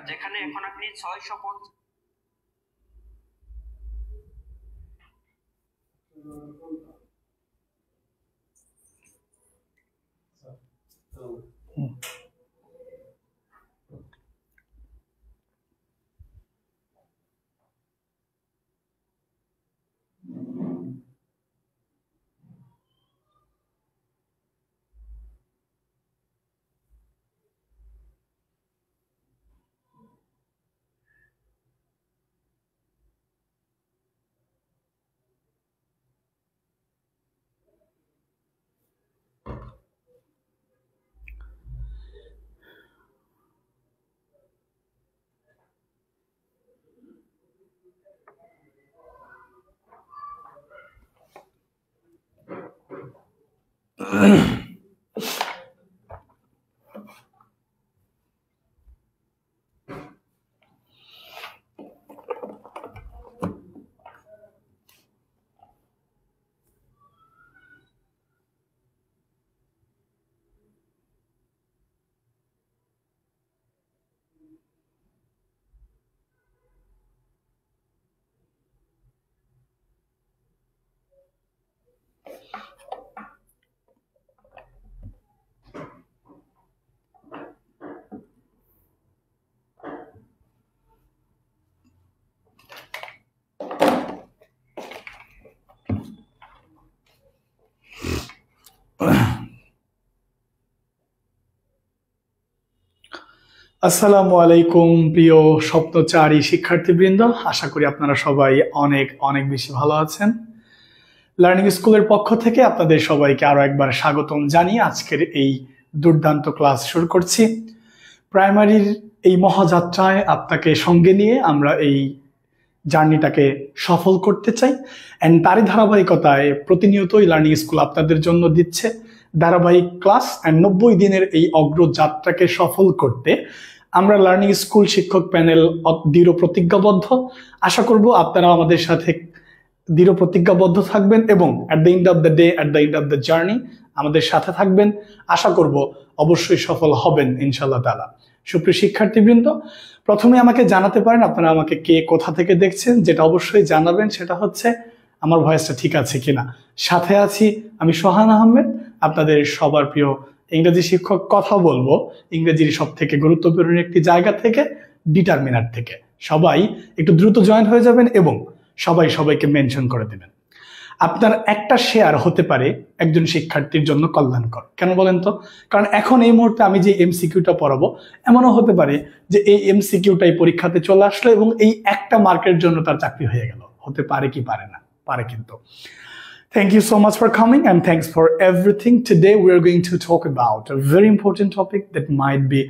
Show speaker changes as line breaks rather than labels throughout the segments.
যেখানে এখন আপনি 650
আসসালামু আলাইকুম প্রিয় স্বপ্নচারী শিক্ষার্থীবৃন্দ, আশা করি আপনারা সবাই অনেক অনেক বেশি ভালো আছেন। লার্নিং স্কুলের পক্ষ থেকে আপনাদের সবাইকে আরো একবার স্বাগতম জানিয়ে আজকের এই দুর্দান্ত ক্লাস শুরু করছি। প্রাইমারির এই মহাযাত্রায় আপনাকে সঙ্গে নিয়ে আমরা এই জার্নিটাকে সফল করতে চাই, অ্যান্ড তারই ধারাবাহিকতায় প্রতিনিয়তই লার্নিং স্কুল আপনাদের জন্য দিচ্ছে ধারাবাহিক ক্লাস। অ্যান্ড 90 দিনের এই অগ্রযাত্রাকে সফল করতে আমরা লার্নিং স্কুল শিক্ষক প্যানেল দৃঢ় প্রতিজ্ঞাবদ্ধ। আশা করব আপনারা আমাদের সাথে দৃঢ় প্রতিজ্ঞাবদ্ধ থাকবেন এবং at the end of the day, at the end of the journey আমাদের সাথে থাকবেন। আশা করব অবশ্যই সফল হবেন ইনশাআল্লাহ তাআলা। সুপ্রিয় শিক্ষার্থীবৃন্দ, প্রথমে আমাকে জানাতে পারেন আপনারা আমাকে কে কোথা থেকে দেখছেন। যেটা অবশ্যই জানাবেন সেটা হচ্ছে আমার ভয়েসটা ঠিক আছে কিনা। সাথে আছি আমি সোহান আহমেদ, আপনাদের সবার প্রিয় ইংরেজি শিক্ষক। কথা বলবো ইংরেজির সব থেকে গুরুত্বপূর্ণ একটি জায়গা থেকে, ডিটারমিনার থেকে। সবাই একটু দ্রুত জয়েন হয়ে যাবেন এবং সবাই সবাইকে মেনশন করে দেবেন। আপনার একটা শেয়ার হতে পারে একজন শিক্ষার্থীর জন্য কল্যাণকর। কেন বলেন তো? কারণ এখন এই মুহূর্তে আমি যে এমসিকিউটা পড়াবো, এমনও হতে পারে যে এই এমসিকিউটাই পরীক্ষাতে চলে আসলো এবং এই একটা মার্কের জন্য তার চাকরি হয়ে গেল। হতে পারে কি পারে না? পারে কিন্তু। Thank you so much for coming and thanks for everything. Today we are going to talk about a very important topic that might be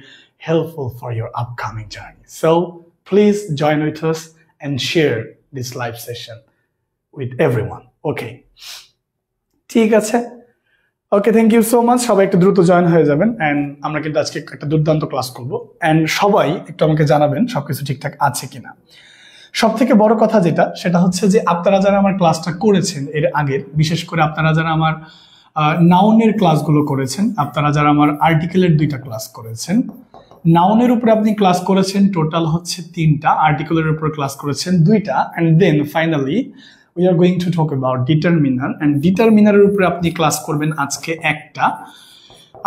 helpful for your upcoming journey. So please join with us and share this live session with everyone. Okay. ঠিক আছে। ওকে, thank you so much. সবাই একটু দ্রুত join হয়ে যাবেন and আমরা কিন্তু আজকে একটা দুর্দান্ত ক্লাস করবো। অ্যান্ড সবাই একটু আমাকে জানাবেন সবকিছু ঠিকঠাক আছে কিনা। সব থেকে বড় কথা সেটা হচ্ছে যে আপনারা যারা আমার ক্লাসটা করেছেন এর আগের, বিশেষ করে আপনারা যারা আমার নাউনের ক্লাসগুলো করেছেন, আপনারা যারা আমার আর্টিকেলের 2টা ক্লাস করেছেন, নাউনের উপরে আপনি ক্লাস করেছেন টোটাল হচ্ছে 3টা, আর্টিকেলের উপরে ক্লাস করেছেন 2টা, and then finally we are going to talk about determiner, and determineর উপরে আপনি ক্লাস করবেন আজকে একটা।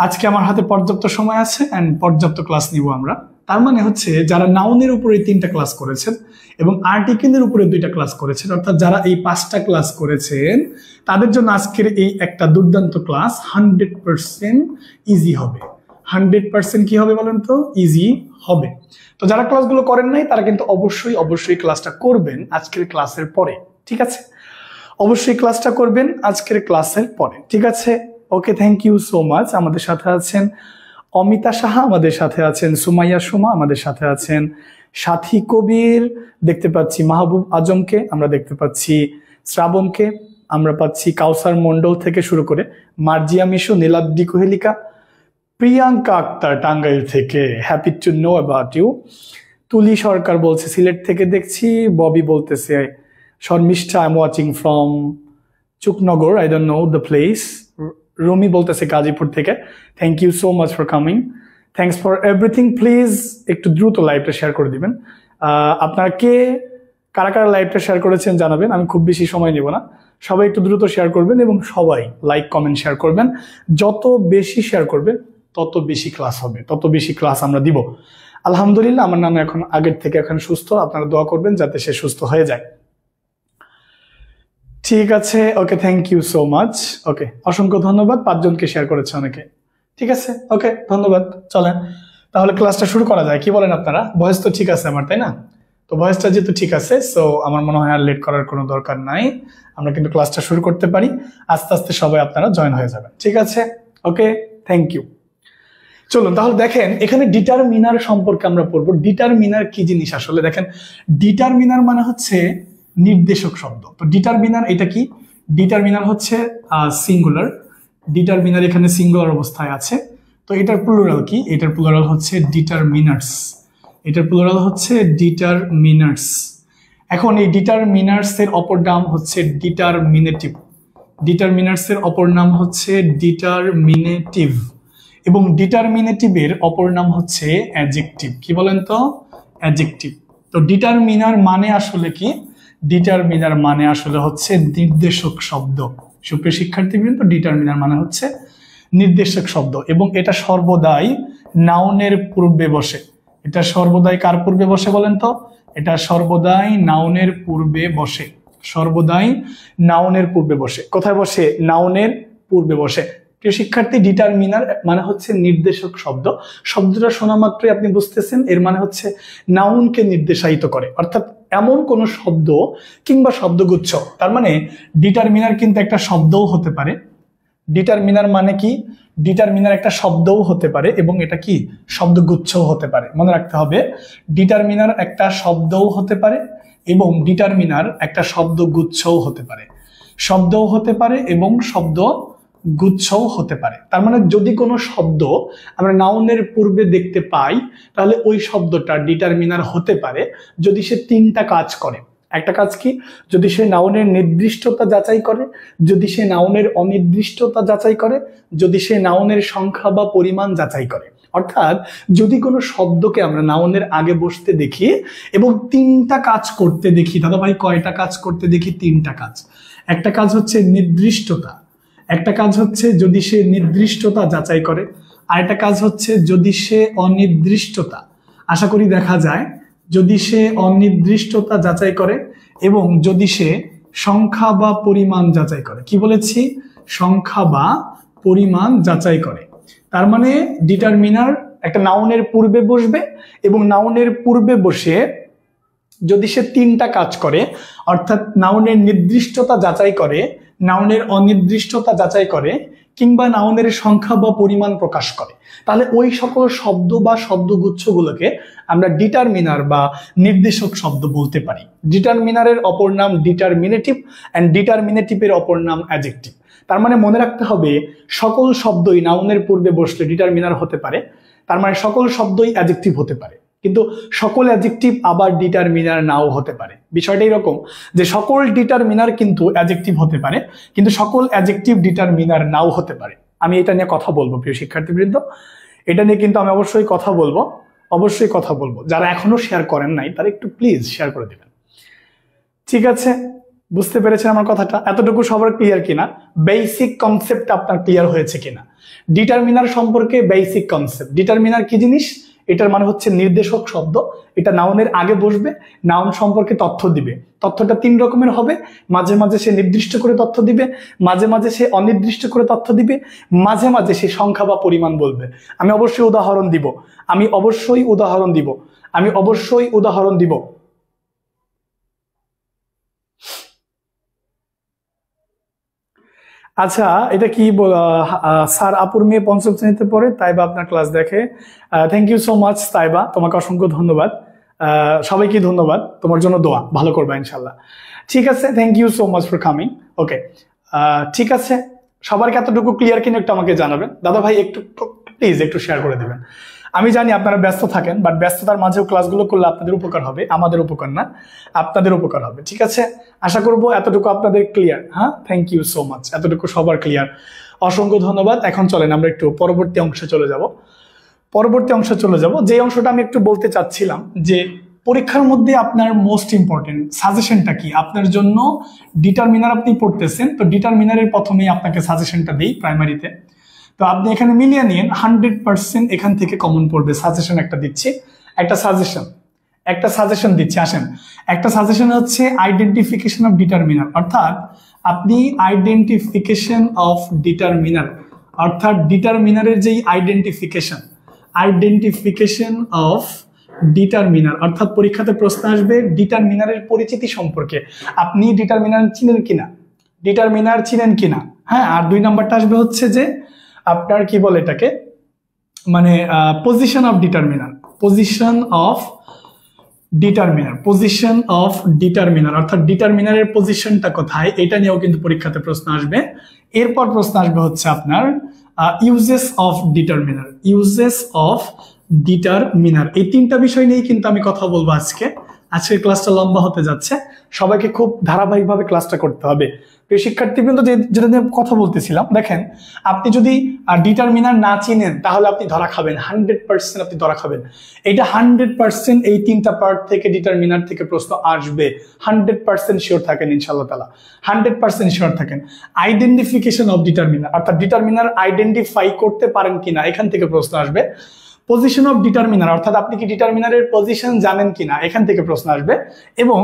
আজকে আমার হাতে পর্যাপ্ত সময় আছে এন্ড পর্যাপ্ত ক্লাস নিব আমরা। তার মানে হচ্ছে যারা নাউনের উপরে 3টা ক্লাস করেছেন এবং আর্টিকেলের উপরে 2টা ক্লাস করেছেন, অর্থাৎ যারা এই 5টা ক্লাস করেছেন তাদের জন্য আজকের এই একটা দুর্দান্ত ক্লাস 100% ইজি হবে। 100% কি হবে বলেন তো? ইজি হবে। তো যারা ক্লাসগুলো করেন নাই তারা কিন্তু অবশ্যই ক্লাসটা করবেন আজকের ক্লাসের পরে, ঠিক আছে? অবশ্যই ক্লাসটা করবেন আজকের ক্লাসের পরে, ঠিক আছে? ওকে, থ্যাংক ইউ সো মাচ। আমাদের সাথে আছেন অমিতা সাহা, আমাদের সাথে আছেন সুমাইয়া সুমা, আমাদের সাথে আছেন সাথী কবির, দেখতে পাচ্ছি মাহবুব আজমকে, আমরা দেখতে পাচ্ছি শ্রাবণকে, আমরা পাচ্ছি কাউসার মন্ডল থেকে শুরু করে মার্জিয়া মিশু, নীলাদ্রি কোহেলিকা, প্রিয়াঙ্কা আক্তার টাঙ্গাইল থেকে, happy to know about you. Tuli Sarkar বলছে সিলেট থেকে দেখছি। ববি বলতেছে Sharmistha I am watching from Chuknagar, I don't know the place. Rumi বলতেছে গাজীপুর থেকে। Thank you so much for coming, thanks for everything. Please একটু দ্রুত লাইভটা শেয়ার করে দিবেন। আপনারা কারা কারা লাইভটা শেয়ার করেছেন জানাবেন, আমি খুব বেশি সময় নেব না। সবাই একটু দ্রুত শেয়ার করবেন এবং সবাই লাইক কমেন্ট শেয়ার করবেন। যত বেশি শেয়ার করবেন তত বেশি ক্লাস হবে, তত বেশি ক্লাস আমরা দিব। আলহামদুলিল্লাহ আমার নানা এখন আগের থেকে এখন সুস্থ, আপনারা দোয়া করবেন যাতে সে সুস্থ হয়ে যায়। ঠিক আছে, ওকে, thank you so much. Okay, অসংখ্য ধন্যবাদ। 5 জনকে শেয়ার করেছে অনেকে। ঠিক আছে, ওকে, ধন্যবাদ। চলেন তাহলে ক্লাসটা শুরু করা যায়, কি বলেন আপনারা? ভয়েস তো ঠিক আছে আমার, তাই না? তো ভয়েসটা যেহেতু ঠিক আছে, সো আমার মনে হয় আর লেট করার কোনো দরকার নাই, আমরা কিন্তু ক্লাসটা শুরু করতে পারি। আস্তে আস্তে সবাই আপনারা জয়েন হয়ে যাবেন। ঠিক আছে, ওকে, থ্যাংক ইউ। চলুন তাহলে দেখেন, এখানে ডিটারমিনার সম্পর্কে আমরা পড়বো। ডিটারমিনার কি জিনিস আসলে? দেখেন, ডিটারমিনার মানে হচ্ছে নির্দেশক শব্দ। তো ডিটারমিনার এটা কি? ডিটারমিনার হচ্ছে সিঙ্গুলার। ডিটারমিনার এখানে সিঙ্গুলার অবস্থায় আছে। তো এটার প্লুরাল কি? এটার প্লুরাল হচ্ছে ডিটারমিনার্স। এটার প্লুরাল হচ্ছে ডিটারমিনার্স। এখন এই ডিটারমিনার্স এর অপর নাম হচ্ছে ডিটারমিনেটিভ। ডিটারমিনার্স এর অপর নাম হচ্ছে ডিটারমিনেটিভ এবং ডিটারমিনেটিভের অপর নাম হচ্ছে অ্যাডজেক্টিভ। কি বলেন তো? অ্যাডজেক্টিভ। তো ডিটারমিনার মানে আসলে কি? ডিটারমিনার মানে আসলে হচ্ছে নির্দেশক শব্দ। সুপ্রিয় শিক্ষার্থীবৃন্দ, ডিটারমিনার মানে হচ্ছে নির্দেশক শব্দ এবং এটা সর্বদাই নাউনের পূর্বে বসে। এটা সর্বদাই কার পূর্বে বসে বলেন তো? এটা সর্বদাই নাউনের পূর্বে বসে। সর্বদাই নাউনের পূর্বে বসে। কোথায় বসে? নাউনের পূর্বে বসে। প্রিয় শিক্ষার্থী, ডিটারমিনার মানে হচ্ছে নির্দেশক শব্দ। শব্দটা শোনা মাত্রই আপনি বুঝতেছেন এর মানে হচ্ছে নাউনকে নির্দেশায়িত করে, অর্থাৎ এমন কোন শব্দ কিংবা শব্দগুচ্ছ। তার মানে ডিটারমিনার কিন্তু একটা শব্দও হতে পারে। ডিটারমিনার মানে কি? ডিটারমিনার একটা শব্দও হতে পারে এবং এটা কি? শব্দগুচ্ছও হতে পারে। মনে রাখতে হবে, ডিটারমিনার একটা শব্দও হতে পারে এবং ডিটারমিনার একটা শব্দগুচ্ছও হতে পারে। শব্দও হতে পারে এবং শব্দ গুচ্ছও হতে পারে। তার মানে যদি কোনো শব্দ আমরা নাউনের পূর্বে দেখতে পাই তাহলে ওই শব্দটা ডিটারমিনার হতে পারে যদি সে 3টা কাজ করে। একটা কাজ কি? যদি সে নাউনের নির্দিষ্টতা যাচাই করে, যদি সে নাউনের অনির্দিষ্টতা যাচাই করে, যদি সে নাউনের সংখ্যা বা পরিমাণ যাচাই করে। অর্থাৎ যদি কোনো শব্দকে আমরা নাউনের আগে বসতে দেখি এবং 3টা কাজ করতে দেখি, দাদা ভাই কয়টা কাজ করতে দেখি? 3টা কাজ। একটা কাজ হচ্ছে নির্দিষ্টতা, একটা কাজ হচ্ছে যদি সে নির্দিষ্টতা যাচাই করে, আর একটা কাজ হচ্ছে যদি সে অনির্দিষ্টতা, আশা করি দেখা যায়, যদি সে অনির্দিষ্টতা যাচাই করে এবং যদি সে সংখ্যা বা পরিমাণ যাচাই করে। কি বলেছি? সংখ্যা বা পরিমাণ যাচাই করে। তার মানে ডিটারমিনার একটা নাউনের পূর্বে বসবে এবং নাউনের পূর্বে বসে যদি সে 3টা কাজ করে, অর্থাৎ নাউনের নির্দিষ্টতা যাচাই করে, নাউনের অনির্দিষ্টতা যাচাই করে কিংবা নাউনের সংখ্যা বা পরিমাণ প্রকাশ করে, তাহলে ওই সকল শব্দ বা শব্দগুচ্ছগুলোকে আমরা ডিটারমিনার বা নির্দেশক শব্দ বলতে পারি। ডিটারমিনারের অপর নাম ডিটারমিনেটিভ অ্যান্ড ডিটারমিনেটিভের অপর নাম অ্যাডজেক্টিভ। তার মানে মনে রাখতে হবে সকল শব্দই নাউনের পূর্বে বসলে ডিটারমিনার হতে পারে, তার মানে সকল শব্দই অ্যাডজেক্টিভ হতে পারে, কিন্তু সকল অ্যাডজেক্টিভ আবার ডিটারমিনার নাও হতে পারে। বিষয়টা এরকম যে সকল ডিটারমিনার কিন্তু অ্যাডজেক্টিভ হতে পারে, কিন্তু সকল অ্যাডজেক্টিভ ডিটারমিনার নাও হতে পারে। আমি এটা নিয়ে কথা বলবো প্রিয় শিক্ষার্থীবৃন্দ, এটা নিয়ে কিন্তু আমি অবশ্যই কথা বলবো, অবশ্যই কথা বলবো। যারা এখনো শেয়ার করেন নাই তারা একটু প্লিজ শেয়ার করে দিবেন। ঠিক আছে, বুঝতে পেরেছেন আমার কথাটা? এতটুকু সবার ক্লিয়ার কিনা? বেসিক কনসেপ্ট আপনার ক্লিয়ার হয়েছে কিনা? ডিটারমিনার সম্পর্কে বেসিক কনসেপ্ট। ডিটারমিনার কি জিনিস? এটার মানে হচ্ছে নির্দেশক শব্দ। এটা নাউনের আগে বসবে, নাউন সম্পর্কে তথ্য দিবে। তথ্যটা 3 রকমের হবে, মাঝে মাঝে সে নির্দিষ্ট করে তথ্য দিবে, মাঝে মাঝে সে অনির্দিষ্ট করে তথ্য দিবে, মাঝে মাঝে সে সংখ্যা বা পরিমাণ বলবে। আমি অবশ্যই উদাহরণ দিব, আমি অবশ্যই উদাহরণ দিব, আমি অবশ্যই উদাহরণ দিব। আচ্ছা, এটা কি স্যার আপুর মেয়ে 5ম শ্রেণীতে পড়ে, তাইবা আপনার ক্লাস দেখে। Thank you so much Taiba, তোমাকে অসংখ্য ধন্যবাদ। সবাইকে ধন্যবাদ, তোমার জন্য দোয়া, ভালো করবা ইনশাল্লাহ। ঠিক আছে, thank you so much for coming. Okay, ঠিক আছে, সবার এতটুকু ক্লিয়ার কিনা একটু আমাকে জানাবেন। দাদা ভাই একটু প্লিজ একটু শেয়ার করে দেবেন। আমি জানি আপনারা ব্যস্ত থাকেন, বাট ব্যস্ততার মাঝেও ক্লাসগুলো করলে আপনাদের উপকার হবে, আমাদের উপকার না, আপনাদের উপকার হবে। ঠিক আছে, আশা করব এতটুকু আপনাদের ক্লিয়ার। হ্যাঁ, থ্যাংক ইউ সো মাচ, এতটুকু সবার ক্লিয়ার, অসংখ্য ধন্যবাদ। এখন চলেন আমরা একটু পরবর্তী অংশে চলে যাব। যে অংশটা আমি একটু বলতে চাচ্ছিলাম যে পরীক্ষার মধ্যে আপনার মোস্ট ইম্পর্টেন্ট সাজেশনটা কি। আপনার জন্য ডিটারমিনার আপনি পড়তেছেন, তো ডিটারমিনারের প্রথমেই আপনাকে সাজেশনটা দিই প্রাইমারিতে। তো আপনি এখানে মিলিয়ে নিন, 100% এখান থেকে কমন পড়বে। সাজেশন একটা দিচ্ছি, একটা সাজেশন দিচ্ছি। আসেন, একটা সাজেশন হচ্ছে আইডেন্টিফিকেশন অফ ডিটারমিনার, অর্থাৎ আপনি আইডেন্টিফিকেশন অফ ডিটারমিনার, অর্থাৎ ডিটারমিনারের যেই আইডেন্টিফিকেশন অফ ডিটারমিনার, অর্থাৎ পরীক্ষাতে প্রশ্ন আসবে ডিটারমিনারের পরিচিতি সম্পর্কে। আপনি ডিটারমিনার চিনেন কিনা। হ্যাঁ, আর 2 নাম্বারটা আসবে হচ্ছে যে আপনার কি বলে এটাকে, মানে পজিশন অফ ডিটারমিনার, অর্থাৎ ডিটারমিনারের পজিশনটা কোথায়, এটা নিয়েও কিন্তু পরীক্ষাতে প্রশ্ন আসবে। এরপর প্রশ্ন আসবে হচ্ছে আপনার ইউজেস অফ ডিটারমিনার। এই 3টা বিষয় নিয়েই কিন্তু আমি কথা বলবো আজকের ক্লাসটা লম্বা হতে যাচ্ছে। সবাইকে খুব ধারাবাহিকভাবে ক্লাসটা করতে হবে। প্রিয় শিক্ষার্থীবৃন্দ, যেটা নিয়ে কথা বলতেছিলাম, দেখেন আপনি যদি ডিটারমিনার না চিনেন তাহলে আপনি ধরা খাবেন, 100% আপনি ধরা খাবেন। এটা 100% এই 3টা পার্ট থেকে ডিটারমিনার থেকে প্রশ্ন আসবে, 100% শিওর থাকেন ইনশাআল্লাহ তাআলা, 100% শিওর থাকেন। আইডেন্টিফিকেশন অফ ডিটারমিনার, অর্থাৎ ডিটারমিনার আইডেন্টিফাই করতে পারেন কিনা, এখান থেকে প্রশ্ন আসবে। পজিশন অফ ডিটারমিনার, অর্থাৎ আপনি কি ডিটারমিনারের পজিশন জানেন কিনা, এখান থেকে প্রশ্ন আসবে। এবং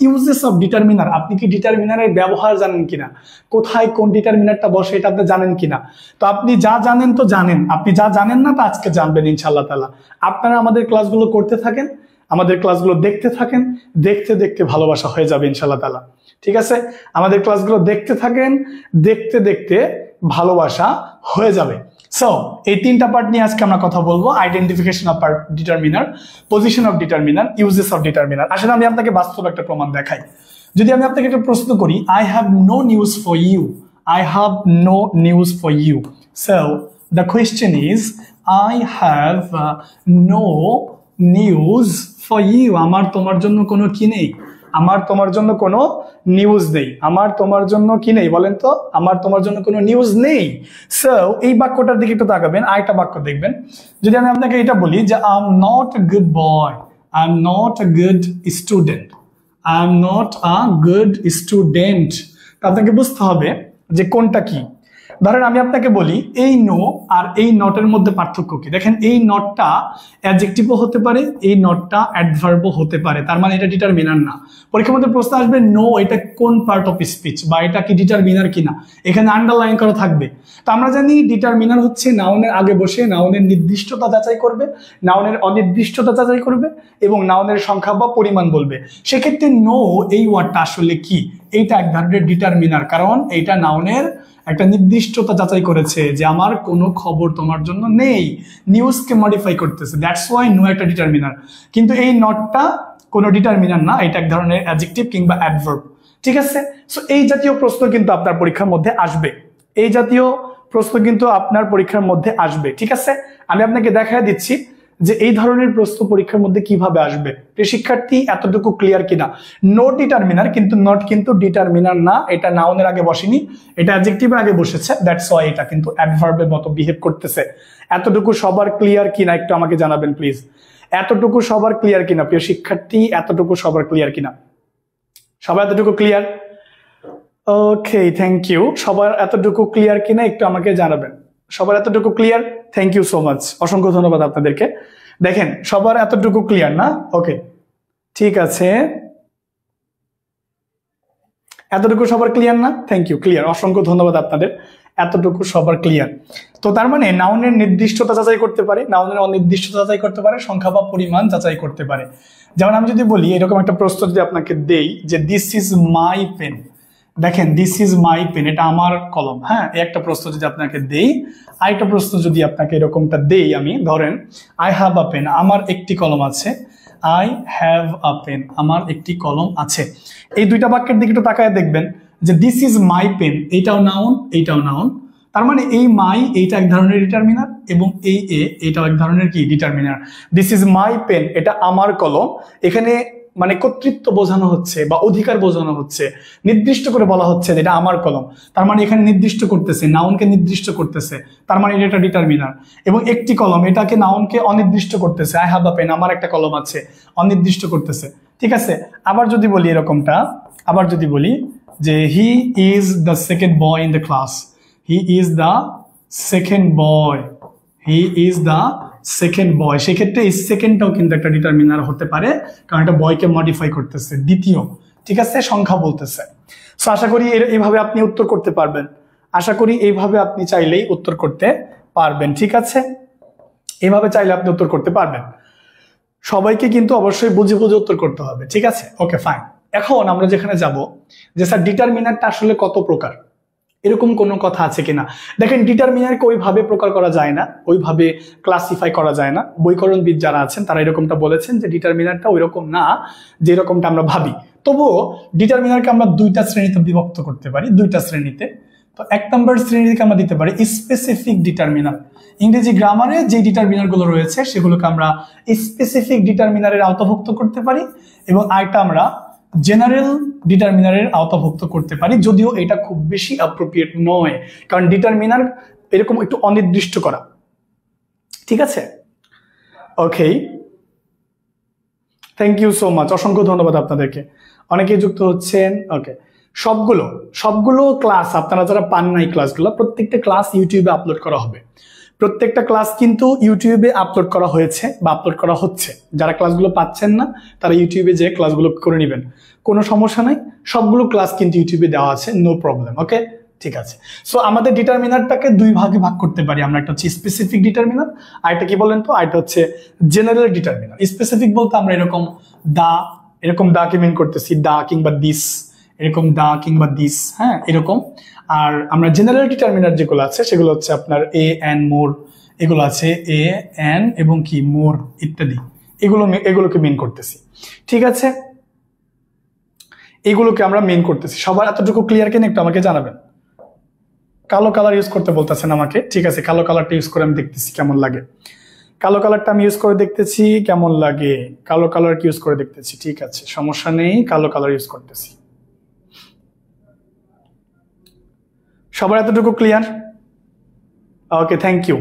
ইউজেস অফ ডিটারমিনার, আপনি কি ডিটারমিনারের ব্যবহার জানেন কিনা, কোথায় কোন ডিটারমিনারটা বসে এটা আপনি জানেন কিনা। তো আপনি যা জানেন তো জানেন, আপনি যা জানেন না তা আজকে জানবেন ইনশাআল্লাহ তাআলা। আপনারা আমাদের ক্লাসগুলো করতে থাকেন, আমাদের ক্লাসগুলো দেখতে থাকেন, দেখতে দেখতে ভালোবাসা হয়ে যাবে ইনশাআল্লাহ তাআলা। ঠিক আছে, আমাদের ক্লাসগুলো দেখতে থাকেন, দেখতে দেখতে ভালোবাসা হয়ে যাবে। সো এই 3টা পার্ট নিয়ে আজকে আমরা কথা বলবো, identification of determiner, position of determiner, uses of determiner. আসলে আমি আপনাকে বাস্তব একটা প্রমাণ দেখাই। যদি আমি আপনাকে একটা প্রশ্ন করি, I have no news for you, so the question is I have no news for you, আমার তোমার জন্য কোনো কি নেই, আমার তোমার জন্য কোনো নিউজ নেই, আমার তোমার জন্য কি নেই বলেন তো, আমার তোমার জন্য কোনো নিউজ নেই। সো এই বাক্যটার দিকে একটু তাকাবেন, আরেকটা বাক্য দেখবেন। যদি আমি আপনাকে এটা বলি যে I am not a good boy, I am not a good student, তা আপনাকে বুঝতে হবে যে কোনটা কি। ধরেন আমি আপনাকে বলি এই নো আর এই নটের মধ্যে পার্থক্য কি। দেখেন এই নটটা অ্যাডজেক্টিভও হতে পারে, এই নটটা অ্যাডভার্বও হতে পারে, তার মানে এটা ডিটারমিনার না। পরীক্ষার মধ্যে প্রশ্ন আসবে নো এটা কোন পার্ট অফ স্পিচ, বা এটা কি ডিটারমিনার কিনা, এখানে আন্ডারলাইন করা থাকবে। তো আমরা জানি ডিটারমিনার হচ্ছে নাউনের আগে বসে নাউনের নির্দিষ্টতা যাচাই করবে, নাউনের অনির্দিষ্টতা যাচাই করবে এবং নাউনের সংখ্যা বা পরিমাণ বলবে। সেক্ষেত্রে নো এই ওয়ার্ডটা আসলে কি, এইটা এক ধরনের ডিটারমিনার, কারণ এইটা নাউনের একটা নির্দিষ্টতা যাচাই করেছে যে আমার কোনো খবর তোমার জন্য নেই, নিউজকে মডিফাই করতেছে, দ্যাটস ওয়াই নো একটা ডিটারমিনার। কিন্তু এই নটটা কোনো ডিটারমিনার না, এটা এক ধরনের অ্যাডজেক্টিভ কিংবা অ্যাডভার্ব। ঠিক আছে, সো এই জাতীয় প্রশ্ন কিন্তু আপনার পরীক্ষার মধ্যে আসবে, ঠিক আছে। আমি আপনাকে দেখায় দিচ্ছি যে এই ধরনের প্রশ্ন পরীক্ষার মধ্যে কিভাবে আসবে। শিক্ষার্থী এতটুকু ক্লিয়ার কিনা? নো ডিটারমিনার, কিন্তু নট কিন্তু ডিটারমিনার না, এটা নাউনের আগে বসেনি, এটা অ্যাডজেক্টিভের আগে বসেছে, দ্যাটস ওয়াই এটা কিন্তু অ্যাডভার্বের মতো বিহেভ করতেছে। এতটুকু সবার ক্লিয়ার কিনা একটু আমাকে জানাবেন প্লিজ। এতটুকু সবার ক্লিয়ার কিনা প্রিয় শিক্ষার্থী? এতটুকু সবার ক্লিয়ার কিনা? সবাই এতটুকু ক্লিয়ার? Okay, thank you. সবার এতটুকু ক্লিয়ার কিনা একটু আমাকে জানাবেন। সবার এতটুকু clear? Thank you so much, অসংখ্য ধন্যবাদ আপনাদেরকে। দেখেন সবার এতটুকু ক্লিয়ার না? ওকে, ঠিক আছে, এতটুকু সবার ক্লিয়ার না? থ্যাংক ইউ, ক্লিয়ার, অসংখ্য ধন্যবাদ আপনাদের, এতটুকু সবার ক্লিয়ার। তো তার মানে নাউনের নির্দিষ্টতা যাচাই করতে পারে, নাউনের অনির্দিষ্টতা যাচাই করতে পারে, সংখ্যা বা পরিমাণ যাচাই করতে পারে। যেমন আমি যদি বলি এরকম একটা প্রশ্ন যদি আপনাকে দেই যে দিস ইজ মাই পেন, দেখেন দিস ইজ মাই পেন, এটা আমার কলম। হ্যাঁ, এই একটা প্রশ্ন যদি আপনাকে দেই, আরেকটা প্রশ্ন যদি আপনাকে এরকমটা দেই, আমি ধরেন আই হ্যাভ আ পেন, আমার একটি কলম আছে, আই হ্যাভ আ পেন, আমার একটি কলম আছে। এই দুইটা বাক্যের দিকে একটু তাকায় দেখবেন যে দিস ইজ মাই পেন, এইটাও নাউন, এইটাও নাউন, তার মানে এই মাই এইটা এক ধরনের ডিটারমিনার এবং এই এটাও এক ধরনের কি determiner. This is my pen, এটা আমার কলম। এখানে মানে কর্তৃত্ব বোঝানো হচ্ছে বা অধিকার বোঝানো হচ্ছে, নির্দিষ্ট করে বলা হচ্ছে যে এটা আমার কলম। তার মানে এখানে নির্দিষ্ট করতেছে, নাউনকে নির্দিষ্ট করতেছে, তার মানে এটা ডিটারমিনার। এবং একটি কলম, এটাকে নাউনকে অনির্দিষ্ট করতেছে, আই হ্যাভ আ পেন, আমার একটা কলম আছে, অনির্দিষ্ট করতেছে। ঠিক আছে, আবার যদি বলি এরকমটা, আবার যদি বলি যে he is the second boy in the class, he is the second boy, he is the second boy, সেক্ষেত্রে এই সেকেন্ডটাও কিন্তু একটা ডিটারমিনার হতে পারে, কারণ এটা বয়কে মডিফাই করতেছে, দ্বিতীয়। ঠিক আছে, সংখ্যা বলতেছে। সো আশা করি এইভাবে আপনি উত্তর করতে পারবেন, আশা করি এইভাবে আপনি চাইলেই উত্তর করতে পারবেন। ঠিক আছে, এইভাবে চাইলে আপনি উত্তর করতে পারবেন। সবাইকে কিন্তু অবশ্যই বুঝে বুঝে উত্তর করতে হবে। ঠিক আছে, ওকে ফাইন। এখন আমরা যেখানে যাব যে স্যার ডিটারমিনারটা আসলে কত প্রকার, এরকম কোনো কথা আছে কিনা। দেখেন, ডিটারমিনারকে ওইভাবে প্রকার করা যায় না, ওইভাবে ক্লাসিফাই করা যায় না। বৈকরণবিদ যারা আছেন তারা এরকমটা বলেছেন যে ডিটারমিনারটা ওইরকম না যেরকমটা আমরা ভাবি। তবুও ডিটারমিনারকে আমরা দুইটা শ্রেণীতে বিভক্ত করতে পারি, দুইটা শ্রেণীতে। তো এক নম্বর শ্রেণীকে আমরা দিতে পারি স্পেসিফিক ডিটারমিনার। ইংরেজি গ্রামারে যে ডিটারমিনার গুলো রয়েছে সেগুলোকে আমরা স্পেসিফিক ডিটারমিনারের আওতাভুক্ত করতে পারি, এবং আরেকটা আমরা জেনারেল ডিটারমিনারের আওতাভুক্ত করতে পারি, যদিও এটা খুব বেশি অ্যাপ্রোপ্রিয়েট নয়, কারণ ডিটারমিনার এরকম একটু অনির্দিষ্ট করা। ঠিক আছে, ওকে, থ্যাংক ইউ সো মাচ, অসংখ্য ধন্যবাদ আপনাদেরকে, অনেকেই যুক্ত হচ্ছেন। ওকে, সবগুলো ক্লাস আপনারা যারা পান নাই ক্লাসগুলো, প্রত্যেকটা ক্লাস ইউটিউবে আপলোড করা হবে। প্রত্যেকটা ক্লাস কিন্তু ইউটিউবে আপলোড করা হয়েছে বা আপলোড করা হচ্ছে। যারা ক্লাসগুলো পাচ্ছেন না তারা ইউটিউবে যে ক্লাসগুলো করে নেবেন, কোনো সমস্যা নাই। সবগুলো ক্লাস কিন্তু ইউটিউবে দেওয়া আছে, নো প্রবলেম। ওকে, ঠিক আছে। সো আমাদের ডিটারমিনারটাকে দুই ভাগে ভাগ করতে পারি আমরা, একটা হচ্ছে স্পেসিফিক ডিটারমিনার, আর একটা কি বলেন তো, আরেকটা হচ্ছে জেনারেল ডিটারমিনার। স্পেসিফিক বলতে আমরা এরকম দাকে মিন করতেছি, দা কিংবা দিস, এরকম দা কিংবা দিস, হ্যাঁ এরকম। আর আমরা জেনারেল ডিটারমিনার যেগুলো আছে সেগুলো হচ্ছে আপনার এ এন মোর, এগুলো আছে এ এন এবং কি মোর ইত্যাদি, এগুলোকে মিন করতেছি। ঠিক আছে, এগুলোকে আমরা মিন করতেছি। সবার এতটুকু ক্লিয়ার কিনা একটু আমাকে জানাবেন। কালো কালার ইউজ করতে বলতেছেন আমাকে, ঠিক আছে, কালো কালারটা ইউজ করে আমি দেখতেছি কেমন লাগে। কালো কালারটা আমি ইউজ করে দেখতেছি কেমন লাগে, কালো কালার ইউজ করে দেখতেছি। ঠিক আছে, সমস্যা নেই, কালো কালার ইউজ করতেছি। সবার এতটুকু ক্লিয়ার? Okay, thank you.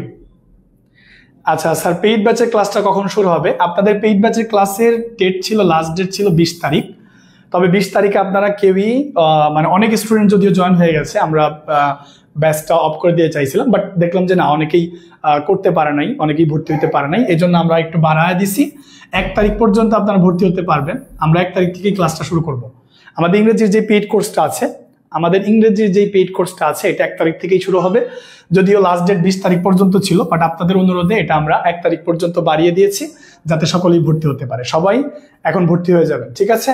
আচ্ছা স্যার, পেইড ব্যাচের ক্লাসটা কখন শুরু হবে? আপনাদের পেইড ব্যাচের ক্লাসের ডেট ছিল, লাস্ট ডেট ছিল 20 তারিখ। তবে 20 তারিখে আপনারা কেউই মানে অনেক স্টুডেন্ট যদিও জয়েন হয়ে গেছে, আমরা ব্যাচটা অফ করে দিয়ে চাইছিলাম, বাট দেখলাম যে না, অনেকেই করতে পারে নাই, অনেকেই ভর্তি হতে পারে নাই, এই জন্য আমরা একটু বাড়ায় দিছি। 1 তারিখ পর্যন্ত আপনারা ভর্তি হতে পারবেন। আমরা 1 তারিখ থেকে ক্লাসটা শুরু করব। আমাদের ইংরেজির যে পেইড কোর্সটা আছে, এটা 1 তারিখ থেকেই শুরু হবে। যদিও লাস্ট ডেট 20 তারিখ পর্যন্ত ছিল, বাট আপনাদের অনুরোধে এটা আমরা 1 তারিখ পর্যন্ত বাড়িয়ে দিয়েছি, যাতে সকলেই ভর্তি হতে পারে। সবাই এখন ভর্তি হয়ে যাবেন, ঠিক আছে,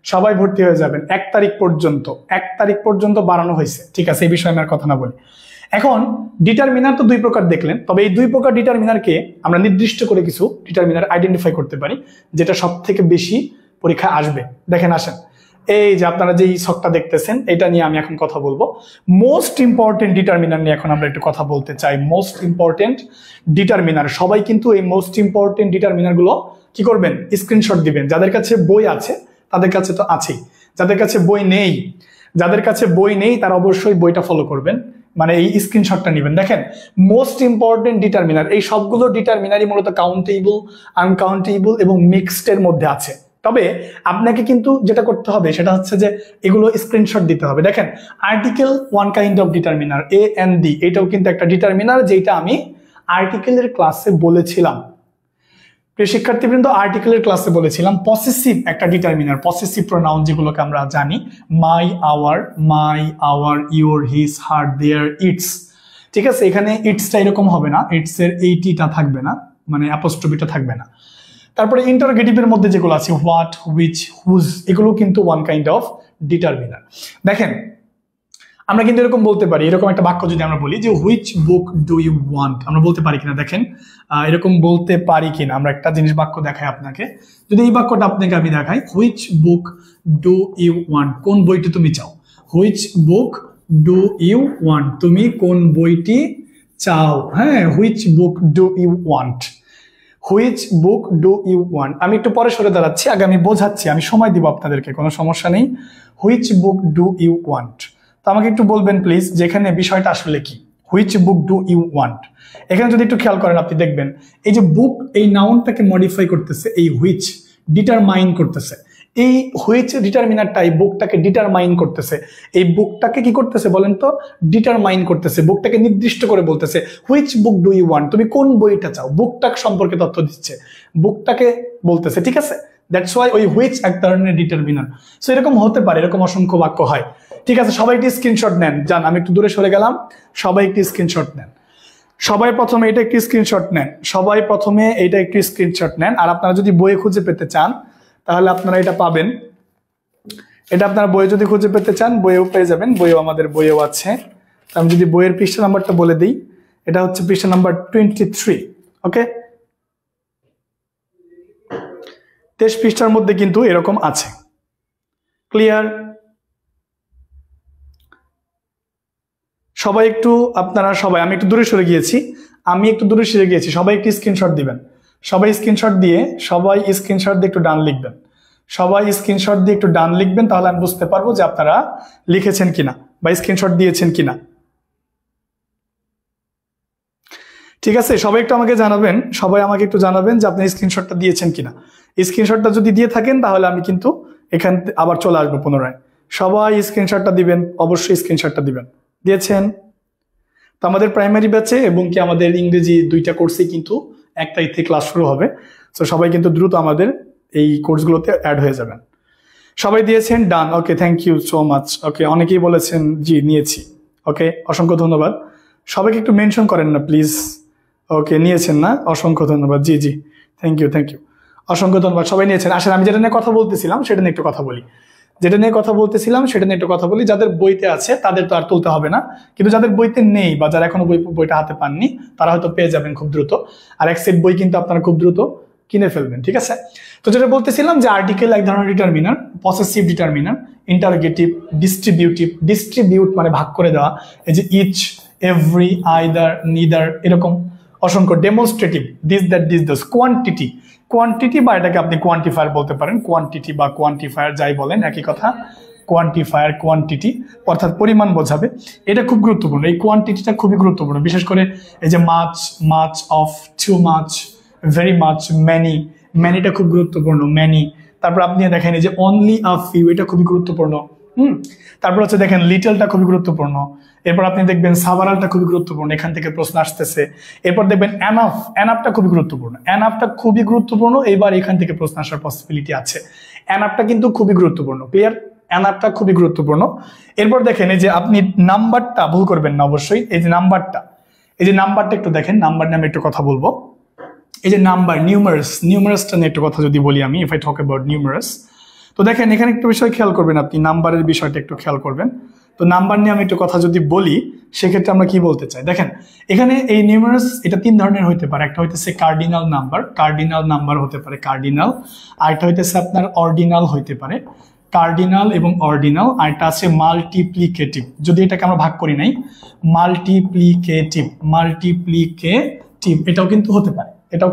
সবাই ভর্তি হয়ে যাবেন। 1 তারিখ পর্যন্ত বাড়ানো হয়েছে, ঠিক আছে, এই বিষয়ে আমি আর কথা না বলি। এখন ডিটারমিনার তো 2 প্রকার দেখলেন, তবে এই 2 প্রকার ডিটারমিনারকে আমরা নির্দিষ্ট করে কিছু ডিটারমিনার আইডেন্টিফাই করতে পারি, যেটা সব থেকে বেশি পরীক্ষায় আসবে। দেখেন, আসেন, এই যে আপনারা যে ছকটা দেখতেছেন, এটা নিয়ে আমি এখন কথা বলবো। মোস্ট ইম্পর্টেন্ট ডিটারমিনার নিয়ে এখন আমরা একটু কথা বলতে চাই। মোস্ট ইম্পর্টেন্ট ডিটারমিনার, সবাই কিন্তু এই মোস্ট ইম্পর্টেন্ট ডিটারমিনার গুলো কি করবেন, স্ক্রিনশট দিবেন। যাদের কাছে বই আছে তাদের কাছে তো আছেই, যাদের কাছে বই নেই তারা অবশ্যই বইটা ফলো করবেন, মানে এই স্ক্রিনশটটা নেবেন। দেখেন, মোস্ট ইম্পর্টেন্ট ডিটারমিনার, এই সবগুলো ডিটারমিনারই মূলত কাউন্টেবল, আনকাউন্টেবল এবং মিক্সড এর মধ্যে আছে। তবে আপনাকে কিন্তু যেটা করতে হবে সেটা হচ্ছে যে এগুলো স্ক্রিনশট দিতে হবে। দেখেন, article one kind of determiner, A N D, এটাও কিন্তু একটা ডিটারমিনার, যেটা আমি আর্টিকেলের ক্লাসে বলেছিলাম। প্রিয় শিক্ষার্থীবৃন্দ, আর্টিকেলের ক্লাসে বলেছিলাম পসেসিভ একটা ডিটারমিনার, পসেসিভ প্রোনাউন যেগুলোকে আমরা জানি, my, our, your, his, her, their, its. ঠিক আছে, এখানে ইটসটা এরকম হবে না, ইটস এর এইটিটা থাকবে না, মানে অ্যাপোস্ট্রফিটা থাকবে না। তারপরে ইন্টারোগেটিভের মধ্যে যেগুলো আছে, হোয়াট, হুইচ, হুজ, এগুলো কিন্তু ওয়ান কাইন্ড অফ ডিটারমিনার। দেখেন, আমরা কিন্তু এরকম বলতে পারি, এরকম একটা বাক্য যদি আমরা বলি যে which book do you want, আমরা বলতে পারি কিনা, দেখেন এরকম বলতে পারি কিনা। আমরা একটা জিনিস বাক্য দেখাই আপনাকে, যদি এই বাক্যটা আপনাকে আমি দেখাই, which book do you want, কোন বইটি তুমি চাও, which book do you want, তুমি কোন বইটি চাও। হ্যাঁ, which book do you want, which book do you want. আমি একটু পরে সরে দাঁড়াচ্ছি, আগে আমি বোঝাচ্ছি, আমি সময় দিব আপনাদেরকে, কোনো সমস্যা নেই। Which book do you want, তো আমাকে একটু বলবেন প্লিজ যেখানে বিষয়টা আসলে কি, which book do you want. এখানে যদি একটু খেয়াল করেন আপনি দেখবেন এই যে বুক, এই নাউনটাকে মডিফাই করতেছে এই হুইচ, ডিটারমাইন করতেছে। এই হুইচ ডিটারমিনারটাই বুকটাকে ডিটারমাইন করতেছে। এই বুকটাকে কি করতেছে বলেন তো, ডিটারমাইন করতেছে, বুকটাকে নির্দিষ্ট করে বলতেছে which book do you want, তুমি কোন বইটা চাও, বুকটা সম্পর্কে তথ্য দিচ্ছে, বুকটাকে বলতেছে, ঠিক আছে। দ্যাটস ওয়াই ওই হুইচ এক ধরনের ডিটারমিনার। সো এরকম হতে পারে, এরকম অসংখ্য বাক্য হয়, ঠিক আছে। সবাই একটি স্ক্রিনশট নেন, যান আমি একটু দূরে সরে গেলাম, সবাই একটি স্ক্রিনশট নেন, সবাই প্রথমে এটা একটি স্ক্রিনশট নেন, সবাই প্রথমে এইটা একটি স্ক্রিনশট নেন। আর আপনারা যদি বইয়ে খুঁজে পেতে চান তাহলে আপনারা এটা পাবেন, এটা আপনারা বইয়ে যদি খুঁজে পেতে চান বইয়েও পেয়ে যাবেন, বইয়েও আমাদের বইয়েও আছে। আমি যদি বইয়ের পৃষ্ঠা নাম্বারটা বলে দিই, এটা হচ্ছে পৃষ্ঠা নাম্বার 23, ওকে। 23 পৃষ্ঠার মধ্যে কিন্তু এরকম আছে, ক্লিয়ার। সবাই একটু, আপনারা সবাই, আমি একটু দূরে সরে গিয়েছি, সবাই একটু স্ক্রিনশট দিবেন, সবাই স্ক্রিনশট দিয়ে একটু ডান লিখবেন, সবাই স্ক্রিনশট দিয়ে একটু ডান লিখবেন, তাহলে আমি বুঝতে পারবো যে আপনারা লিখেছেন কিনা বা স্ক্রিনশট দিয়েছেন কিনা। ঠিক আছে, সবাই একটু আমাকে জানাবেন, সবাই আমাকে একটু জানাবেন যে আপনি স্ক্রিনশটটা দিয়েছেন কিনা। স্ক্রিনশটটা যদি দিয়ে থাকেন তাহলে আমি কিন্তু এখান আবার চলে আসবো পুনরায়। সবাই স্ক্রিনশটটা দিবেন, অবশ্যই স্ক্রিনশটটা দিবেন। দিয়েছেন? তো আমাদের প্রাইমারি ব্যাচে এবং কি আমাদের ইংরেজি দুইটা কোর্সে কিন্তু 1 তারিখ থেকে ক্লাস শুরু হবে। তো সবাই কিন্তু দ্রুত আমাদের এই কোর্সগুলোতে অ্যাড হয়ে যাবেন। সবাই দিয়েছেন, ডান, ওকে, thank you so much. Okay, অনেকেই বলেছেন জি নিয়েছি, ওকে, অসংখ্য ধন্যবাদ। সবাইকে একটু মেনশন করেন না প্লিজ। ওকে, নিয়েছেন না, অসংখ্য ধন্যবাদ, জি জি, থ্যাংক ইউ, অসংখ্য ধন্যবাদ, সবাই নিয়েছেন। আসলে আমি যেটা নিয়ে কথা বলতেছিলাম সেটা নিয়ে একটু কথা বলি, যাদের বইতে আছে তাদের তো আর তুলতে হবে না, কিন্তু যাদের বইতে নেই বা যারা এখনো বইটা হাতে পাননি তারা হয়তো পেয়ে যাবেন খুব দ্রুত। আর এক সেট বই কিন্তু আপনারা খুব দ্রুত কিনে ফেলবেন, ঠিক আছে। তো যেটা বলতেছিলাম যে আর্টিকেল এক ধরনের determiner, possessive determiner, interrogative, distribute মানে ভাগ করে দেওয়া, এই যে ইচ, এভরি, আইদার, নিদার, এরকম অসংখ্য। Demonstrative, this that, this those. Quantity বা এটাকে আপনি কোয়ান্টিফায়ার বলতে পারেন, কোয়ান্টিটি বা কোয়ান্টিফায়ার যাই বলেন একই কথা। কোয়ান্টিফায়ার, কোয়ান্টিটি অর্থাৎ পরিমাণ বোঝাবে। এটা খুব গুরুত্বপূর্ণ, এই কোয়ান্টিটিটা খুবই গুরুত্বপূর্ণ, বিশেষ করে এই যে much of, too much, very much, ম্যানিটা খুব গুরুত্বপূর্ণ, ম্যানি। তারপর আপনি দেখেন এই যে অনলি আ ফিউ, এটা খুবই গুরুত্বপূর্ণ। তারপর হচ্ছে দেখেন লিটলটা খুবই গুরুত্বপূর্ণ। এরপর আপনি দেখবেন সাভারালটা খুবই গুরুত্বপূর্ণ, এখান থেকে প্রশ্ন আসতেছে। এরপর দেখবেন এনাফটা খুবই গুরুত্বপূর্ণ, এবার এখান থেকে প্রশ্ন আসার পসিবিলিটি আছে। এনাফটা কিন্তু খুবই গুরুত্বপূর্ণ, ক্লিয়ার, এনাফটা খুবই গুরুত্বপূর্ণ। এরপর দেখেন এই যে আপনি নাম্বারটা ভুল করবেন না অবশ্যই, এই যে নাম্বারটা একটু দেখেন, নাম্বার নিয়ে আমি একটু কথা বলবো। এই যে নাম্বার, নিউমারাসটা নিয়ে একটু কথা যদি বলি আমি, if I talk about numerous, তো দেখেন এখানে একটু বিষয় খেয়াল করবেন আপনি, নাম্বারের বিষয়টা একটু খেয়াল করবেন। তো নাম্বার নিয়ে আমি একটু কথা যদি বলি সেক্ষেত্রে আমরা কি বলতে চাই, দেখেন এখানে এই নিউমারাস এটা 3 ধরনের হইতে পারে। একটা হইতেছে কার্ডিনাল নাম্বার হতে পারে, কার্ডিনাল। আর একটা হইতেছে আপনার অর্ডিনাল হইতে পারে, কার্ডিনাল এবং অর্ডিনাল। আর একটা আছে মাল্টিপ্লিকেটিভ, যদি এটাকে আমরা ভাগ করি নাই, মাল্টিপ্লিকেটিভ, এটাও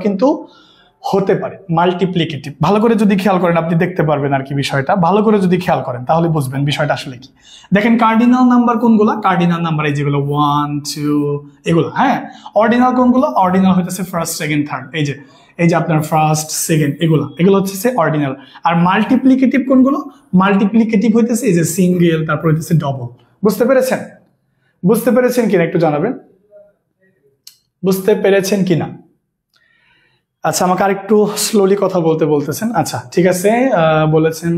কিন্তু হতে পারে মাল্টিপ্লিকেটিভ। ভালো করে যদি খেয়াল করেন আপনি দেখতে পারবেন আর কি বিষয়টা, ভালো করে যদি খেয়াল করেন তাহলে বুঝবেন বিষয়টা আসলে কি। দেখেন কার্ডিনাল নাম্বার কোনগুলো, কার্ডিনাল নাম্বার এই যেগুলো 1, 2 এগুলো, হ্যাঁ। অর্ডিনাল কোনগুলো, অর্ডিনাল হইতেছে ফার্স্ট, সেকেন্ড, থার্ড, এই যে আপনার ফার্স্ট, সেকেন্ড, এগুলো হচ্ছে অর্ডিনাল। আর মাল্টিপ্লিকেটিভ কোনগুলো, মাল্টিপ্লিকেটিভ হইতেছে এই যে সিঙ্গেল, তারপর হইতেছে ডবল। বুঝতে পেরেছেন কিনা একটু জানাবেন, বুঝতে পেরেছেন কিনা? আচ্ছা, আমাকে আরেকটু স্লোলি কথা বলতেছেন। আচ্ছা ঠিক আছে, বলেছেন,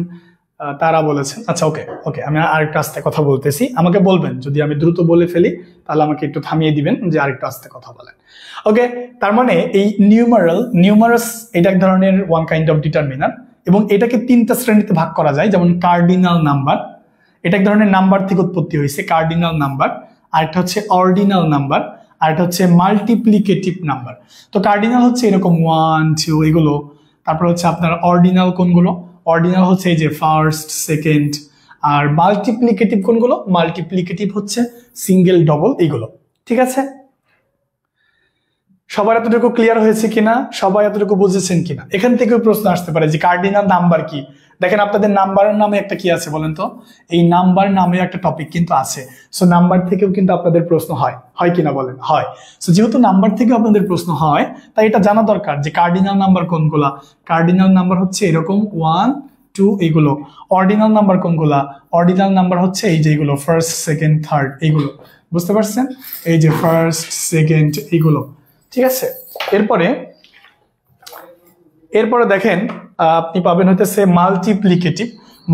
তারা বলেছেন। আচ্ছা ওকে, আমি আরেকটু আস্তে কথা বলতেছি, আমাকে বলবেন যদি আমি দ্রুত বলে ফেলি তাহলে আমাকে একটু থামিয়ে দিবেন যে আরেকটু আস্তে কথা বলেন। ওকে, তার মানে এই নিউমারাস এটা এক ধরনের ওয়ান কাইন্ড অফ ডিটারমিনার, এবং এটাকে 3টা শ্রেণীতে ভাগ করা যায়। যেমন কার্ডিনাল নাম্বার, এটা এক ধরনের নাম্বার থেকে উৎপত্তি হয়েছে, কার্ডিনাল নাম্বার। আরেকটা হচ্ছে অর্ডিনাল নাম্বার, আর এটা হচ্ছে মাল্টিপ্লিকেটিভ নাম্বার। তো কার্ডিনাল হচ্ছে এরকম 1, 2 এগুলো। তারপর হচ্ছে আপনার অর্ডিনাল কোনগুলো, অর্ডিনাল হচ্ছে এই যে ফার্স্ট, সেকেন্ড, আর মাল্টিপ্লিকেটিভ কোনগুলো? মাল্টিপ্লিকেটিভ হচ্ছে সিঙ্গেল, ডবল, এইগুলো। ঠিক আছে, সবার এতটুকু ক্লিয়ার হয়েছে কিনা, সবাই এতটুকু বুঝেছেন কিনা? এখান থেকেও প্রশ্ন আসতে পারে যে কার্ডিনাল নাম্বার কি। দেখেন আপনাদের নাম্বারের নামে একটা কি আছে বলেন তো? এই নাম্বার নামে একটা টপিক কিন্তু আছে। সো নাম্বার থেকেও কিন্তু আপনাদের প্রশ্ন হয়, হয় কিনা বলেন? হয়। সো যেহেতু নাম্বার থেকে আপনাদের প্রশ্ন হয়, তাই এটা জানা দরকার যে কার্ডিনাল নাম্বার কোনগুলা। কার্ডিনাল নাম্বার হচ্ছে এরকম 1, 2 এইগুলো। অর্ডিনাল নাম্বার কোনগুলা? অর্ডিনাল নাম্বার হচ্ছে এই যে এইগুলো, ফার্স্ট, সেকেন্ড, থার্ড, এইগুলো। বুঝতে পারছেন? এই যে ফার্স্ট, সেকেন্ড, এইগুলো। ঠিক আছে, এরপরে দেখেন আপনি পাবেন হইতেছে মাল্টিপ্লিকেটিভ।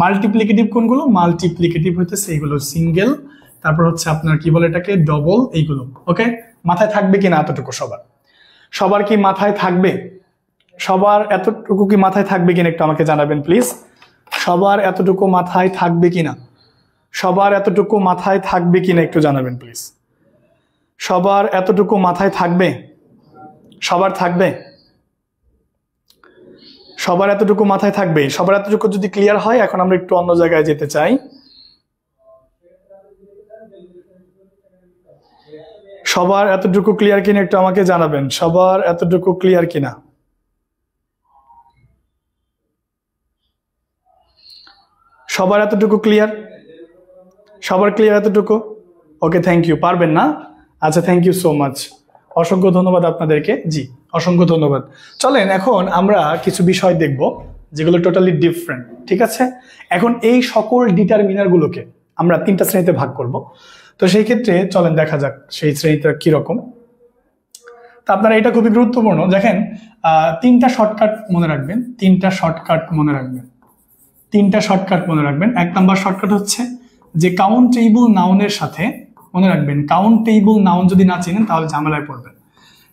মাল্টিপ্লিকেটিভ কোনগুলো? মাল্টিপ্লিকেটিভ হইতেছে এইগুলো, সিঙ্গেল, তারপর হচ্ছে আপনার কি বলে এটাকে, ডবল, এইগুলো। ওকে, মাথায় থাকবে কিনা এতটুকু? সবার কি মাথায় থাকবে? সবার এতটুকু কি মাথায় থাকবে কিনা একটু আমাকে জানাবেন প্লিজ। সবার এতটুকু মাথায় থাকবে কিনা? সবার এতটুকু মাথায় থাকবে কিনা একটু জানাবেন প্লিজ। সবার এতটুকু মাথায় থাকবে? সবার থাকবে? সবার এতটুকু মাথায় থাকবে? সবার এতটুকু যদি ক্লিয়ার হয়, এখন আমরা একটু অন্য জায়গায় যেতে চাই। সবার এতটুকু ক্লিয়ার কিনা একটু আমাকে জানাবেন। সবার এতটুকু ক্লিয়ার কিনা? সবার এতটুকু ক্লিয়ার? সবার ক্লিয়ার এতটুকু? ওকে, থ্যাংক ইউ। পারবেন না? আচ্ছা, থ্যাংক ইউ সো মাচ, অসংখ্য ধন্যবাদ আপনাদেরকে। জি, অসংখ্য ধন্যবাদ। চলেন এখন আমরা কিছু বিষয় দেখব যেগুলো টোটালি ডিফারেন্ট। ঠিক আছে, এখন এই সকল ডিটারমিনার গুলোকে আমরা 3টা শ্রেণীতে ভাগ করব। তো সেই ক্ষেত্রে চলেন দেখা যাক সেই শ্রেণীটা কিরকম। তা আপনারা এটা খুবই গুরুত্বপূর্ণ। দেখেন 3টা শর্টকাট মনে রাখবেন, 3টা শর্টকাট মনে রাখবেন, 3টা শর্টকাট মনে রাখবেন। 1 নাম্বার শর্টকাট হচ্ছে যে কাউন্টেবল নাউনের সাথে, মনে রাখবেন কাউন্টেবল নাউন যদি না চিনেন তাহলে ঝামেলায় পড়বেন।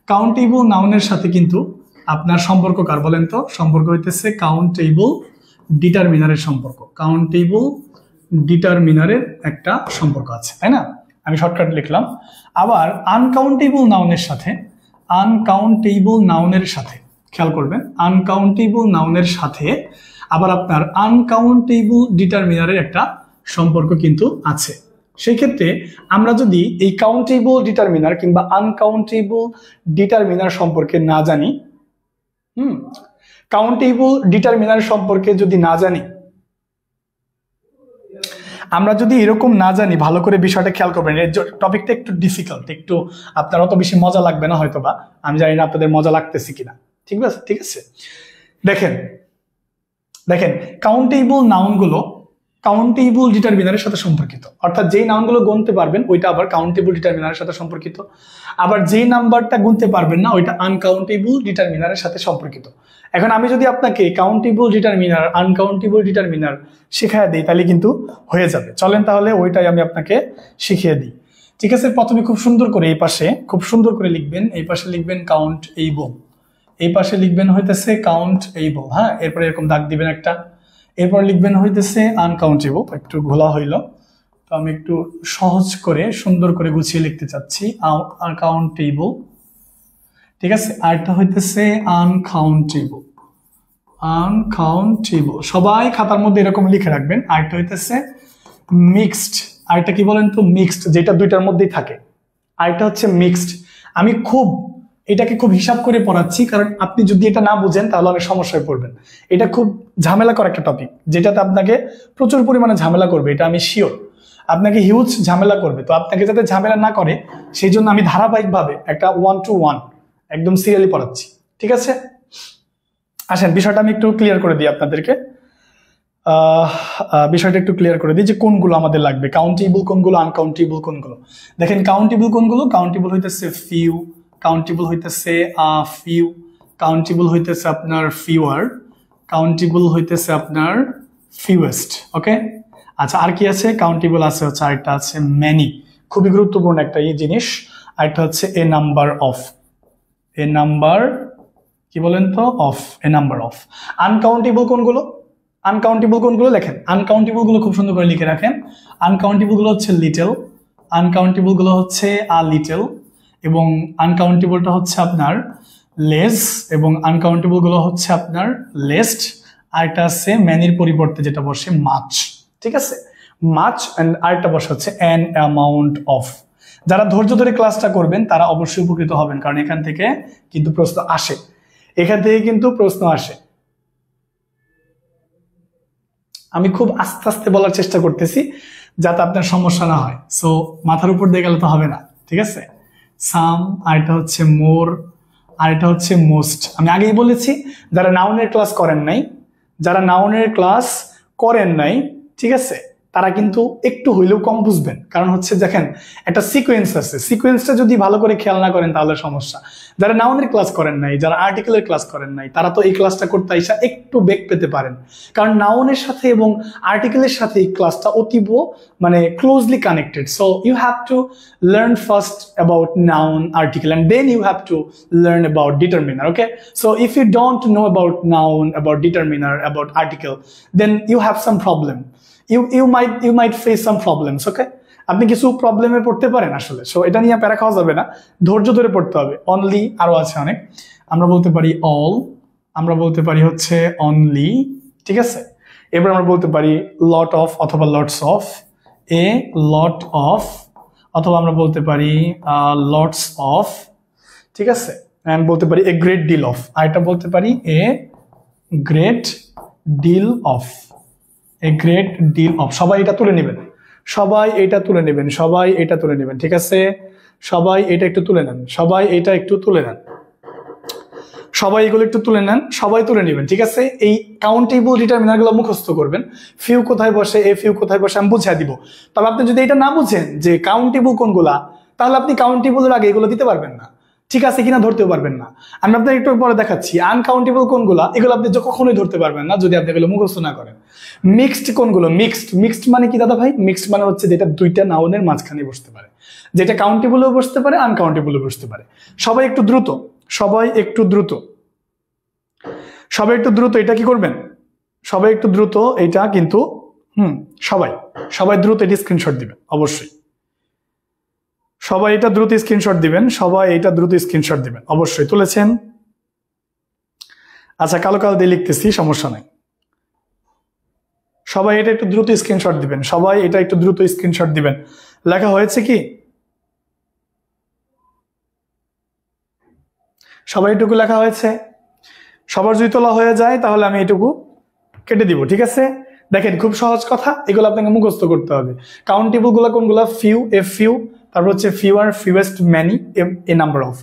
কাউন্টেবল নাউনের সাথে কিন্তু আপনার সম্পর্ক কার বলেন তো? সম্পর্ক হইতেছে কাউন্টেবল ডিটারমিনারের সম্পর্ক। কাউন্টেবল ডিটারমিনারের একটা সম্পর্ক আছে, তাই না? আমি শর্টকাট লিখলাম। আবার আনকাউন্টেবল নাউনের সাথে, আনকাউন্টেবল নাউনের সাথে খেয়াল করবেন, আনকাউন্টেবল নাউনের সাথে আবার আপনার আনকাউন্টেবল ডিটারমিনারের একটা সম্পর্ক কিন্তু আছে। সেই ক্ষেত্রে আমরা যদি এই কাউন্টেবল ডিটারমিনার কিংবা আনকাউন্টেবল ডিটারমিনার সম্পর্কে না জানি, কাউন্টেবল ডিটারমিনার সম্পর্কে যদি না জানি, আমরা যদি এরকম না জানি, ভালো করে বিষয়টা খেয়াল করবেন। এই টপিকটা একটু ডিফিকাল্ট, একটু আপনার অত বেশি মজা লাগবে না হয়তো, বা আমি জানি না আপনাদের মজা লাগতেছে কিনা। ঠিক আছে, ঠিক আছে। দেখেন দেখেন কাউন্টেবল নাউনগুলো কাউন্টেবল ডিটারমিনারের সাথে সম্পর্কিত, অর্থাৎ যেই নাউনগুলো গুনতে পারবেন ওইটা আবার কাউন্টেবল ডিটারমিনারের সাথে সম্পর্কিত, আবার যেই নাম্বারটা গুনতে পারবেন না ওইটা আনকাউন্টেবল ডিটারমিনারের সাথে সম্পর্কিত। এখন আমি যদি আপনাকে কাউন্টেবল ডিটারমিনার, আনকাউন্টেবল ডিটারমিনার শিখিয়ে দিই তাহলে কিন্তু হয়ে যাবে। চলেন তাহলে ওইটাই আমি আপনাকে শিখিয়ে দিই। ঠিক আছে, প্রথমে খুব সুন্দর করে এই পাশে খুব সুন্দর করে লিখবেন, এই পাশে লিখবেন কাউন্টেবল, এই পাশে লিখবেন হইতেছে কাউন্টেবল। হ্যাঁ, এরপরে এরকম দাগ দিবেন একটা, এরপর লিখবেন হইতেছে আনকাউন্টেবল। একটু ঘোলা হইল, তো আমি একটু সহজ করে সুন্দর করে গুছিয়ে লিখতে চাচ্ছি, আনকাউন্টেবল। ঠিক আছে, আরেকটা হইতেছে আনকাউন্টেবল, আনকাউন্টেবল। সবাই খাতার মধ্যে এরকম লিখে রাখবেন। আরেকটা হইতেছে মিক্সড, আরেকটা কি বলেন তো? মিক্সড, যেটা দুইটার মধ্যেই থাকে। আরেকটা হচ্ছে মিক্সড। আমি এটাকে খুব হিসাব করে পড়াচ্ছি, কারণ আপনি যদি এটা না বুঝেন তাহলে অনেক সমস্যায় পড়বেন। এটা খুব ঝামেলা করা একটা টপিক, যেটাতে আপনাকে প্রচুর পরিমাণে ঝামেলা করবে, এটা আমি শিওর। আপনাকে হিউজ ঝামেলা করবে, তো আপনাকে যাতে ঝামেলা না করে সেই জন্য আমি ধারাবাহিকভাবে একটা 1 to 1 একদম সিরিয়ালি পড়াচ্ছি। ঠিক আছে, আসেন বিষয়টা আমি একটু ক্লিয়ার করে দিই আপনাদেরকে। বিষয়টা একটু ক্লিয়ার করে দিই যে কোনগুলো আমাদের লাগবে, কাউন্টেবল কোনগুলো, আনকাউন্টেবল কোনগুলো। দেখেন কাউন্টেবল কোনগুলো? কাউন্টেবল হইতেছে ফিউ, কাউন্টেবল হইতেছে ফিউ, কাউন্টেবল হইতেছে আপনার ফিউয়ার, কাউন্টেবল হইতেছে আপনার ফিউয়েস্ট। ওকে, আচ্ছা আর কি আছে? কাউন্টেবল আছে হচ্ছে, আরেকটা আছে মেনি, খুবই গুরুত্বপূর্ণ একটা জিনিস। আরেকটা হচ্ছে এ নাম্বার অফ, এ নাম্বার কি বলেন তো? Of, A number of. Uncountable কোনগুলো? আনকাউন্টেবল কোনগুলো? লেখেন, আনকাউন্টেবল গুলো খুব সুন্দর করে লিখে রাখেন। আনকাউন্টেবল গুলো হচ্ছে লিটল, আনকাউন্টেবল গুলো হচ্ছে লিটল, এবং আনকাউন্টেবলটা হচ্ছে আপনার লেস, এবং আনকাউন্টেবল গুলো হচ্ছে আপনার লেস্ট। আরেকটা আছে ম্যানির পরিবর্তে যেটা বসে মাছ। ঠিক আছে, মাচ অ্যান্ড আরেকটা বসে হচ্ছে অ্যান অ্যামাউন্ট অফ। যারা ধৈর্য ধরে ক্লাসটা করবেন তারা অবশ্যই উপকৃত হবেন, কারণ এখান থেকে কিন্তু প্রশ্ন আসে, এখান থেকে কিন্তু প্রশ্ন আসে। আমি খুব আস্তে আস্তে বলার চেষ্টা করতেছি যাতে আপনার সমস্যা না হয়, সো মাথার উপর দিয়ে গেলে তো হবে না, ঠিক আছে। সাম, আর এটা হচ্ছে মোর, আর এটা হচ্ছে মোস্ট। আমি আগেই বলেছি যারা নাউনের ক্লাস করেন নাই, যারা নাউনের ক্লাস করেন নাই, ঠিক আছে, তারা কিন্তু একটু হইলেও কম বুঝবেন। কারণ হচ্ছে দেখেন একটা সিকোয়েন্স আছে, সিকোয়েন্সটা যদি ভালো করে খেয়াল না করেন তাহলে সমস্যা। যারা নাউনের ক্লাস করেন নাই, যারা আর্টিকেলের ক্লাস করেন নাই, তারা তো এই ক্লাসটা করতে আইসা একটু বেগ পেতে পারেন, কারণ নাউনের সাথে এবং আর্টিকেলের সাথে এই ক্লাসটা অতীব মানে closely connected. So you have to learn first about noun, article, and then you have to learn about determiner. Okay, so if you don't know about noun, about determiner, about article, then you have some problem. You might face some problems. Okay, আপনি কিছু প্রবলেমে পড়তে পারেন আসলে। So এটা নিয়ে প্যারা খাওয়া যাবে না, ধৈর্য ধরে পড়তে হবে। অনলি আরো আছে অনেক, আমরা বলতে পারি অল, আমরা বলতে পারি হচ্ছে অনলি, ঠিক আছে। এবার আমরা বলতে পারি লট অফ অথবা lots of, A lot of, অথবা আমরা বলতে পারি লটস অফ, ঠিক আছে। এন্ড বলতে পারি এ গ্রেট ডিল অফ, আর এটা বলতে পারি a great deal of, a great deal of. সবাই এটা তুলে নেবেন, সবাই এটা তুলে নেবেন, সবাই এটা তুলে নেবেন, ঠিক আছে। সবাই এটা একটু তুলে নেন, সবাই এটা একটু তুলে নেন, সবাই এগুলো একটু তুলে নেন, সবাই তুলে নেবেন, ঠিক আছে। এই কাউন্টেবল ডিটারমিনার গুলো মুখস্থ করবেন, ফিউ কোথায় বসে, এ ফিউ কোথায় বসে আমি বুঝিয়ে দিব। তবে আপনি যদি এটা না বুঝেন যে কাউন্টেবল কোনগুলা, তাহলে আপনি কাউন্টেবলের আগে এগুলো দিতে পারবেন না, ঠিক আছে কিনা ধরতেও পারবেন না। আমি আপনাকে একটু পরে দেখাচ্ছি আনকাউন্টেবল কোনগুলা, এগুলো আপনি কখনোই ধরতে পারবেন না যদি আপনি এগুলো মুখস্থ না করেন। মিক্সড কোনগুলো, মিক্সড মানে কি দাদা ভাই? মিক্সড মানে হচ্ছে যেটা দুইটা নাউনের মাঝখানে বসতে পারে, যেটা কাউন্টেবলও বসতে পারে, আনকাউন্টেবলও বসতে পারে। সবাই একটু দ্রুত, সবাই একটু দ্রুত, সবাই একটু দ্রুত এটা কি করবেন, সবাই একটু দ্রুত এটা কিন্তু সবাই সবাই দ্রুত এটি স্ক্রিনশট দিবেন অবশ্যই, সবাই এটা দ্রুত স্ক্রিনশট দিবেন, সবাই এটা দ্রুত স্ক্রিনশট দিবেন অবশ্যই। তুলেছেন? আচ্ছা, কালো কালো দিয়ে লিখতেছি, সমস্যা নাই। সবাই এটা একটু দ্রুত স্ক্রিনশট দিবেন, সবাই এটা একটু দ্রুত স্ক্রিনশট দিবেন। লেখা হয়েছে কি? সবাই এটুকু লেখা হয়েছে? সবার যদি তোলা হয়ে যায় তাহলে আমি এটুকু কেটে দিব, ঠিক আছে। দেখেন খুব সহজ কথা, এগুলো আপনাকে মুখস্থ করতে হবে। কাউন্টেবল গুলো কোনগুলো? ফিউ, এ ফিউ, তারপর হচ্ছে fewer, fewest, many, a number of.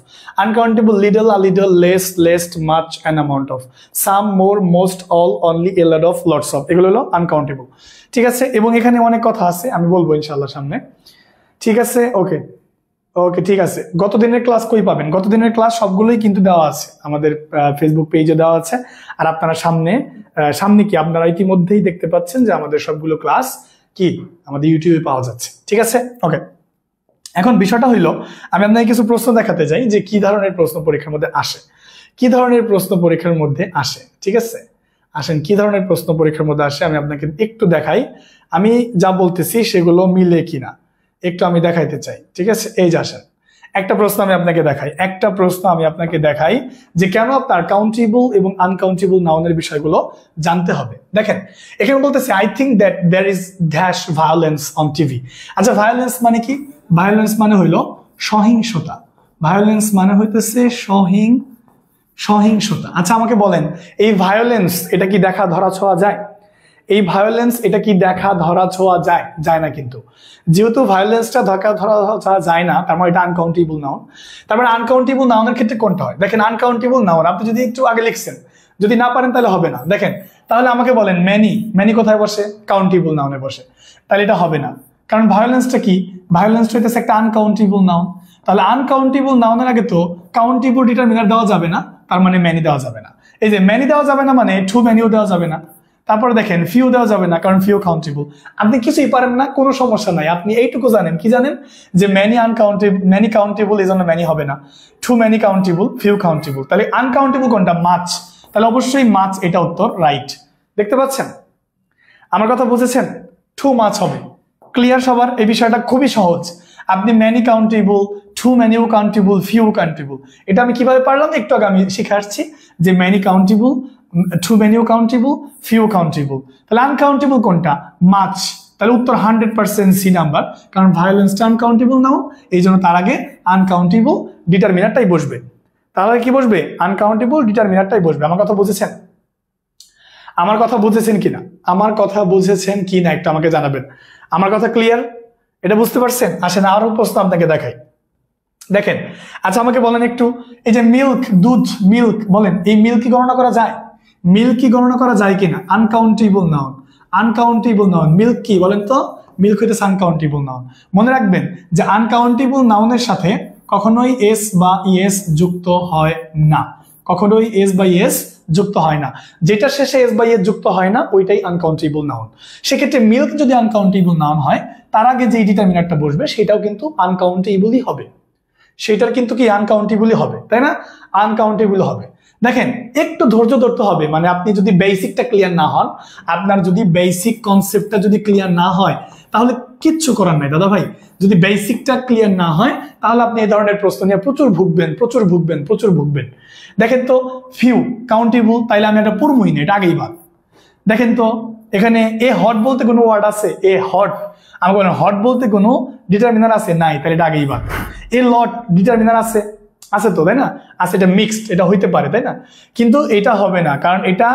Uncountable little, a little, less, least, much, an amount of. Some, more, most, all, only, a lot of, lots of. এগুলো হলো আনকাউন্টেবল, ঠিক আছে। এবং এখানে অনেক কথা আছে, আমি বলবো ইনশাআল্লাহ সামনে, ঠিক আছে। ওকে ওকে, ঠিক আছে। গত দিনের ক্লাস কই পাবেন? গত দিনের ক্লাস সবগুলোই কিন্তু দেওয়া আছে আমাদের ফেসবুক পেজে দেওয়া আছে। আর আপনারা সামনে কি আপনারা ইতিমধ্যেই দেখতে পাচ্ছেন যে আমাদের সবগুলো ক্লাস কি আমাদের ইউটিউবে পাওয়া যাচ্ছে, ঠিক আছে। ওকে, এখন বিষয়টা হইলো আমি আপনাকে কিছু প্রশ্ন দেখাতে চাই যে কি ধরনের প্রশ্ন পরীক্ষার মধ্যে আসে, কি ধরনের প্রশ্ন পরীক্ষার মধ্যে আসে, ঠিক আছে। আসেন, কি ধরনের প্রশ্ন পরীক্ষার মধ্যে আসে আমি আপনাকে একটু দেখাই, আমি যা বলতেছি সেগুলো মিলে কিনা একটু আমি দেখাইতে চাই, ঠিক আছে। এই যে আসেন, একটা প্রশ্ন আমি আপনাকে দেখাই, যে কেন আপনার কাউন্টেবল এবং আনকাউন্টেবল নাউনের বিষয়গুলো জানতে হবে। দেখেন এখানে বলতেছে I think that there is dash violence on TV. আচ্ছা, ভায়োলেন্স মানে কি? ভায়োলেন্স মানে হইলো সহিংসতা, ভায়োলেন্স মানে হইতেছে সহিংসতা। আচ্ছা আমাকে বলেন, এই ভায়োলেন্স এটা কি দেখা ধরা ছোঁয়া যায়? এই ভায়োলেন্স এটা কি দেখা ধরা ছোঁয়া যায়? যায় না। কিন্তু যেহেতু ভায়োলেন্সটা দেখা ধরা ছোঁয়া যায় না, তার মানে এটা আনকাউন্টেবল নাউন। তারপরে আনকাউন্টেবল নাউনের ক্ষেত্রে কোনটা হয়? দেখেন আনকাউন্টেবল নাউন আপনি যদি একটু আগে লিখছেন, যদি না পারেন তাহলে হবে না। দেখেন তাহলে আমাকে বলেন মেনি কোথায় বসে? কাউন্টেবল নাউনে বসে, তাহলে এটা হবে না। কারণ ভায়োলেন্সটা কি? ভায়োলেন্সটা হইতেছে একটা আনকাউন্টেবল নাউন। তাহলে আনকাউন্টেবল নাউনের আগে তো কাউন্টেবল ডিটারমিনার দেওয়া যাবে না, তার মানে মেনি দেওয়া যাবে না। এই যে মেনি দেওয়া যাবে না মানে টু মেনিও দেওয়া যাবে না। তারপরে দেখেন ফিউ দেওয়া যাবে না, কারণ ফিউ কাউন্টেবল। আপনি কিছুই পারেন না, কোনো সমস্যা নাই। আপনি এইটুকু জানেন, কি জানেন? যে মেনি কাউন্টেবল এই জন্য মেনি হবে না, too many countable, few countable. তাহলে আনকাউন্টেবল কোনটা? মাছ। তাহলে অবশ্যই মাছ, এটা উত্তর রাইট। দেখতে পাচ্ছেন? আমার কথা বুঝেছেন? টু মাছ হবে। ক্লিয়ার সবার? এই বিষয়টা খুবই সহজ। আপনি মেনি কাউন্টেবল, টু মেনিও কাউন্টেবল, ফিউ কাউন্টেবল, এটা আমি কিভাবে পারলাম একটু আগে আমি শিখে আসছি যে মেনি কাউন্টেবল, টু মেনিও কাউন্টেবল, ফিউ কাউন্টেবল। তাহলে আনকাউন্টেবল কোনটা? মাছ। তাহলে তাহলে উত্তর 100% সি নাম্বার, কারণ ভায়োলেন্সটা আনকাউন্টেবল নাউন, এই জন্য তার আগে আনকাউন্টেবল ডিটারমিনারটাই বসবে। তাহলে কি বসবে? আনকাউন্টেবল ডিটারমিনারটাই বসবে। আমার কথা বুঝেছেন? আমার কথা বুঝেছেন কিনা? আমার কথা বুঝেছেন কিনা একটু আমাকে জানাবেন। আমার কথা ক্লিয়ার? এটা বুঝতে পারছেন? আসেন আরো প্রশ্ন আপনাকে দেখাই। দেখেন, আচ্ছা আমাকে বলেন একটু, এই যে মিল্ক, দুধ, মিল্ক, বলেন এই মিল্ক কি গণনা করা যায়? মিল্ক কি গণনা করা যায় কিনা? Uncountable noun, uncountable noun. Milk কি বলেন তো? মিল্ক হইতেছে আনকাউন্টেবল নাউন। মনে রাখবেন যে আনকাউন্টেবল নাউনের সাথে কখনোই এস বা ইএস যুক্ত হয় না, কখনোই এস বা ইএস যুক্ত হয় না। যেটা শেষে এস বা ইএস যুক্ত হয় না ওইটাই আনকাউন্টেবল নাউন। সেক্ষেত্রে মিল্ক যদি আনকাউন্টেবল নাউন হয়, তার আগে যে ডিটারমিনারটা বসবে সেটাও কিন্তু আনকাউন্টেবলই হবে, সেটার কিন্তু কি আনকাউন্টেবলই হবে, তাই না? আনকাউন্টেবল হবে। দেখেন একটু ধৈর্য ধরতে হবে, মানে আপনি যদি বেসিকটা ক্লিয়ার না হন, আপনার যদি বেসিক কনসেপ্টটা যদি ক্লিয়ার না হয়, তাহলে কিচ্ছু করার নাই দাদা ভাই। যদি বেসিকটা ক্লিয়ার না হয় তাহলে আপনি এই ধরনের প্রশ্ন নিয়ে প্রচুর ভুগবেন, প্রচুর ভুগবেন, প্রচুর ভুগবেন। দেখেন তো, ফিউ কাউন্টেবল, তাইলে আমি এটা পড়বই না, এটা আগেই বাদ। দেখেন তো এখানে এ হট বলতে কোনো ওয়ার্ড আছে? এ হট, আমাকে বলেন হট বলতে কোনো ডিটারমিনার আছে? নাই, তাহলে এটা আগেই বাদ। এ লট ডিটারমিনার আছে? আছে তো, তাই না? আছে, এটা মিক্সড, এটা হইতে পারে, তাই না? কিন্তু এটা হবে না, কারণ এটা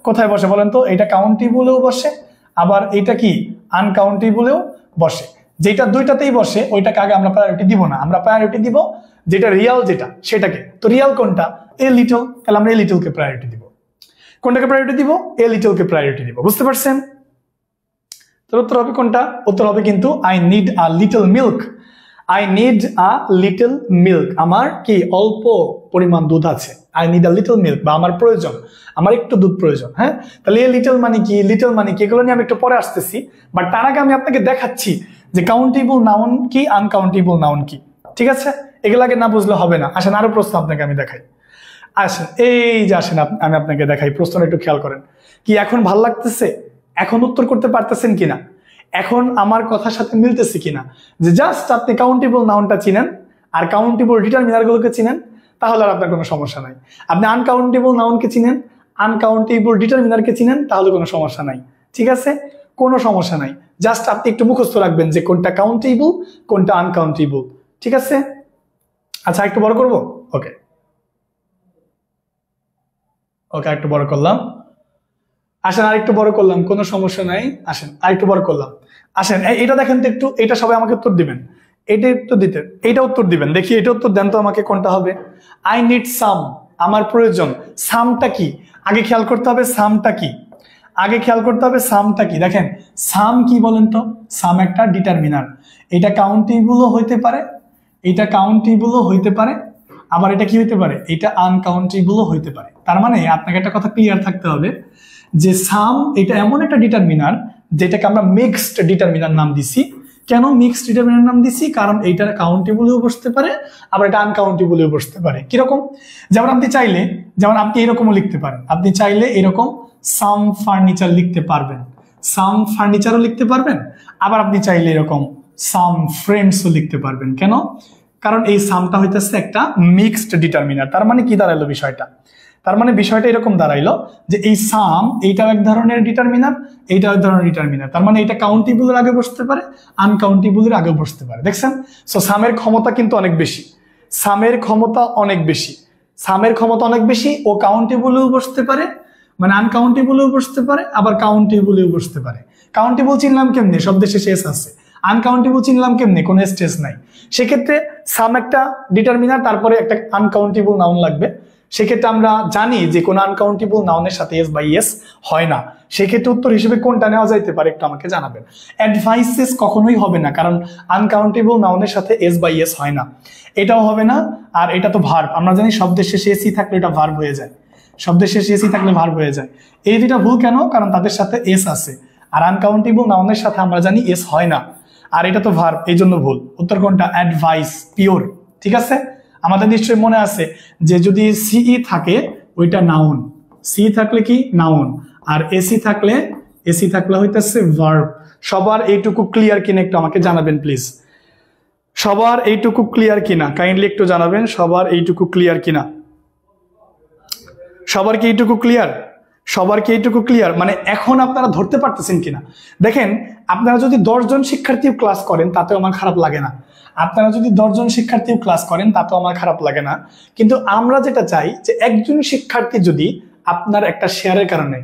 কোথায় বসে বলেন তো? এটা কাউন্টেবলেও বসে, আবার এটা কি আনকাউন্টেবলেও বসে। যেটা দুইটাতেই বসে ওইটাকে আগে আমরা প্রায়োরিটি দিব না, আমরা প্রায়োরিটি দিব যেটা রিয়াল, যেটা সেটাকে। তো রিয়াল কোনটা? এ লিটল, তাহলে আমরা এ লিটলকে প্রায়োরিটি দিব। কোনটাকে প্রায়োরিটি দিব? এ লিটলকে প্রায়োরিটি দিব। বুঝতে পারছেন? তো উত্তর হবে কোনটা? উত্তর হবে কিন্তু I need a little milk. I need a little milk, আমার কি অল্প পরিমাণ দুধ আছে। I need a little milk, বা আমার প্রয়োজন, আমার একটু দুধ প্রয়োজন। হ্যাঁ, তাহলে এ লিটল মানে কি, লিটল মানে কি, এগুলো নিয়ে আমি একটু পরে আসতেছি। বাট তার আগে আমি আপনাকে দেখাচ্ছি যে কাউন্টেবল নাউন কি, আনকাউন্টেবল নাউন কি। ঠিক আছে, এগুলো আগে না বুঝলে হবে না। আসেন আরো প্রশ্ন আপনাকে আমি দেখাই। আসেন, এই যে আসেন আমি আপনাকে দেখাই, প্রশ্নটা একটু খেয়াল করেন। কি এখন ভাল লাগতেছে? এখন উত্তর করতে পারতেছেন কিনা? এখন আমার কথার সাথে মিলতেছে কিনা? যে জাস্ট আপনি কাউন্টেবল নাউনটা চিনেন আর কাউন্টেবল ডিটারমিনার গুলোকে চিনেন, তাহলে আর আপনার কোনো সমস্যা নাই। আপনি আনকাউন্টেবল নাউনকে চিনেন, আনকাউন্টেবল ডিটারমিনারকে চিনেন, তাহলে কোনো সমস্যা নাই। ঠিক আছে, কোনো সমস্যা নাই। জাস্ট আপনি একটু মুখস্থ রাখবেন যে কোনটা কাউন্টেবল, কোনটা আনকাউন্টেবল। ঠিক আছে, আচ্ছা একটু বড় করবো। ওকে ওকে, একটু বড় করলাম। আসেন আরেকটু বড় করলাম, কোনো সমস্যা নাই। আসেন আরেকটু বড় করলাম। আসেন এটা দেখেন তো একটু, এটা সবাই আমাকে উত্তর দিবেন। এটা একটু দিতে, এটা উত্তর দিবেন। দেখি এটা উত্তর দেন তো আমাকে, কোনটা হবে? আই নিড সাম, আমার প্রয়োজন। সামটা কি আগে খেয়াল করতে হবে, সামটা কি আগে খেয়াল করতে হবে, সামটা কি। দেখেন সাম কি বলেন তো? সাম একটা ডিটারমিনার। এটা কাউন্টেবলও হইতে পারে, এটা কাউন্টেবলও হইতে পারে, আবার এটা কি হইতে পারে? এটা আনকাউন্টেবলও হইতে পারে। তার মানে আপনাকে একটা কথা ক্লিয়ার থাকতে হবে যে সাম এটা এমন একটা ডিটারমিনার যেটাকে আমরা মিক্সড ডিটারমিনার নাম দিছি। কেন মিক্সড ডিটারমিনার নাম দিছি? কারণ এইটা কাউন্টেবলেও বসতে পারে, আবার এটা আনকাউন্টেবলেও বসতে পারে। কিরকম? যেমন আপনি চাইলে, যেমন আপনি এরকমও লিখতে পারেন, আপনি চাইলে এরকম সাম ফার্নিচার লিখতে পারবেন, সাম ফার্নিচারও লিখতে পারবেন, আবার আপনি চাইলে এরকম সাম ফ্রেন্ডসও লিখতে পারবেন। কেন? কারণ এই সামটা হইতেছে একটা মিক্সড ডিটারমিনার। তার মানে কি দাঁড়াইলো বিষয়টা? তার মানে বিষয়টা এরকম দাঁড়াইলো যে এই সাম এইটাও এক ধরনের ডিটারমিনার, এইটাও এক ধরনের ডিটারমিনার। তার মানে এটা কাউন্টেবলের আগে বসতে পারে, আনকাউন্টেবলের আগে বসতে পারে। দেখছেন? সো সামের ক্ষমতা কিন্তু অনেক বেশি, সামের ক্ষমতা অনেক বেশি, সামের ক্ষমতা অনেক বেশি। ও কাউন্টেবলেও বসতে পারে, মানে আনকাউন্টেবলেও বসতে পারে, আবার কাউন্টেবলেও বসতে পারে। কাউন্টেবল চিনলাম কেমনে? শব্দের শেষে এস আছে। আনকাউন্টেবল চিনলাম কেমনে? কোনো স্টেজ নাই। সেক্ষেত্রে সাম একটা ডিটারমিনার, তারপরে একটা আনকাউন্টেবল নাউন লাগবে। সেক্ষেত্রে আমরা জানি যে কোন আনকাউন্টেবল নাউনের সাথে এস বাই এস হয় না। সেক্ষেত্রে উত্তর হিসেবে কোনটা নেওয়া যাইতে পারে একটু আমাকে জানাবেন। অ্যাডভাইসেস কখনোই হবে না, কারণ আনকাউন্টেবল নাউনের সাথে এস বাই এস হয় না। এটাও হবে না। আর এটা তো ভার্ব, আমরা জানি শব্দের শেষে এসি থাকলে এটা ভার্ব হয়ে যায়, শব্দের শেষে এসি থাকলে ভার্ব হয়ে যায়। এই দুইটা ভুল কেন? কারণ তাদের সাথে এস আছে, আর আনকাউন্টেবল নাউনের সাথে আমরা জানি এস হয় না, আর এটা তো ভার্ব, এই জন্য ভুল। উত্তর কোনটা? Advice, pure. ঠিক আছে, আমাদের নিশ্চয়ই মনে আছে যে যদি সিই থাকে ওইটা নাউন, সি থাকলে কি নাউন, আর এসি থাকলে হইতেছে ভার্ব। সবার এইটুকু ক্লিয়ার কিনা একটু আমাকে জানাবেন প্লিজ। সবার এইটুকু ক্লিয়ার কিনা কাইন্ডলি একটু জানাবেন। সবার এইটুকু ক্লিয়ার কিনা? সবার কি এইটুকু ক্লিয়ার? সবার কি এইটুকু ক্লিয়ার? মানে এখন আপনারা ধরতে পারতেছেন কিনা দেখেন। আপনারা যদি 10 জন শিক্ষার্থীও ক্লাস করেন তাতেও আমার খারাপ লাগে না, আপনারা যদি 10 জন শিক্ষার্থীও ক্লাস করেন তাতেও আমার খারাপ লাগে না। কিন্তু আমরা যেটা চাই যে একজন শিক্ষার্থী যদি আপনার একটা শেয়ারের কারণে,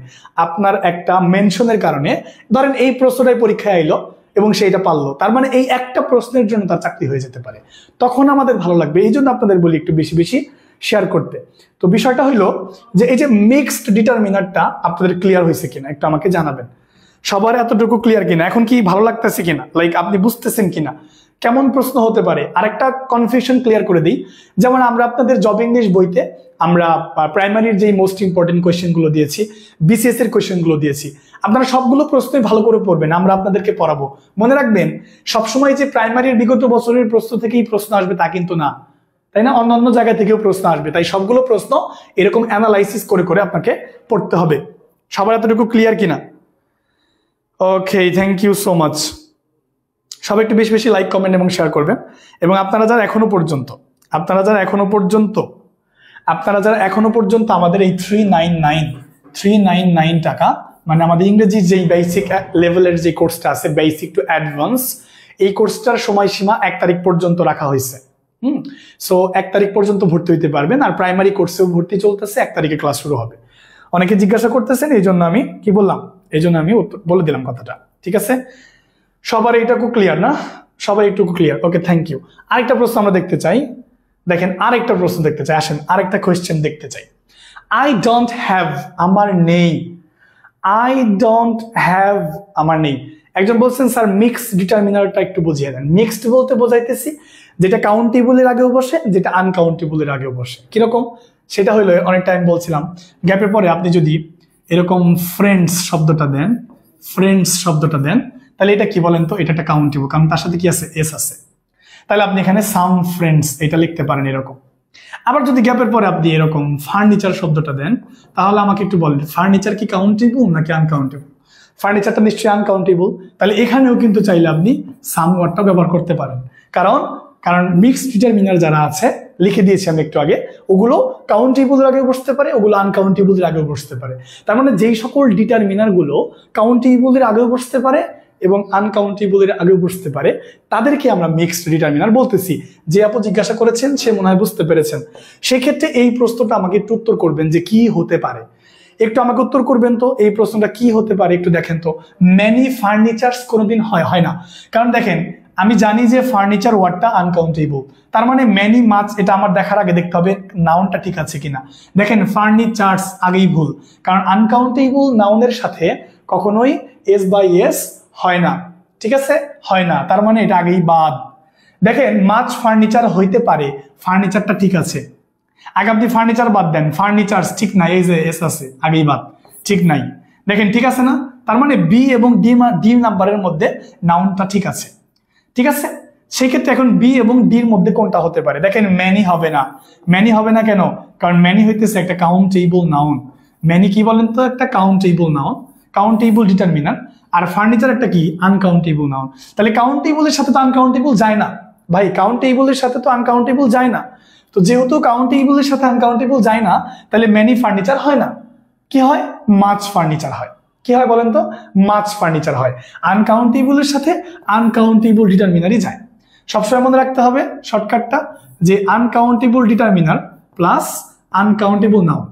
আপনার একটা মেনশনের কারণে, ধরেন এই প্রশ্নটাই পরীক্ষায় এলো এবং সেইটা পারলো, তার মানে এই একটা প্রশ্নের জন্য তার চাকরি হয়ে যেতে পারে, তখন আমাদের ভালো লাগবে। এই জন্য আপনাদের বলি একটু বেশি বেশি শেয়ার করতে। তো বিষয়টা হইলো যে এই যে মিক্সড ডিটারমিনারটা আপনাদের ক্লিয়ার হয়েছে কিনা একটু আমাকে জানাবেন। সবার এতটুকু ক্লিয়ার কিনা? এখন কি ভালো লাগতেছে কিনা, লাইক আপনি বুঝতেছেন কিনা কেমন প্রশ্ন হতে পারে? আরেকটা কনফিউশন ক্লিয়ার করে দিই। যেমন আমরা আপনাদের জব ইংলিশ বইতে আমরা প্রাইমারির যেই মোস্ট ইম্পর্টেন্ট কোয়েশ্চেনগুলো দিয়েছি, বিসিএস এর কোয়েশ্চেনগুলো দিয়েছি, আপনারা সবগুলো প্রশ্নই ভালো করে পড়বেন, আমরা আপনাদেরকে পড়াবো। মনে রাখবেন সবসময় যে প্রাইমারির বিগত বছরের প্রশ্ন থেকেই প্রশ্ন আসবে তা কিন্তু না, তাই না? অন্যান্য জায়গা থেকেও প্রশ্ন আসবে, তাই সবগুলো প্রশ্ন এরকম অ্যানালাইসিস করে করে আপনাকে পড়তে হবে। সবার এতটুকু ক্লিয়ার কিনা? ওকে, থ্যাংক ইউ সো মাচ। সবাই একটু বেশি বেশি লাইক, কমেন্ট এবং শেয়ার করবেন। এবং আপনারা যারা এখনো পর্যন্ত আমাদের এই 399 টাকা, মানে আমাদের ইংরেজি যেই বেসিক লেভেলের যে কোর্সটা আছে, বেসিক টু অ্যাডভান্স, এই কোর্সটার সময়সীমা 1 তারিখ পর্যন্ত রাখা হয়েছে। সো 1 তারিখ পর্যন্ত ভর্তি হইতে পারবেন। আর প্রাইমারি কোর্সেও ভর্তি চলতেছে, 1 তারিখে ক্লাস শুরু হবে। অনেকে জিজ্ঞাসা করতেছেন, এই জন্য আমি কি বললাম, এই জন্য আমি বলে দিলাম কথাটা, ঠিক আছে? সবার এইটুকু ক্লিয়ার না? সবার এইটুকু ক্লিয়ার? Okay, thank you. আরেকটা প্রশ্ন আমরা দেখতে চাই, দেখেন আরেকটা প্রশ্ন দেখতে চাই, আসেন আরেকটা কোয়েশ্চেন দেখতে চাই। আই ডোন্ট হ্যাভ, আমার নেই। আই ডোন্ট হ্যাভ, আমার নেই। একজন বলছেন স্যার মিক্সড ডিটারমিনারটা একটু বুঝিয়ে দেন। মিক্সড বলতে বোঝাইতেছি যেটা কাউন্টেবলের আগেও বসে, যেটা আনকাউন্টেবলের আগেও বসে। কিরকম? সেটা হইলো অনেক টাইম বলছিলাম, গ্যাপের পরে আপনি যদি এরকম ফ্রেন্ডস শব্দটা দেন, তাহলে এটা কি বলেন তো? এটা একটা কাউন্টেবল, কারণ তার সাথে কি আছে? এস আছে। তাহলে আপনি এখানে সাম ফ্রেন্ডস এটা লিখতে পারেন এরকম। আবার যদি গ্যাপের পরে আপনি এরকম ফার্নিচার শব্দটা দেন, তাহলে আমাকে একটু বলেন ফার্নিচার কি কাউন্টেবল নাকি আনকাউন্টেবল? ফার্নিচারটা নিশ্চয়ই আনকাউন্টেবল, তাহলে এখানেও কিন্তু চাইলে আপনি সাম ওয়ার্ডটা ব্যবহার করতে পারেন। কারণ মিক্সড ডিটারমিনার যারা আছে, লিখে দিয়েছি আমি একটু আগে, ওগুলো কাউন্টেবলের আগেও বসতে পারে, ওগুলো আনকাউন্টেবলের আগেও বসতে পারে। তার মানে যেই সকল ডিটারমিনার গুলো কাউন্টেবলের আগেও বসতে পারে এবং আনকাউন্টেবলের আগেও বসতে পারে, তাদেরকে আমরা মিক্সড ডিটারমিনার বলতেছি। যে আপু জিজ্ঞাসা করেছেন সে মনে হয় বুঝতে পেরেছেন। সেক্ষেত্রে এই প্রশ্নটা আমাকে একটু উত্তর করবেন যে কি হতে পারে, একটু আমাকে উত্তর করবেন তো এই প্রশ্নটা কি হতে পারে একটু দেখেন তো। মেনি ফার্নিচার্স কোনোদিন হয় না, কারণ দেখেন আমি জানি যে ফার্নিচার ওয়ার্ডটা আনকাউন্টেবল, তার মানে মেনি মাছ, এটা আমার দেখার আগে দেখতে হবে নাউনটা ঠিক আছে কিনা। দেখেন ফার্নিচার্স আগেই ভুল, কারণ আনকাউন্টেবল নাউনের সাথে কখনোই এস বাই এস হয় না, ঠিক আছে? হয় না, তার মানে এটা আগেই বাদ। দেখেন মাছ ফার্নিচার হইতে পারে, ফার্নিচারটা ঠিক আছে, আগে আপনি ফার্নিচার বাদ দেন, ফার্নিচার্স ঠিক নাই, এই যে এস আছে আগেই বাদ, ঠিক নাই। দেখেন ঠিক আছে না? তার মানে বি এবং ডি নাম্বারের মধ্যে নাউনটা ঠিক আছে, ঠিক আছে? সেই ক্ষেত্রে এখন বি এবং ডির মধ্যে কোনটা হতে পারে? দেখেন ম্যানি হবে না। ম্যানি হবে না কেন? কারণ ম্যানি হইতেছে একটা কাউন্টেবল নাউন। ম্যানি কি বলেন তো? একটা কাউন্টেবল নাউন, কাউন্টেবল ডিটারমিনার। আর ফার্নিচার একটা কি? Uncountable noun. তাহলে কাউন্টেবলের সাথে তো আনকাউন্টেবল যায় না ভাই, কাউন্টেবলের সাথে তো আনকাউন্টেবল যায় না। তো যেহেতু কাউন্টেবলের সাথে আনকাউন্টেবল যায় না, তাহলে ম্যানি ফার্নিচার হয় না। কি হয়? মাছ ফার্নিচার হয়। কি হয় বলেন তো? মাছ ফার্নিচার হয়। আনকাউন্টেবলের সাথে আনকাউন্টেবল ডিটারমিনারই যায়। সবসময় মনে রাখতে হবে শর্টকাটটা, যে uncountable determiner plus uncountable noun,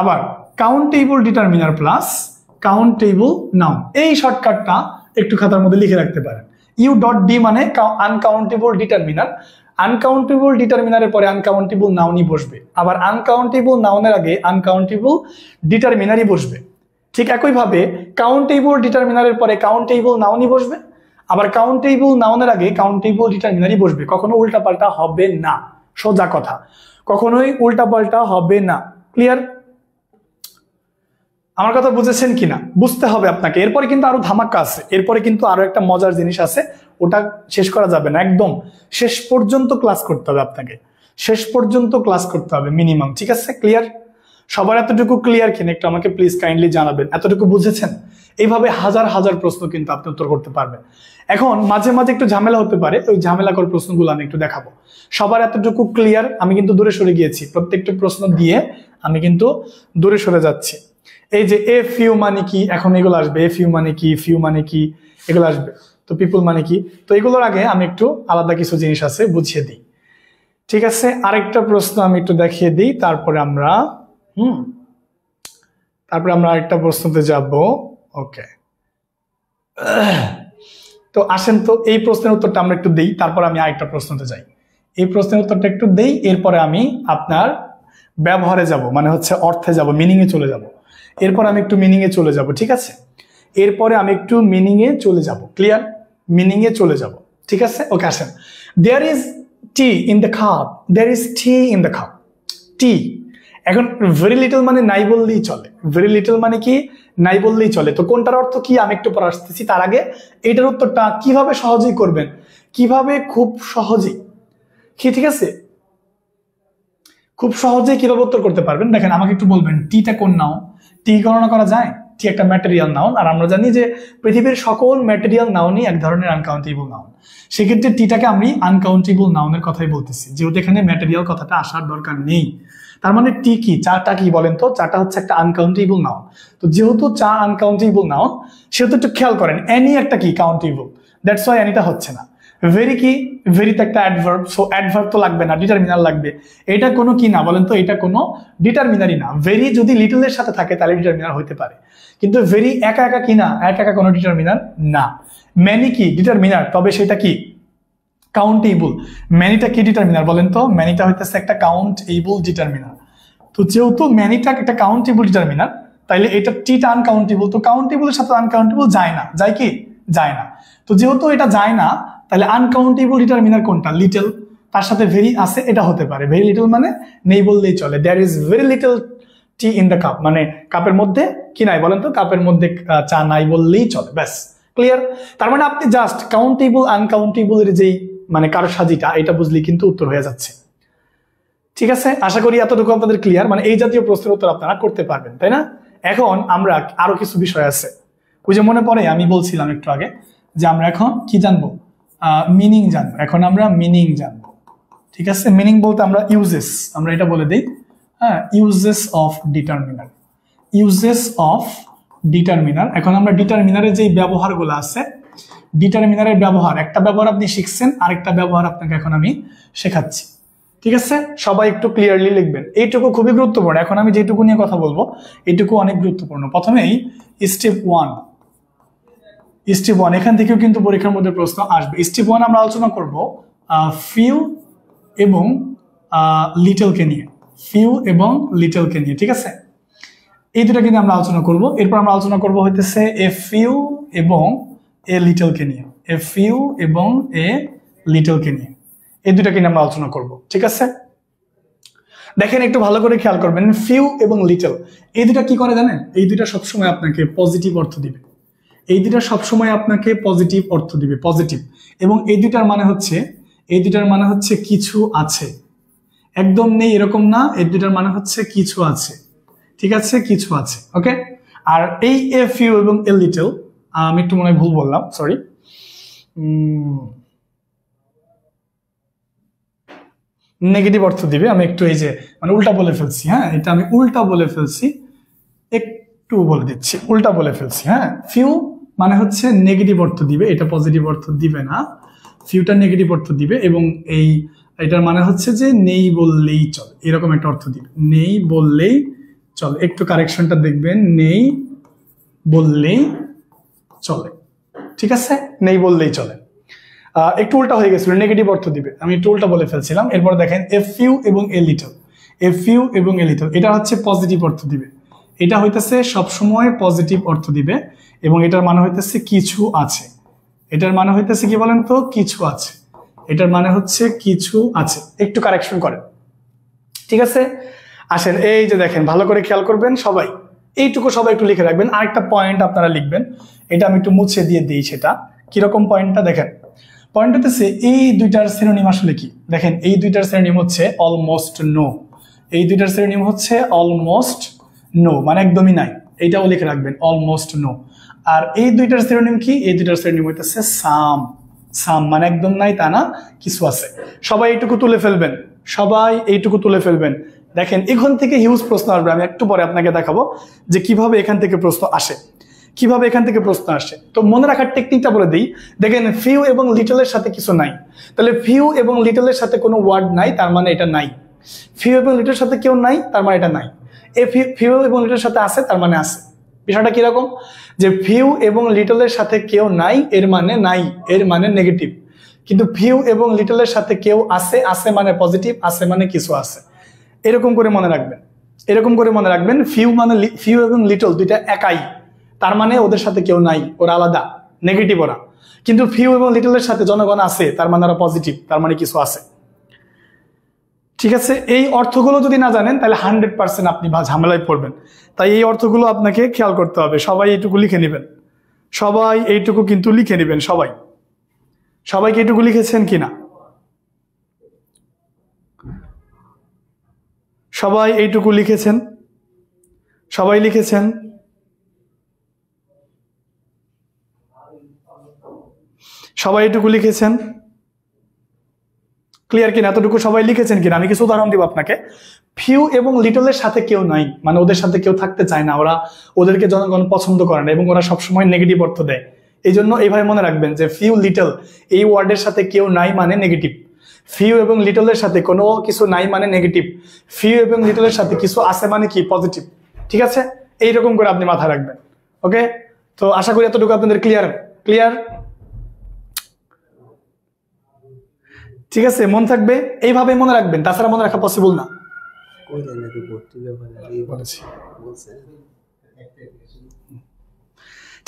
আবার countable determiner plus countable noun. এই শর্টকাটটা একটু খাতার মধ্যে লিখে রাখতে পারেন। ইউ ডট ডি মানে আনকাউন্টেবল ডিটারমিনার, আনকাউন্টেবল ডিটারমিনারের পরে আনকাউন্টেবল নাউনই বসবে, আবার আনকাউন্টেবল নাউনের আগে আনকাউন্টেবল ডিটারমিনারই বসবে। ঠিক একইভাবে কাউন্টেবল ডিটারমিনারের পরে কাউন্টেবল নাউনই বসবে, আবার কাউন্টেবল নাউনের আগে কাউন্টেবল ডিটারমিনারই বসবে। কখনো উল্টাপাল্টা হবে না, সোজা কথা, কখনোই উল্টাপাল্টা হবে না। ক্লিয়ার? আমার কথা বুঝেছেন কিনা? বুঝতে হবে আপনাকে। এরপরে কিন্তু আরো ধামাকা আছে, এরপরে কিন্তু আরো একটা মজার জিনিস আছে, ওটা শেষ করা যাবে না, একদম শেষ পর্যন্ত ক্লাস করতে হবে আপনাকে, শেষ পর্যন্ত ক্লাস করতে হবে মিনিমাম, ঠিক আছে? ক্লিয়ার? সবার এতটুকু ক্লিয়ার কিনা একটু আমাকে প্লিজ কাইন্ডলি জানাবেন। এতটুকু বুঝেছেন? এইভাবে হাজার হাজার প্রশ্ন কিন্তু আপনি উত্তর করতে পারবেন। এখন মাঝে মাঝে একটু ঝামেলা হতে পারে, ওই ঝামেলাকর প্রশ্নগুলো আমি একটু দেখাবো। সবার এতটুকু ক্লিয়ার? আমি কিন্তু দূরে সরে গিয়েছি, প্রত্যেকটা প্রশ্ন দিয়ে আমি কিন্তু দূরে সরে যাচ্ছি। এই যে এ ফিউ মানে কি, এখন এগুলো আসবে। এ ফিউ মানে কি, ফিউ মানে কি, এগুলো আসবে। তো পিপল মানে কি, তো এগুলোর আগে আমি একটু আলাদা কিছু জিনিস আছে বুঝিয়ে দিই। ঠিক আছে, আরেকটা প্রশ্ন আমি একটু দেখিয়ে দিই, তারপরে আমরা আরেকটা প্রশ্নতে যাব। ওকে, তো আসেন তো এই প্রশ্নের উত্তরটা আমরা একটু দেই, তারপর আমি আরেকটা প্রশ্নতে যাই। এই প্রশ্নের উত্তরটা একটু দেই, এরপরে আমি আপনার ব্যবহারে যাব, মানে হচ্ছে অর্থে যাব, মিনিং এ চলে যাব। এরপর আমি একটু মিনিং এ চলে যাব, ঠিক আছে? এরপরে আমি একটু মিনিং এ চলে যাব, ক্লিয়ার? মিনিং এ চলে যাব, ঠিক আছে? ওকে, আসেন। There is tea in the cup, there is tea in the cup. Tea, এখন ভেরি লিটল মানে নাই বললেই চলে। ভেরি লিটল মানে কি, নাই বললেই চলে। তো কোনটার অর্থ কি আমি একটু পরে আসতেছি, তার আগে এটার উত্তরটা কিভাবে সহজেই করবেন, কিভাবে খুব সহজেই, ঠিক আছে, খুব সহজেই কিভাবে উত্তর করতে পারবেন দেখেন, আমাকে একটু বলবেন টিটা কোন নাউন? টি গণনা করা যায়? টি একটা ম্যাটেরিয়াল নাউন, আর আমরা জানি যে পৃথিবীর সকল ম্যাটেরিয়াল নাউনই এক ধরনের আনকাউন্টেবল নাউন। সেক্ষেত্রে টিটাকে আমি আনকাউন্টেবল নাউনের কথাই বলতেছি, যেহেতু এখানে ম্যাটেরিয়াল কথাটা আসার দরকার নেই। তার মানে টি কি, চাটা কি বলেন তো? চাটা হচ্ছে একটা আনকাউন্টেবল নাউন। তো যেহেতু চা আনকাউন্টেবল নাউন, সেহেতু একটু খেয়াল করেন এনি একটা কি কাউন্টেবল, দ্যাটস ওয়াই এনিটা হচ্ছে না। ভেরি কি, ভেরিতে একটা অ্যাডভার্ব, সো অ্যাডভার্ব তো লাগবে না, ডিটারমিনার লাগবে। এটা কোনো কি না বলেন তো? এটা কোনো ডিটারমিনারই না। ভেরি যদি লিটলের সাথে থাকে তাহলে ডিটারমিনার হতে পারে, কিন্তু ভেরি একা একা কি না, একা একা কোনো ডিটারমিনার না। ম্যানি কি ডিটারমিনার, তবে সেটা কি কাউন্টেবল। ম্যানিটা কি ডিটারমিনার বলেন তো? ম্যানিটা হইতেছে একটা কাউন্টেবল ডিটারমিনার। তো যেহেতু ম্যানিটা একটা কাউন্টেবল ডিটারমিনার, তাইলে এটা টিটা আনকাউন্টেবল। তো কাউন্টেবলের সাথে আনকাউন্টেবল যায় না, যায় কি? যায় না। তো যেহেতু এটা যায় না, তাহলে আনকাউন্টেবল ডিটারমিনার কোনটা? লিটল, তার সাথে ভেরি আছে, এটা হতে পারে। ভেরি লিটল মানে নেই বললেই চলে। There is very little tea in the cup, মানে কাপের মধ্যে কি নাই বলেন তো? কাপের মধ্যে চা নাই বললেই চলে, ব্যাস, ক্লিয়ার? তার মানে আপনি জাস্ট কাউন্টেবল আনকাউন্টেবলের যেই মানে কারসাজিটা, এটা বুঝলেই কিন্তু উত্তর হয়ে যাচ্ছে। ঠিক আছে, আশা করি এতটুকু আপনাদের ক্লিয়ার। মানে এই জাতীয় প্রশ্নের উত্তর আপনারা করতে পারবেন, তাই না? এখন আমরা আরো কিছু বিষয় আছে, ওই যে মনে পড়ে আমি বলছিলাম একটু আগে যে আমরা এখন কি জানবো? মিনিং জানবো। এখন আমরা মিনিং জানবো, ঠিক আছে? মিনিং বলতে আমরা ইউজেস, আমরা এটা বলে দিই, হ্যাঁ, uses of determiner. Uses of determiner. এখন আমরা ডিটারমিনারের যে ব্যবহারগুলো আছে, ডিটারমিনারের ব্যবহার, একটা ব্যবহার আপনি শিখছেন, আরেকটা ব্যবহার আপনাকে এখন আমি শেখাচ্ছি, ঠিক আছে? সবাই একটু ক্লিয়ারলি লিখবেন, এইটুকু খুবই গুরুত্বপূর্ণ। এখন আমি যেটুকু নিয়ে কথা বলবো এইটুকু অনেক গুরুত্বপূর্ণ। প্রথমেই স্টেপ ওয়ান, স্টেপ ওয়ান, এখান থেকেও কিন্তু পরীক্ষার মধ্যে প্রশ্ন আসবে। স্টেপ ওয়ান আমরা আলোচনা করব ফিউ এবং লিটলকে নিয়ে, ফিউ এবং লিটলকে নিয়ে, ঠিক আছে? এই দুটা কিন্তু আমরা আলোচনা করব। এরপর আমরা আলোচনা করব হইতেছে এ ফিউ এবং এ লিটলকে নিয়ে, এ ফিউ এবং এ লিটলকে নিয়ে, এই দুটাকে নিয়ে আমরা আলোচনা করব, ঠিক আছে? দেখেন একটু ভালো করে খেয়াল করবেন, ফিউ এবং লিটল এই দুটা কি করে জানেন? এই দুটা সবসময় আপনাকে পজিটিভ অর্থ দিবে। এই দুটা সবসময় আপনাকে পজিটিভ অর্থ দিবে, পজিটিভ। এবং এই দুটার মানে হচ্ছে, এই দুটার মানে হচ্ছে কিছু আছে, একদম নেই এরকম না। এই দুটার মানে হচ্ছে কিছু আছে, ঠিক আছে? কিছু আছে, ওকে? আর এই এ ফিউ এবং এ লিটল, আমি একটু মনে হয় ভুল বললাম, সরি, নেগেটিভ অর্থ দিবে। আমি একটু এই যে মানে উল্টা বলে ফেলছি, হ্যাঁ, এটা আমি উল্টা বলে ফেলছি, একটু বলে দিচ্ছি, উল্টা বলে ফেলছি, হ্যাঁ। ফিউ মানে হচ্ছে নেগেটিভ অর্থ দিবে, এটা পজিটিভ অর্থ দিবে না, ফিউটা নেগেটিভ অর্থ দিবে। এবং এই এটার মানে হচ্ছে যে নেই বললেই চলে, এরকম একটা অর্থ দিবে, নেই বললেই চলে। একটু কারেকশনটা দেখবেন, নেই বললেই চলে, ঠিক আছে? নেই বললেই চলে। একটু উল্টা হয়ে গেছিল, নেগেটিভ অর্থ দিবে, আমি একটু উল্টা বলে ফেলছিলাম। এরপর দেখেন এ ফিউ এবং এ লিটল, এ ফিউ এবং এ লিটল, এটা হচ্ছে পজিটিভ অর্থ দিবে, এটা হইতেছে সবসময় পজিটিভ অর্থ দিবে। এবং এটার মানে হইতেছে কিছু আছে, এটার মানে হইতেছে কি বলেন তো? কিছু আছে, এটার মানে হচ্ছে কিছু আছে। একটু কারেকশন করেন, ঠিক আছে? আসেন, এই যে দেখেন, ভালো করে খেয়াল করবেন সবাই, এইটুকু সবাই একটু লিখে রাখবেন। আরেকটা পয়েন্ট আপনারা লিখবেন, এটা আমি একটু মুছে দিয়ে দিই। সেটা কিরকম পয়েন্টটা দেখেন, পয়েন্ট হচ্ছে এই দুইটার সিনোনিম আসলে কি? দেখেন, এই দুইটার সিনোনিম হচ্ছে অলমোস্ট নো, এই দুইটার সিনোনিম হচ্ছে অলমোস্ট নো, মানে একদমই নাই, এইটাও লিখে রাখবেন, অলমোস্ট নো। আর এই দুইটার সিনোনিম কি? এই দুইটার সিনোনিম হইতেছে সাম, সাম মানে একদম নাই তা না, কিছু আছে। সবাই এইটুকু তুলে ফেলবেন, সবাই এইটুকু তুলে ফেলবেন, দেখেন এখান থেকে হিউজ প্রশ্ন আসবে, আমি একটু পরে আপনাকে দেখাবো যে কিভাবে এখান থেকে প্রশ্ন আসে, কিভাবে এখান থেকে প্রশ্ন আসে। তো মনে রাখার টেকনিকটা বলে দিই। দেখেন ফিউ এবং লিটলের সাথে কিছু নাই, তাহলে ফিউ এবং লিটলের সাথে কোনো ওয়ার্ড নাই, তার মানে এটা নাই। ফিউ এবং লিটলের সাথে কেউ নাই, তার মানে এটা নাই। ফিউ এবং লিটলের সাথে আছে, তার মানে আছে। বিষয়টা কিরকম, যে ফিউ এবং লিটলের সাথে কেউ নাই এর মানে নাই, এর মানে নেগেটিভ। কিন্তু ফিউ এবং লিটলের সাথে কেউ আছে, আছে মানে পজিটিভ, আছে মানে কিছু আছে। এরকম করে মনে রাখবেন, এরকম করে মনে রাখবেন। ফিউ মানে ফিউ এবং লিটল দুইটা একাই, তার মানে ওদের সাথে কেউ নাই, ওরা আলাদা, নেগেটিভ ওরা। কিন্তু ফিউ এবং লিটলের সাথে জনগণ আছে, তার মানে ওরা পজিটিভ, তার মানে কিছু আছে। ঠিক আছে, এই অর্থগুলো যদি না জানেন তাহলে 100% আপনি ঝামেলায় পড়বেন। তাই এই অর্থগুলো আপনাকে খেয়াল করতে হবে। সবাই এইটুকু লিখে নেবেন, সবাই এইটুকু কিন্তু লিখে নেবেন। সবাইকে এইটুকু লিখেছেন কিনা? সবাই এইটুকু লিখেছেন? সবাই লিখেছেন? সবাই এইটুকু লিখেছেন? ক্লিয়ার কিনা? এতটুকু সবাই লিখেছেন কিনা? আমি কিছু উদাহরণ দিব আপনাকে। ফিউ এবং লিটলের সাথে কেউ নাই, মানে ওদের সাথে কেউ থাকতে চায় না, ওদেরকে জনগণ পছন্দ করে না এবং ওরা সবসময় নেগেটিভ অর্থ দেয়। এই জন্য এইভাবে মনে রাখবেন যে ফিউ লিটল এই ওয়ার্ডের সাথে কেউ নাই মানে নেগেটিভ। ফিউ এবং লিটলের সাথে কোনো কিছু নাই মানে নেগেটিভ। ফিউ এবং লিটলের সাথে কিছু আছে মানে কি? পজিটিভ। ঠিক আছে, এইরকম করে আপনি মাথায় রাখবেন। ওকে, তো আশা করি এতটুকু আপনাদের ক্লিয়ার। ঠিক আছে, মন থাকবে, এইভাবে মনে রাখবেন, তাছাড়া মনে রাখা পসিবল না।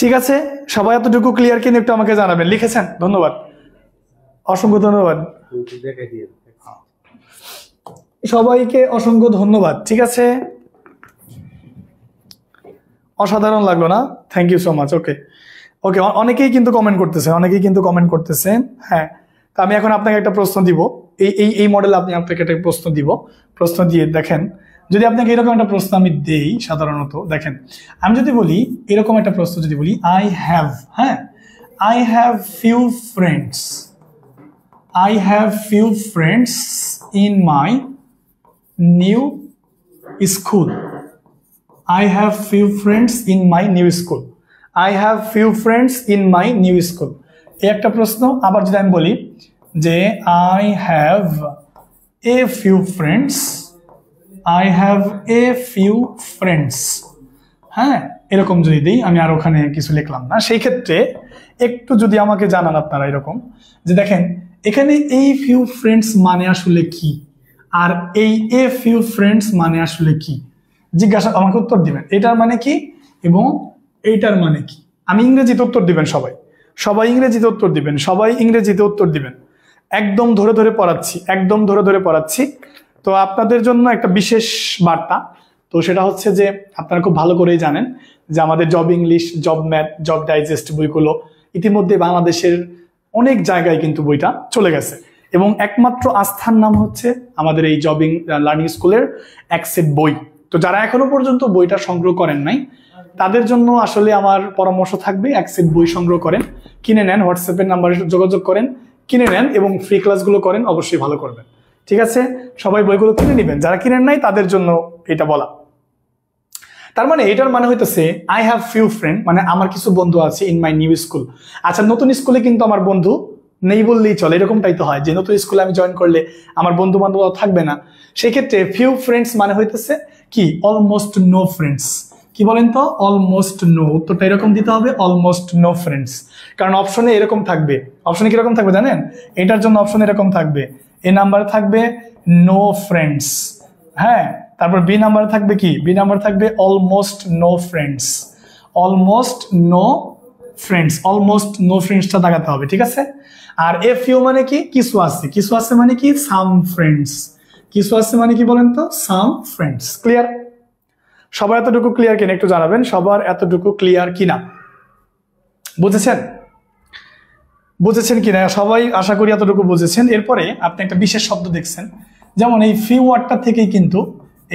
ঠিক আছে, সবাই এতটুকু ক্লিয়ার কিনা একটু আমাকে জানাবেন। লিখেছেন? ধন্যবাদ, অসংখ্য ধন্যবাদ সবাইকে, অসংখ্য ধন্যবাদ। ঠিক আছে, অসাধারণ লাগলো না? Thank you so much. Okay, অনেকেই কিন্তু কমেন্ট করতেছেন, হ্যাঁ। তো আমি এখন আপনাকে একটা প্রশ্ন দিব, এই মডেল আপনাকে একটা প্রশ্ন দিব। প্রশ্ন দিয়ে দেখেন, যদি আপনাকে এরকম একটা প্রশ্ন আমি দেই, সাধারণত দেখেন, আমি যদি বলি এরকম একটা প্রশ্ন, যদি বলি I have few friends in my new school. I have few friends in my new school. এই একটা প্রশ্ন। আবার যদি আমি বলি যে I have a few friends, হ্যাঁ, এরকম যদি দিই, আমি আর ওখানে কিছু লিখলাম না। সেই ক্ষেত্রে একটু যদি আমাকে জানান আপনারা এরকম, যে দেখেন এখানে এই ফিউ ফ্রেন্ডস মানে আসলে কি, আর এই এ ফিউ ফ্রেন্ডস মানে আসলে কি, জিজ্ঞাসা আমাকে উত্তর দিবেন। এটার মানে কি এবং এইটার মানে কি। আমি ইংরেজিতে উত্তর দিবেন, সবাই ইংরেজিতে উত্তর দিবেন। একদম ধরে ধরে পড়াচ্ছি। তো আপনাদের জন্য একটা বিশেষ বার্তা, তো সেটা হচ্ছে যে আপনারা খুব ভালো করেই জানেন যে আমাদের job English, job math, job digest বইগুলো ইতিমধ্যে বাংলাদেশের অনেক জায়গায় কিন্তু বইটা চলে গেছে, এবং একমাত্র আস্থার নাম হচ্ছে আমাদের এই জব লার্নিং স্কুলের অ্যাকসেপ্ট বই। তো যারা এখনো পর্যন্ত বইটা সংগ্রহ করেন নাই, তাদের জন্য আসলে আমার পরামর্শ থাকবে, অ্যাকসেপ্ট বই সংগ্রহ করেন, কিনে নেন, হোয়াটসঅ্যাপের নাম্বারে যোগাযোগ করেন, কিনে নেন এবং ফ্রি ক্লাসগুলো করেন, অবশ্যই ভালো করবেন। ঠিক আছে, সবাই বইগুলো কিনে নেবেন, যারা কিনেন নাই তাদের জন্য এটা বলা। তার মানে এটার মানে হইতেছে আই হ্যাভ ফিউ ফ্রেন্ড, মানে আমার কিছু বন্ধু আছে ইন মাই নিউ স্কুল। আচ্ছা, নতুন স্কুলে কিন্তু আমার বন্ধু নেই বললেই চলে, এরকমটাই তো হয় যে নতুন স্কুলে আমি জয়েন করলে আমার বন্ধু বান্ধব থাকবে না। সেই ক্ষেত্রে ফিউ ফ্রেন্ডস মানে হইতেছে কি? Almost no friends. কি বলেন তো? Almost no. উত্তরটা এরকম দিতে হবে, অলমোস্ট নো ফ্রেন্ডস। কারণ অপশনে এরকম থাকবে, অপশনে কিরকম থাকবে জানেন? এটার জন্য অপশনে এরকম থাকবে, এ নাম্বারে থাকবে নো ফ্রেন্ডস, হ্যাঁ। তারপর বি নাম্বারে থাকবে কি? বি নাম্বার থাকবে almost no friends. Almost no ফ্রেন্ডসটা দাগাতে হবে। ঠিক আছে, আর এ ফিউ মানে কি? কিছু আছে মানে কি? সাম ফ্রেন্ডস। কিছু আছে মানে কি বলেন তো? সাম ফ্রেন্ডস। ক্লিয়ার? সবার এতটুকু ক্লিয়ার কিনা একটু জানাবেন, সবার এতটুকু ক্লিয়ার কিনা, বুঝেছেন কিনা? সবাই আশা করি এতটুকু বুঝেছেন। এরপরে আপনি একটা বিশেষ শব্দ দেখছেন, যেমন এই ফিউ ওয়ার্ডটা থেকেই কিন্তু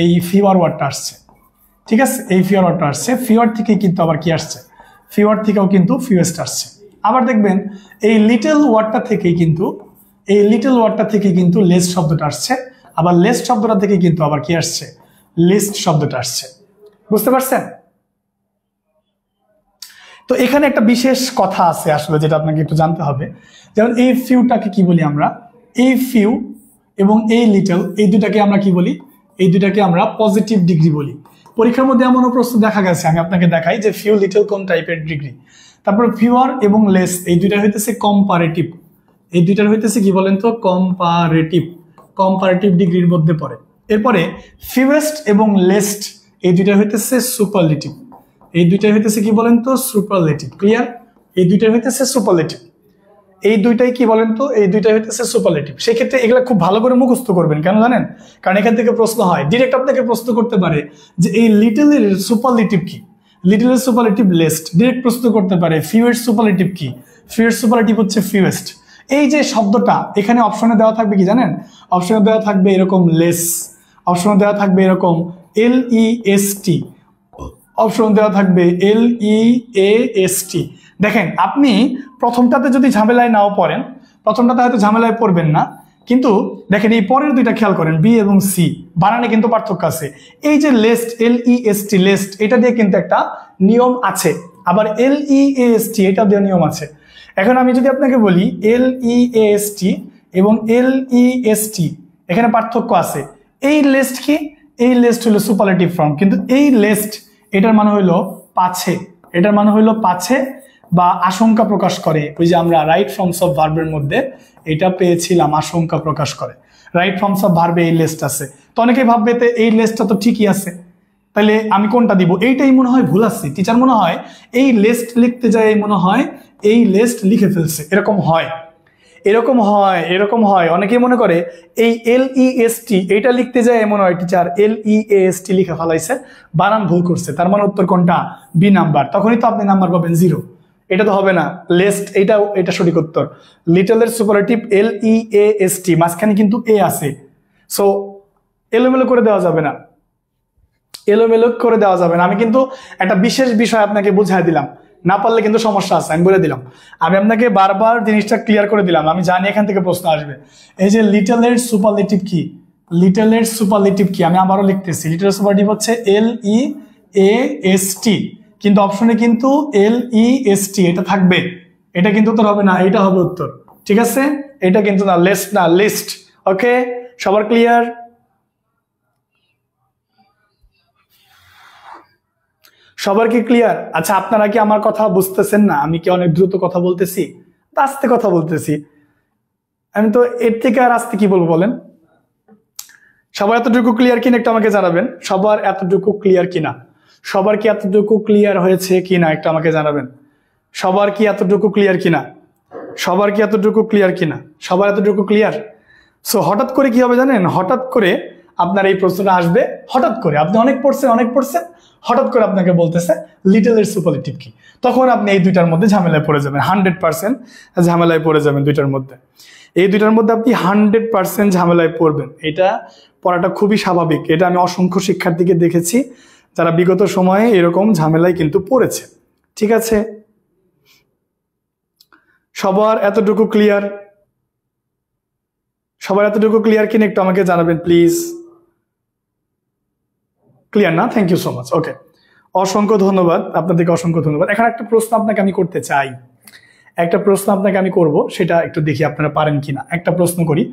এই ফিওয়ার ওয়ার্ডটা আসছে। ঠিক আছে, এই ফিওয়ার ওয়ার্ডটা আসছে, ফিওয়ার থেকেই কিন্তু আবার কি আসছে? ফিওয়ার থেকেও কিন্তু ফিউয়েস্ট আসছে। আবার দেখবেন এই লিটল ওয়ার্ডটা থেকেই কিন্তু লেস শব্দটা আসছে। আবার লেস্ট শব্দটা থেকে কিন্তু আবার কি আসছে, লিস্ট শব্দটা আসছে। বুঝতে পারছেন? তো এখানে একটা বিশেষ কথা আছে আসলে, যেটা আপনাকে একটু জানতে হবে। যেমন এই ফিউটাকে কি বলি আমরা, এই ফিউ এবং এই লিটল, এই দুটাকে আমরা কি বলি, এই দুটাকে আমরা পজিটিভ ডিগ্রি বলি। পরীক্ষার মধ্যে এমনও প্রশ্ন দেখা গেছে, আমি আপনাকে দেখাই যে ফিউ লিটল কোন টাইপের ডিগ্রি। তারপরে ফিউয়ার এবং লেস, এই দুইটা হইতেছে কম্পারেটিভ। এই দুইটার হইতেছে কি বলেন তো, কম্পারেটিভ, কম্পারেটিভ ডিগ্রির মধ্যে পড়ে। এরপরে ফিউয়েস্ট এবং লেস্ট, এই দুইটা হইতেছে সুপারলেটিভ। এই দুইটা হইতেছে কি বলেন তো, সুপারলেটিভ। ক্লিয়ার? এই দুইটা হইতেছে সুপারলেটিভ। এই দুইটাই কি বলেন তো, এই দুইটাই হইতেছে সুপারলেটিভ। সেই ক্ষেত্রে এগুলা খুব ভালো করে মুখস্থ করবেন। কেন জানেন? কারণ এখান থেকে প্রশ্ন হয়, ডিরেক্ট আপনাকে প্রশ্ন করতে পারে যে এই লিটলের সুপারলেটিভ কি, লিটলের সুপারলেটিভ লেস্ট। ডিরেক্ট প্রশ্ন করতে পারে ফিউয়ের সুপারলেটিভ কি, ফিউয়ের সুপারলেটিভ হচ্ছে ফিউয়েস্ট। এই যে শব্দটা এখানে অপশনে দেওয়া থাকবে কি জানেন, অপশনে দেওয়া থাকবে এরকম লেস, অপশনে দেওয়া থাকবে এরকম LEST, অপশন দেওয়া থাকবে LEAST। দেখেন আপনি প্রথমটাতে যদি ঝামেলায় নাও পড়েন, প্রথমটাতে হয়তো ঝামেলায় পড়বেন না, কিন্তু দেখেন এই পরের দুইটা খেয়াল করেন, বি এবং সি, বানানে কিন্তু পার্থক্য আছে। এই যে লেস্ট, LEST লেস্ট, এটা দিয়ে কিন্তু একটা নিয়ম আছে, আবার LEAST এটা দিয়ে নিয়ম আছে। এখন আমি যদি আপনাকে বলি LEAST এবং LEST, এখানে পার্থক্য আছে। এই লেস্ট কি, এই লেস্ট হলো সুপারলেটিভ ফর্ম, কিন্তু এই লেস্ট এটার মানে হইলো পাছে, এটার মানে হইলো পাছে বা আশঙ্কা প্রকাশ করে। ওই যে আমরা রাইট ফর্মস অফ ভার্বের মধ্যে এটা পেয়েছিলাম, আশঙ্কা প্রকাশ করে। রাইট ফর্মস অফ ভার্বে এই লেস্ট আছে। তো অনেকেই ভাববে এই লেস্টটা তো ঠিকই আছে, তাহলে আমি কোনটা দিব? এইটাই মনে হয় ভুল আসছে, টিচার মনে হয় এই লিস্ট লিখতে যায় মনে হয় এই লিস্ট লিখে ফেলছে। এরকম হয়, এরকম হয়, এরকম হয়। অনেকেই মনে করে এই LEST এইটা লিখতে যায় মনে হয় টিচার LEAST লিখে ফেলাইছে, বানান ভুল করছে। তার মানে উত্তর কোনটা? B number. তখনই তো আপনি নাম্বার পাবেন 0। এটা তো হবে না। লেস্ট এটা সঠিক উত্তর। লিটলের সুপারলেটিভ LEAST, মাঝখানে কিন্তু এ আছে, সো এলোমেলো করে দেওয়া যাবে না, এলোমেলো করে দেওয়া যাবে না। আমি কিন্তু একটা বিশেষ বিষয় আপনাকে বুঝাই দিলাম, না পারলে কিন্তু সমস্যা আছে, আমি বলে দিলাম। আমি আপনাকে বারবার জিনিসটা ক্লিয়ার করে দিলাম, আমি জানি এখান থেকে প্রশ্ন আসবে। এই যে লিটলের সুপারলেটিভ কি, লিটলের সুপারলেটিভ কি, আমি আবারও লিখতেছি। লিটলের সুপারলেটিভ হচ্ছে LEAST, কিন্তু অপশনে কিন্তু LEST এটা থাকবে, এটা কিন্তু উত্তর হবে না, এটা হবে উত্তর। ঠিক আছে? এটা কিন্তু না, লেস্ট না, লিস্ট। ওকে, সবার ক্লিয়ার? সবার কি ক্লিয়ার? আচ্ছা, আপনারা কি আমার কথা বুঝতেছেন না? আমি কি অনেক দ্রুত কথা বলতেছি, আস্তে কথা বলতেছি? আমি তো এর থেকে আর আস্তে কি বলবো বলেন? সবার এতটুকু ক্লিয়ার কিনা একটু আমাকে জানাবেন। সবার এতটুকু ক্লিয়ার কিনা, সবার কি এতটুকু ক্লিয়ার হয়েছে কিনা একটু আমাকে জানাবেন। সবার কি এতটুকু ক্লিয়ার কিনা, সবার কি এতটুকু ক্লিয়ার কিনা, সবার এতটুকু ক্লিয়ার? সো হঠাৎ করে কি হবে জানেন, হঠাৎ করে আপনার এই প্রশ্নটা আসবে, হঠাৎ করে আপনি অনেক পড়ছেন, হঠাৎ করে আপনাকে বলতেছে লিটলের সুপারলেটিভ কি, তখন আপনি এই দুইটার মধ্যে ঝামেলায় পড়ে যাবেন, 100% ঝামেলায় পড়ে যাবেন দুইটার মধ্যে। এই দুইটার মধ্যে আপনি 100% ঝামেলায় পড়বেন। এটা পড়াটা খুবই স্বাভাবিক। এটা আমি অসংখ্য শিক্ষার্থীকে দেখেছি যারা বিগত সময়ে এরকম ঝামেলায় কিন্তু পড়েছে। ঠিক আছে? সবার এতটুকু ক্লিয়ার? সবার এতটুকু ক্লিয়ার কিনা একটু আমাকে জানাবেন প্লিজ। ক্লিয়ার না? Thank you so much. Okay, অসংখ্য ধন্যবাদ আপনাদেরকে, অসংখ্য ধন্যবাদ। এখন একটা প্রশ্ন আপনাকে আমি করতে চাই, একটা প্রশ্ন আপনাকে আমি করব, সেটা একটু দেখি আপনারা পারেন কিনা। একটা প্রশ্ন করি,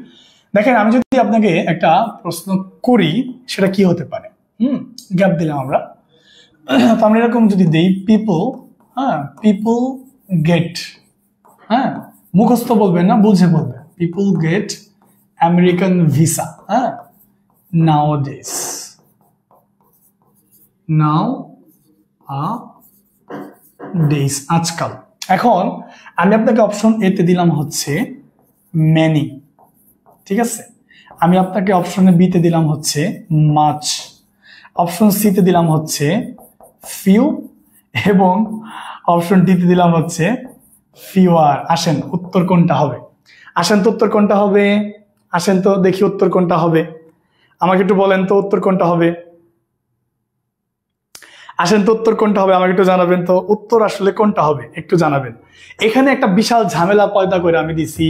দেখেন আমি যদি আপনাকে একটা প্রশ্ন করি সেটা কি হতে পারে? গ্যাপ দিলাম আমরা, তো আমরা এরকম যদি দেই পিপল, পিপল গেট, মুখস্থ বলবেন না, বুঝে বলবেন। পিপল গেট আমেরিকান ভিসা, নাওডেজ, নাও ডেজ, আজকাল। এখন আমি আপনাকে অপশন এতে দিলাম হচ্ছে ম্যানি, ঠিক আছে? আমি আপনাকে অপশনে বিতে দিলাম হচ্ছে মাচ, অপশন সিতে দিলাম হচ্ছে ফিউ, এবং অপশন ডিতে দিলাম হচ্ছে ফিওয়ার। আসেন উত্তর কোনটা হবে? আসেন তো উত্তর কোনটা হবে? আসেন তো দেখি উত্তর কোনটা হবে, আমাকে একটু বলেন তো উত্তর কোনটা হবে? আসেন তো উত্তর কোনটা হবে, আমাকে একটু জানাবেন তো উত্তর আসলে কোনটা হবে, একটু জানাবেন। এখানে একটা বিশাল ঝামেলা পয়দা করে আমি দিছি,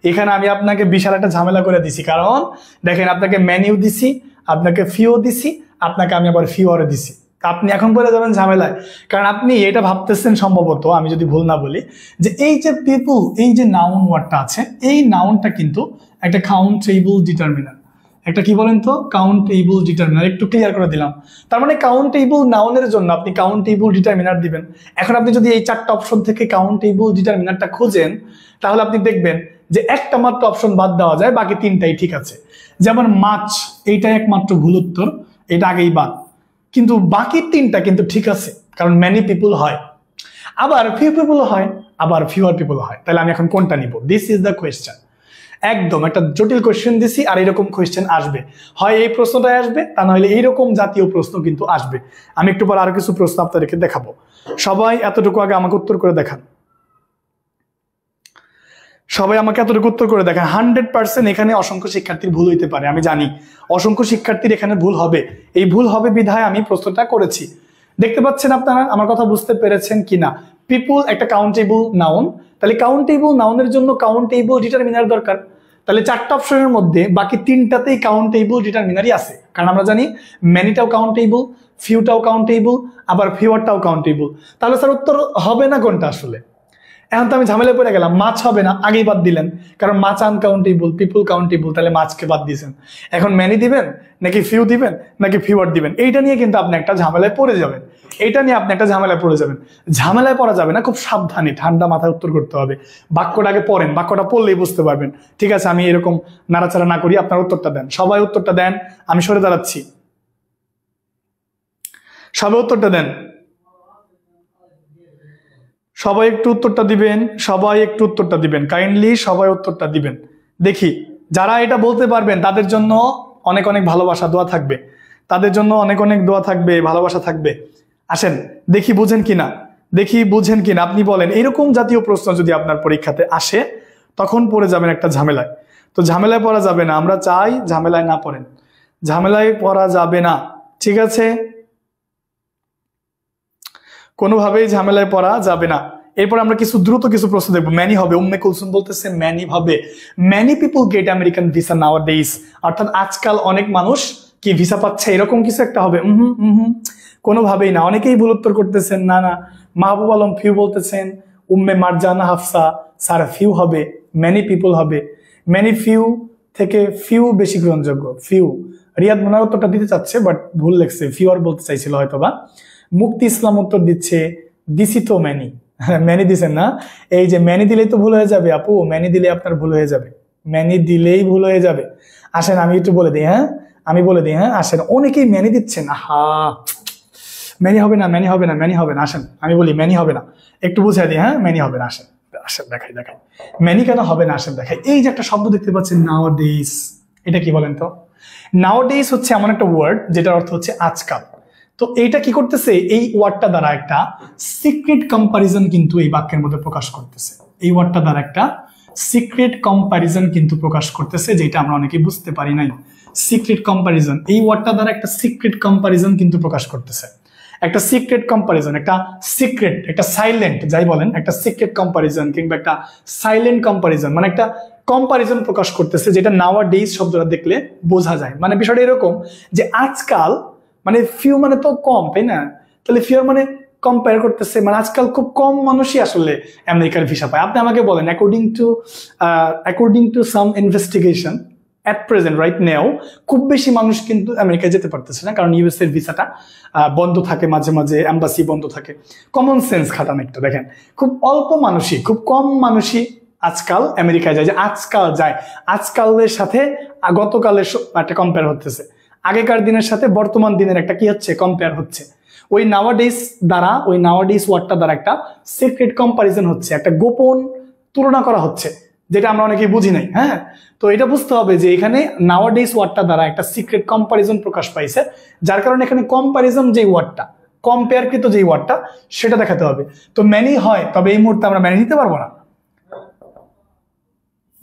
এখানে আমি আপনাকে বিশাল একটা ঝামেলা করে দিছি, কারণ দেখেন আপনাকে মেনিও দিছি, আপনাকে ফিও দিছি, আপনাকে আমি আবার ফিওরে দিছি। আপনি এখন পড়ে যাবেন ঝামেলায়, কারণ আপনি এটা ভাবতেছেন সম্ভবত, আমি যদি ভুল না বলি, যে এই যে পিপল, এই যে নাউন ওয়ার্ডটা আছে, এই নাউনটা কিন্তু একটা কাউন্টেবল ডিটারমিনার। একটা কি বলেন তো, কাউন্টেবল ডিটারমিনার। একটু ক্লিয়ার করে দিলাম। তার মানে কাউন্টেবল নাউনের জন্য আপনি কাউন্টেবল ডিটারমিনার দিবেন। এখন আপনি যদি এই 4টা অপশন থেকে কাউন্টেবল ডিটারমিনারটা খোঁজেন, তাহলে আপনি দেখবেন যে একটা মাত্র অপশন বাদ দেওয়া যায়, বাকি 3টাই ঠিক আছে। যেমন মাছ, এইটাই একমাত্র ভুল উত্তর, এটা আগেই বাদ। কিন্তু বাকি 3টা কিন্তু ঠিক আছে, কারণ মেনি পিপল হয়, আবার ফিউ পিপল হয়, আবার ফিউয়ার পিপল হয়। তাহলে আমি এখন কোনটা নিব? This is the question. একদম একটা জটিল কোয়েশ্চেন দিছি, আর এরকম কোয়েশ্চেন আসবে, হয় এই প্রশ্নটাই আসবে, তা নাহলে এইরকম জাতীয় প্রশ্ন কিন্তু আসবে। আমি একটু পর আরো কিছু প্রশ্ন আপনাদেরকে দেখাবো। সবাই এতটুকু আগে আমাকে উত্তর করে দেখান, সবাই আমাকে এতটুকু উত্তর করে দেখান। 100% এখানে অসংখ্য শিক্ষার্থীর ভুল হইতে পারে, আমি জানি অসংখ্য শিক্ষার্থীর এখানে ভুল হবে। এই ভুল হবে বিধায় আমি প্রশ্নটা করেছি। দেখতে পাচ্ছেন আপনারা, আমার কথা বুঝতে পেরেছেন কিনা? পিপল একটা কাউন্টেবল নাউন, তাহলে কাউন্টেবল নাউনের জন্য কাউন্টেবল ডিটারমিনার দরকার। তাহলে 4টা অপশনের মধ্যে বাকি 3টাতেই কাউন্টেবল ডিটারমিনারই আছে, কারণ আমরা জানি মেনিটাও কাউন্টেবল, ফিউটাও কাউন্টেবল, আবার ফিওয়ারটাও কাউন্টেবল। তাহলে স্যার উত্তর হবে না কোনটা আসলে? এখন তো আমি ঝামেলায় পড়ে গেলাম, মাছ হবে না, আগেই বাদ দিলেন, কারণ মাছ আনকাউন্টেবল, পিপল কাউন্টেবল, তাহলে মাছকে বাদ দিয়েছেন। এখন মেনি দিবেন নাকি ফিউ দিবেন নাকি ফিওয়ার দিবেন, এইটা নিয়ে কিন্তু আপনি একটা ঝামেলায় পড়ে যাবেন। এইটা নিয়ে আপনি একটা ঝামেলায় পড়ে যাবেন। ঝামেলায় পড়া যাবে না, খুব সাবধানে ঠান্ডা মাথায় উত্তর করতে হবে। বাক্যটা আগে পড়েন, বাক্যটা পড়লেই বুঝতে পারবেন। ঠিক আছে, আমি এরকম নাড়াচাড়া না করি, আপনার উত্তরটা দেন, সবাই উত্তরটা দেন। আমি সরে দাঁড়াচ্ছি, সবাই উত্তরটা দেন, সবাই একটু উত্তরটা দিবেন, সবাই একটু উত্তরটা দিবেন, কাইন্ডলি সবাই উত্তরটা দিবেন। দেখি যারা এটা বলতে পারবেন তাদের জন্য অনেক অনেক ভালোবাসা, দোয়া থাকবে, তাদের জন্য অনেক অনেক দোয়া থাকবে, ভালোবাসা থাকবে। আসেন দেখি বুঝেন কিনা, দেখি বুঝেন কিনা। আপনি বলেন, এরকম জাতীয় প্রশ্ন যদি আপনার পরীক্ষাতে আসে, তখন পড়ে যাবেন একটা ঝামেলায়। তো ঝামেলায় পড়া যাবে না, আমরা চাই ঝামেলায় না পড়েন, ঝামেলায় পড়া যাবে না, ঠিক আছে? কোনোভাবেই ঝামেলায় পড়া যাবে না। এরপর আমরা দ্রুত কিছু প্রশ্ন দেখবো। ম্যানি হবে, উম্মে কুলসুম বলতেছে ম্যানি হবে। Many people get American visa nowadays, অর্থাৎ আজকাল অনেক মানুষ কি ভিসা পাচ্ছে, এরকম কিছু একটা হবে। কোনোভাবেই না। অনেকেই ভুল উত্তর করতেছেন, না না। মাহবুব আলম ফিউ বলতেছেন, উম্মে মারজানা হাফসা স্যার ফিউ হবে, ম্যানি পিপল হবে। ম্যানি ফিউ থেকে ফিউ বেশি গ্রহণযোগ্য, ফিউ। রিয়াদ মোনার উত্তরটা দিতে চাচ্ছে, বাট ভুল লেখছে, ফিউর বলতে চাইছিল হয়তোবা। মুক্তি ইসলাম উত্তর দিচ্ছে, দিছি তো ম্যানি। ম্যানি দিছেন না? এই যে ম্যানি দিলেই তো ভুল হয়ে যাবে আপু, ম্যানি দিলে আপনার ভুল হয়ে যাবে, ম্যানি দিলেই ভুল হয়ে যাবে। আসেন আমি একটু বলে দিই, হ্যাঁ আমি বলে দিই, হ্যাঁ আসেন। অনেকেই ম্যানি দিচ্ছেন, ম্যানি হবে না, ম্যানি হবে না, ম্যানি হবে না। আসেন আমি বলি ম্যানি হবে না, একটু বুঝাই দিই, হ্যাঁ ম্যানি হবে না। আসেন আসেন দেখাই, ম্যানি কেন হবে না, আসেন দেখাই। এই যে একটা শব্দ দেখতে পাচ্ছেন নাও ডেইজ, এটা কি বলেন তো? নাও ডেইজ হচ্ছে এমন একটা ওয়ার্ড যেটার অর্থ হচ্ছে আজকাল। তো এইটা কি করতেছে, এই ওয়ার্ডটা দ্বারা একটা সিক্রেট কম্পারিজন কিন্তু এই বাক্যের মধ্যে প্রকাশ করতেছে। এই ওয়ার্ডটা দ্বারা একটা সিক্রেট কম্পারিজন কিন্তু প্রকাশ করতেছে, যেটা আমরা অনেকে বুঝতে পারি নাই। সিক্রেট কম্পারিজন, এই ওয়ার্ডটা দ্বারা একটা সিক্রেট কম্পারিজন কিন্তু প্রকাশ করতেছে। একটা সিক্রেট কম্পারিজন, একটা সিক্রেট, একটা সাইলেন্ট, যাই বলেন, একটা সিক্রেট কম্পারিজন কিংবা একটা সাইলেন্ট কম্পারিজন, মানে একটা কম্পারিজন প্রকাশ করতেছে, যেটা নাও ডেইজ শব্দটা দেখলে বোঝা যায়। মানে বিষয়টা এরকম যে আজকাল মানে ফিউ মানে তো কম, তাই না? তাহলে ফিউ মানে কম্পেয়ার করতেছে, মানে আজকাল খুব কম মানুষই আসলে আমেরিকার ভিসা পায়। আপনি আমাকে বলেন, according to some investigation at present right now খুব বেশি মানুষ কিন্তু আমেরিকায় যেতে পারতেছে না, কারণ ইউএস এর ভিসাটা বন্ধ থাকে, মাঝে মাঝে এম্বাসি বন্ধ থাকে। কমন সেন্স খাটান একটা, দেখেন খুব অল্প মানুষই, খুব কম মানুষই আজকাল আমেরিকায় যায়। যে আজকাল যায়, আজকালের সাথে গতকালের একটা কম্পেয়ার হতেছে, আগেকার দিনের সাথে বর্তমান দিনের একটা কি হচ্ছে, কম্পেয়ার হচ্ছে। ওই নাওয়াডেজ দ্বারা, ওই নাওয়াডেজ ওয়ার্ডটা দ্বারা একটা সিক্রেট কম্পারিজন হচ্ছে, একটা গোপন তুলনা করা হচ্ছে, যেটা আমরা অনেকেই বুঝি নাই। হ্যাঁ, তো এটা বুঝতে হবে যে এখানে নাওয়াডেজ ওয়ার্ডটা দ্বারা একটা সিক্রেট কম্পারিজন প্রকাশ পাইছে, যার কারণে এখানে কম্পারিজন যে ওয়ার্ডটা, কম্পেয়ারকৃত যে ওয়ার্ডটা, সেটা দেখাতে হবে। তো ম্যানি হয়, তবে এই মুহূর্তে আমরা ম্যানি নিতে পারবো না।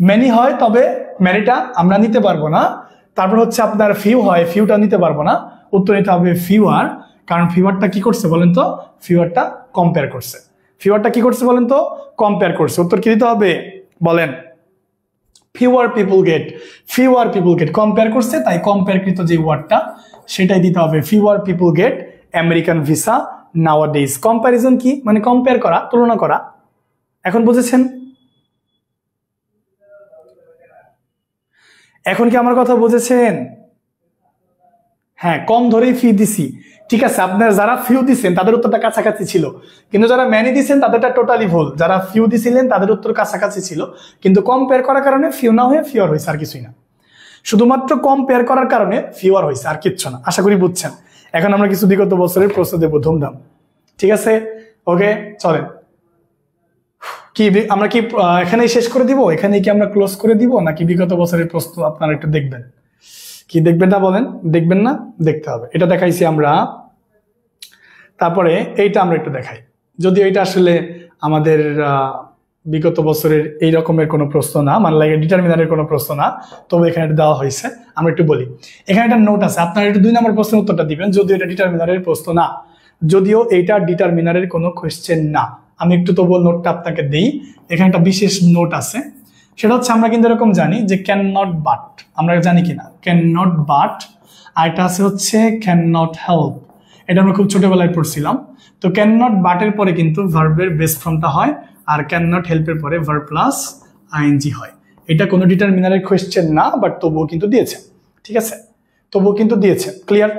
ম্যানি হয় তবে ম্যানিটা আমরা নিতে পারবো না। তারপর হচ্ছে আপনার ফিউ হয়, ফিউটা নিতে পারবো না, উত্তর নিতে হবে ফিউয়ার। কারণ ফিউয়ারটা কি করছে বলেন তো, ফিউয়ারটা কম্পেয়ার করছে। ফিউয়ারটা কি করছে বলেন তো, কম্পেয়ার করছে। উত্তর কি দিতে হবে বলেন? ফিউয়ার পিপল গেট কম্পেয়ার করছে, তাই কম্পেয়ারকৃত যে ওয়ার্ডটা সেটাই দিতে হবে। Fewer people get American visa নাওয়াডেজ। Comparison কি, মানে কম্পেয়ার করা, তুলনা করা। এখন বুঝেছেন? এখন কি আমার কথা বুঝেছেন? হ্যাঁ, কম ধরেই ফি দিছি, ঠিক আছে। আপনারা যারা ফিউ দিচ্ছেন তাদের উত্তরটা কাছাকাছি ছিল, কিন্তু যারা ম্যানি দিচ্ছেন তাদেরটা টোটালি ভুল। যারা ফিউ দিছিলেন তাদের উত্তর কাছাকাছি ছিল, কিন্তু কম্পেয়ার করার কারণে ফিউ না হয়ে ফিওর হয়েছে, আর কিছুই না। শুধুমাত্র কম্পেয়ার করার কারণে ফিওর হয়েছে, আর কিচ্ছু না। আশা করি বুঝছেন। এখন আমরা কিছু বিগত বছরের প্রশ্ন দেবো ধুমধাম, ঠিক আছে? ওকে, চলেন। কি আমরা কি এখানেই শেষ করে দিব? এখানেই কি আমরা ক্লোজ করে দিব, নাকি বিগত বছরের প্রশ্ন আপনারা একটু দেখবেন? কি দেখবেন না বলেন? দেখবেন না? দেখতে হবে। এটা দেখাইছি আমরা, তারপরে এইটা আমরা একটু দেখাই। যদিও এটা আসলে আমাদের বিগত বছরের এই রকমের কোনো প্রশ্ন না, মানে লাগে ডিটারমিনারের কোনো প্রশ্ন না, তবে এখানে এটা দেওয়া হয়েছে। আমরা একটু বলি, এখানে একটা নোট আছে, আপনারা একটু 2 নম্বর প্রশ্নের উত্তরটা দিবেন। যদিও এটা ডিটারমিনারের প্রশ্ন না, যদিও এইটা ডিটারমিনারের কোনো কোয়েশ্চেন না, আমি একটু তবুও নোটটা আপনাকে দিই। এখানে একটা বিশেষ নোট আছে, সেটা হচ্ছে আমরা কিন্তু এরকম জানি যে ক্যান নট বাট, আমরা জানি কিনা ক্যান নট বাট, আর এটা আছে হচ্ছে ক্যান নট হেল্প। এটা আমরা খুব ছোটবেলায় পড়ছিলাম। তো ক্যান নট বাটের পরে কিন্তু ভার্বের বেস ফর্মটা হয়, আর ক্যান নট হেল্পের পরে ভার্ব প্লাস আইএনজি হয়। এটা কোনো ডিটারমিনারের কোয়েশ্চেন না, বাট তবুও কিন্তু দিয়েছে, ঠিক আছে? তবুও কিন্তু দিয়েছে। ক্লিয়ার?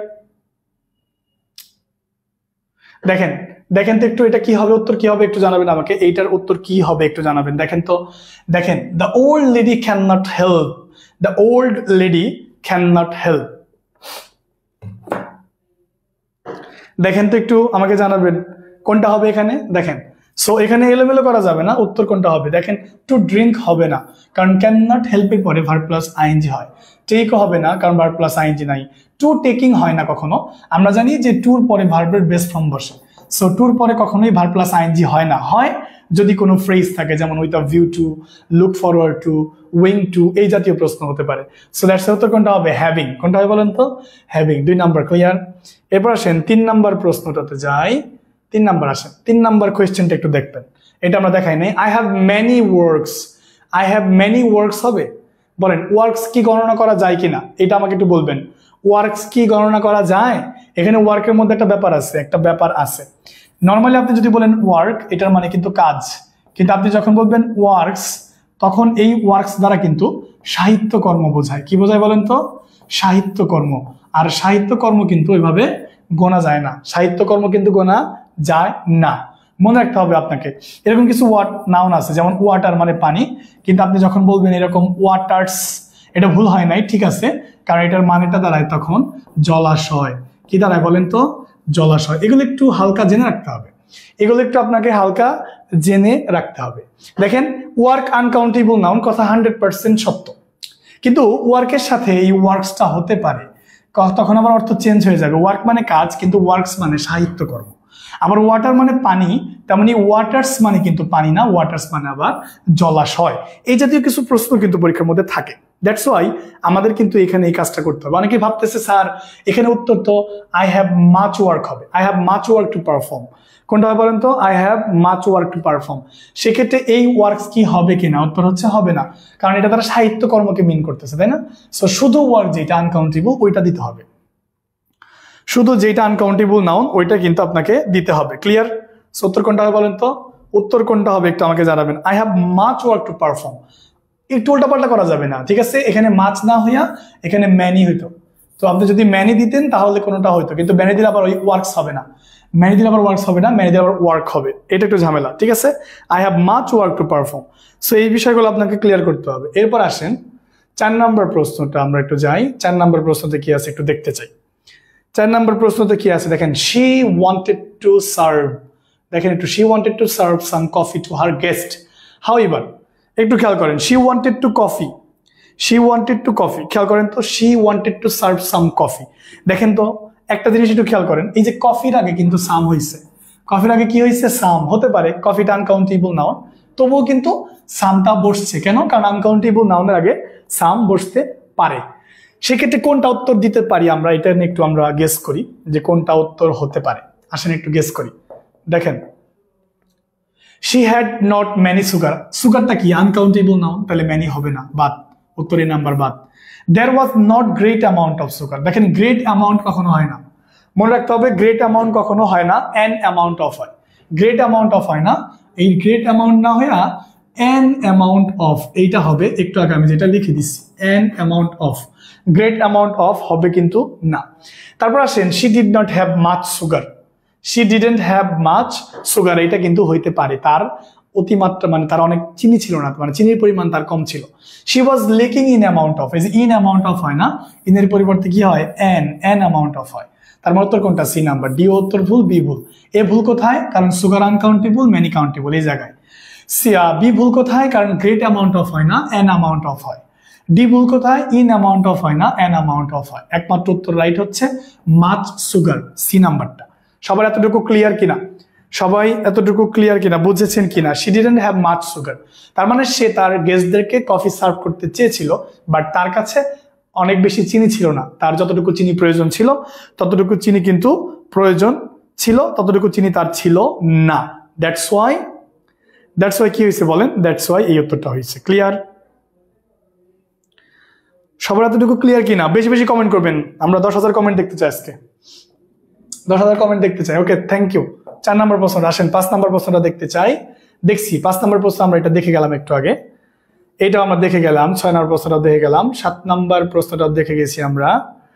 দেখেন দেখেন তো একটু, এটা কি হবে, উত্তর কি হবে একটু জানাবেন আমাকে। এইটার উত্তর কি হবে একটু জানাবেন। দেখেন তো, দেখেন, the old lady can not help, the old lady can not help. দেখেন তো একটু আমাকে জানাবেন কোনটা হবে এখানে। দেখেন, সো এখানে এলোমেলো করা যাবে না, উত্তর কোনটা হবে। দেখেন, টু ড্রিঙ্ক হবে না, কারণ ক্যান নট হেল্পের পরে ভার্ব প্লাস আইএনজি হয়। টেকও হবে না, কারণ ভার্ব প্লাস আইএনজি নাই। টু টেকিং হয় না কখনো, আমরা জানি যে টুর পরে ভার্বের বেস ফর্ম বসে। সো টুর পরে কখনোই ভার্ব প্লাস আইএনজি হয় না, হয় যদি কোনো ফ্রেজ থাকে, যেমন with a view to, look forward to, owing to, এই জাতীয় প্রশ্ন হতে পারে। সো দ্যাটস উত্তর কোনটা হবে? হ্যাভিং। কোনটা হবে বলেন তো? হ্যাভিং। 2 number clear. এরপর আসেন 3 নাম্বার প্রশ্নটাতে যাই। 3 নাম্বার আসেন, 3 নাম্বার কোয়েশ্চেনটা একটু দেখবেন। এটা আমরা দেখাই নাই। I have many works, I have many works হবে। বলেন ওয়ার্কস কি গণনা করা যায় কিনা, এটা আমাকে একটু বলবেন। ওয়ার্কস কি গণনা করা যায়? এখানে ওয়ার্কের মধ্যে একটা ব্যাপার আছে। নর্মালি আপনি যদি বলেন ওয়ার্ক, এটার মানে কিন্তু কাজ, কিন্তু আপনি যখন বলবেন ওয়ার্কস, তখন এই ওয়ার্কস দ্বারা কিন্তু সাহিত্যকর্ম বোঝায়। কি বোঝায় বলেন তো? সাহিত্যকর্ম। আর সাহিত্যকর্ম কিন্তু ওইভাবে গোনা যায় না, সাহিত্যকর্ম কিন্তু গোনা যায় না, মনে রাখতে হবে আপনাকে। এরকম কিছু নাউন আছে, যেমন ওয়াটার মানে পানি, কিন্তু আপনি যখন বলবেন এরকম ওয়াটার্স, এটা ভুল হয় নাই, ঠিক আছে, কারণ এটার মানেটা দাঁড়ায় তখন জলাশয়। কি দাঁড়ায় বলেন তো? জলাশয়। এগুলো একটু হালকা জেনে রাখতে হবে, এগুলো একটু আপনাকে হালকা জেনে রাখতে হবে। দেখেন, ওয়ার্ক আনকাউন্টেবল নাউন, কথা 100% সত্য, কিন্তু ওয়ার্কের সাথে এই ওয়ার্কসটা হতে পারে, তখন আবার অর্থ চেঞ্জ হয়ে যাবে। ওয়ার্ক মানে কাজ, কিন্তু ওয়ার্কস মানে সাহিত্যকর্ম। আবার ওয়াটার মানে পানি, তেমনি ওয়াটার্স মানে কিন্তু পানি না, ওয়াটার্স মানে আবার জলাশয়। এই জাতীয় কিছু প্রশ্ন কিন্তু পরীক্ষার মধ্যে থাকে। দ্যাটস ওয়াই আমাদের কিন্তু এখানে এই কাজটা করতে হবে। অনেকেই ভাবতেছে স্যার এখানে উত্তর তো আই হ্যাভ মাচ ওয়ার্ক হবে, I have much work to perform. কোনটা হয় বলেন তো? I have much work to perform. সেক্ষেত্রে এই ওয়ার্কস কি হবে কিনা, উত্তর হচ্ছে হবে না, কারণ এটা তারা সাহিত্যকর্মকে মিন করতেছে, তাই না? সো শুধু ওয়ার্ক যেটা আনকাউন্টেবল ওইটা দিতে হবে, শুধু যেটা আনকাউন্টেবল নাউন ওইটা কিন্তু আপনাকে দিতে হবে। ক্লিয়ার? সো উত্তর কোনটা হবে বলেন তো? উত্তর কোনটা হবে একটু আমাকে জানাবেন। I have much work to perform. একটু উল্টাপাল্টা করা যাবে না, ঠিক আছে? এখানে মাছ না হইয়া এখানে ম্যানি হইতো। তো আপনি যদি ম্যানি দিতেন তাহলে কোনোটা হইতো, কিন্তু ম্যানি দিলে আবার ওই ওয়ার্কস হবে না, ম্যানি দিলে আবার ওয়ার্কস হবে না, ম্যানি দিলে আবার ওয়ার্ক হবে। এটা একটু ঝামেলা, ঠিক আছে? I have much work to perform. So এই বিষয়গুলো আপনাকে ক্লিয়ার করতে হবে। এরপর আসেন 4 নম্বর প্রশ্নটা আমরা একটু যাই। 4 নম্বর প্রশ্নতে কি আছে একটু দেখতে চাই। 4 নম্বর প্রশ্নতে কি আছে দেখেন, শি ওয়ান্টেড টু সার্ভ, দেখেন একটু, she wanted to serve some coffee to her guest, however, একটু খেয়াল করেন, she wanted to coffee, she wanted to coffee, খেয়াল করেন তো, she wanted to serve some coffee. দেখেন তো একটা জিনিস একটু খেয়াল করেন, এই যে কফির আগে কিন্তু সাম হয়েছে, কফির আগে কি হয়েছে? সাম। হতে পারে কফিটা আনকাউন্টেবল নাউন, তবুও কিন্তু সামটা বসছে, কেন? কারণ আনকাউন্টেবল নাউনের আগে সাম বসতে পারে। সেক্ষেত্রে কোনটা উত্তর দিতে পারি আমরা, এটা নিয়ে একটু আমরা গেস করি যে কোনটা উত্তর হতে পারে। আসেন একটু গেস করি। দেখেন, she had not many sugar, সুগারটা কি আনকাউন্টেবল নাউন, তাহলে ম্যানি হবে না, বাদ, উত্তরের নাম্বার বাদ। There was not great amount of sugar, দেখেন গ্রেট অ্যামাউন্ট কখনো হয় না, মনে রাখতে হবে গ্রেট অ্যামাউন্ট কখনো হয় না, অ্যান অ্যামাউন্ট অফ হয়, গ্রেট অ্যামাউন্ট অফ হয় না, এই গ্রেট অ্যামাউন্ট না হয়ে অ্যান অ্যামাউন্ট অফ এইটা হবে, একটু আগে আমি যেটা লিখে দিচ্ছি an amount of, great amount of হবে কিন্তু না। তারপর আসেন she did not have much sugar, she didn't have much sugar, এটা কিন্তু হইতে পারে তার অতিমাত্রা, মানে তার অনেক চিনি ছিল না, মানে চিনির পরিমাণ তার কম ছিল। She was lacking in amount of, এই যে ইন অ্যামাউন্ট অফ হয় না, ইনের পরিবর্তে কি হয় অ্যান অ্যামাউন্ট অফ হয়। তার মানে উত্তর কোনটা, সি নাম্বার, ডি উত্তর ভুল, বি ভুল। এ ভুল কোথায়, কারণ সুগার আনকাউন্টেবল, ম্যানি কাউন্টেবল এই জায়গায়। বি ভুল কোথায়, কারণ গ্রেট অ্যামাউন্ট অফ হয় না, অ্যান অ্যামাউন্ট অফ হয়। ডি ভুল কোথায়, ইন অ্যামাউন্ট অফ হয় না, অ্যান অ্যামাউন্ট অফ হয়। একমাত্র উত্তর রাইট হচ্ছে মাচ সুগার, সি নাম্বারটা। সবার এতটুকু ক্লিয়ার কিনা, সবাই এতটুকু ক্লিয়ার কিনা, বুঝেছেন কিনা? She didn't have much sugar, তার মানে সে তার গেস্টদেরকে কফি সার্ভ করতে চেয়েছিল, বাট তার কাছে অনেক বেশি চিনি ছিল না, তার যতটুকু চিনি প্রয়োজন ছিল ততটুকু চিনি কিন্তু প্রয়োজন ছিল, ততটুকু চিনি তার ছিল না। দ্যাটস ওয়াই কি হয়েছে বলেন, দ্যাটস ওয়াই এই উত্তরটা হয়েছে। ক্লিয়ার? সবার এতটুকু ক্লিয়ার কিনা? বেশি বেশি কমেন্ট করবেন, আমরা 10,000 কমেন্ট দেখতে চাই আজকে, 10,000 কমেন্ট দেখতে চাই। ওকে, থ্যাংক ইউ। 4 নম্বর প্রশ্নটা আসেন, 5 নম্বর প্রশ্নটা দেখতে চাই। দেখছি 5 নম্বর প্রশ্ন আমরা এটা দেখে গেলাম একটু আগে, এইটাও আমরা দেখে গেলাম। 6 নম্বর প্রশ্নটা দেখে গেলাম, 7 নম্বর প্রশ্নটা দেখে গেছি আমরা,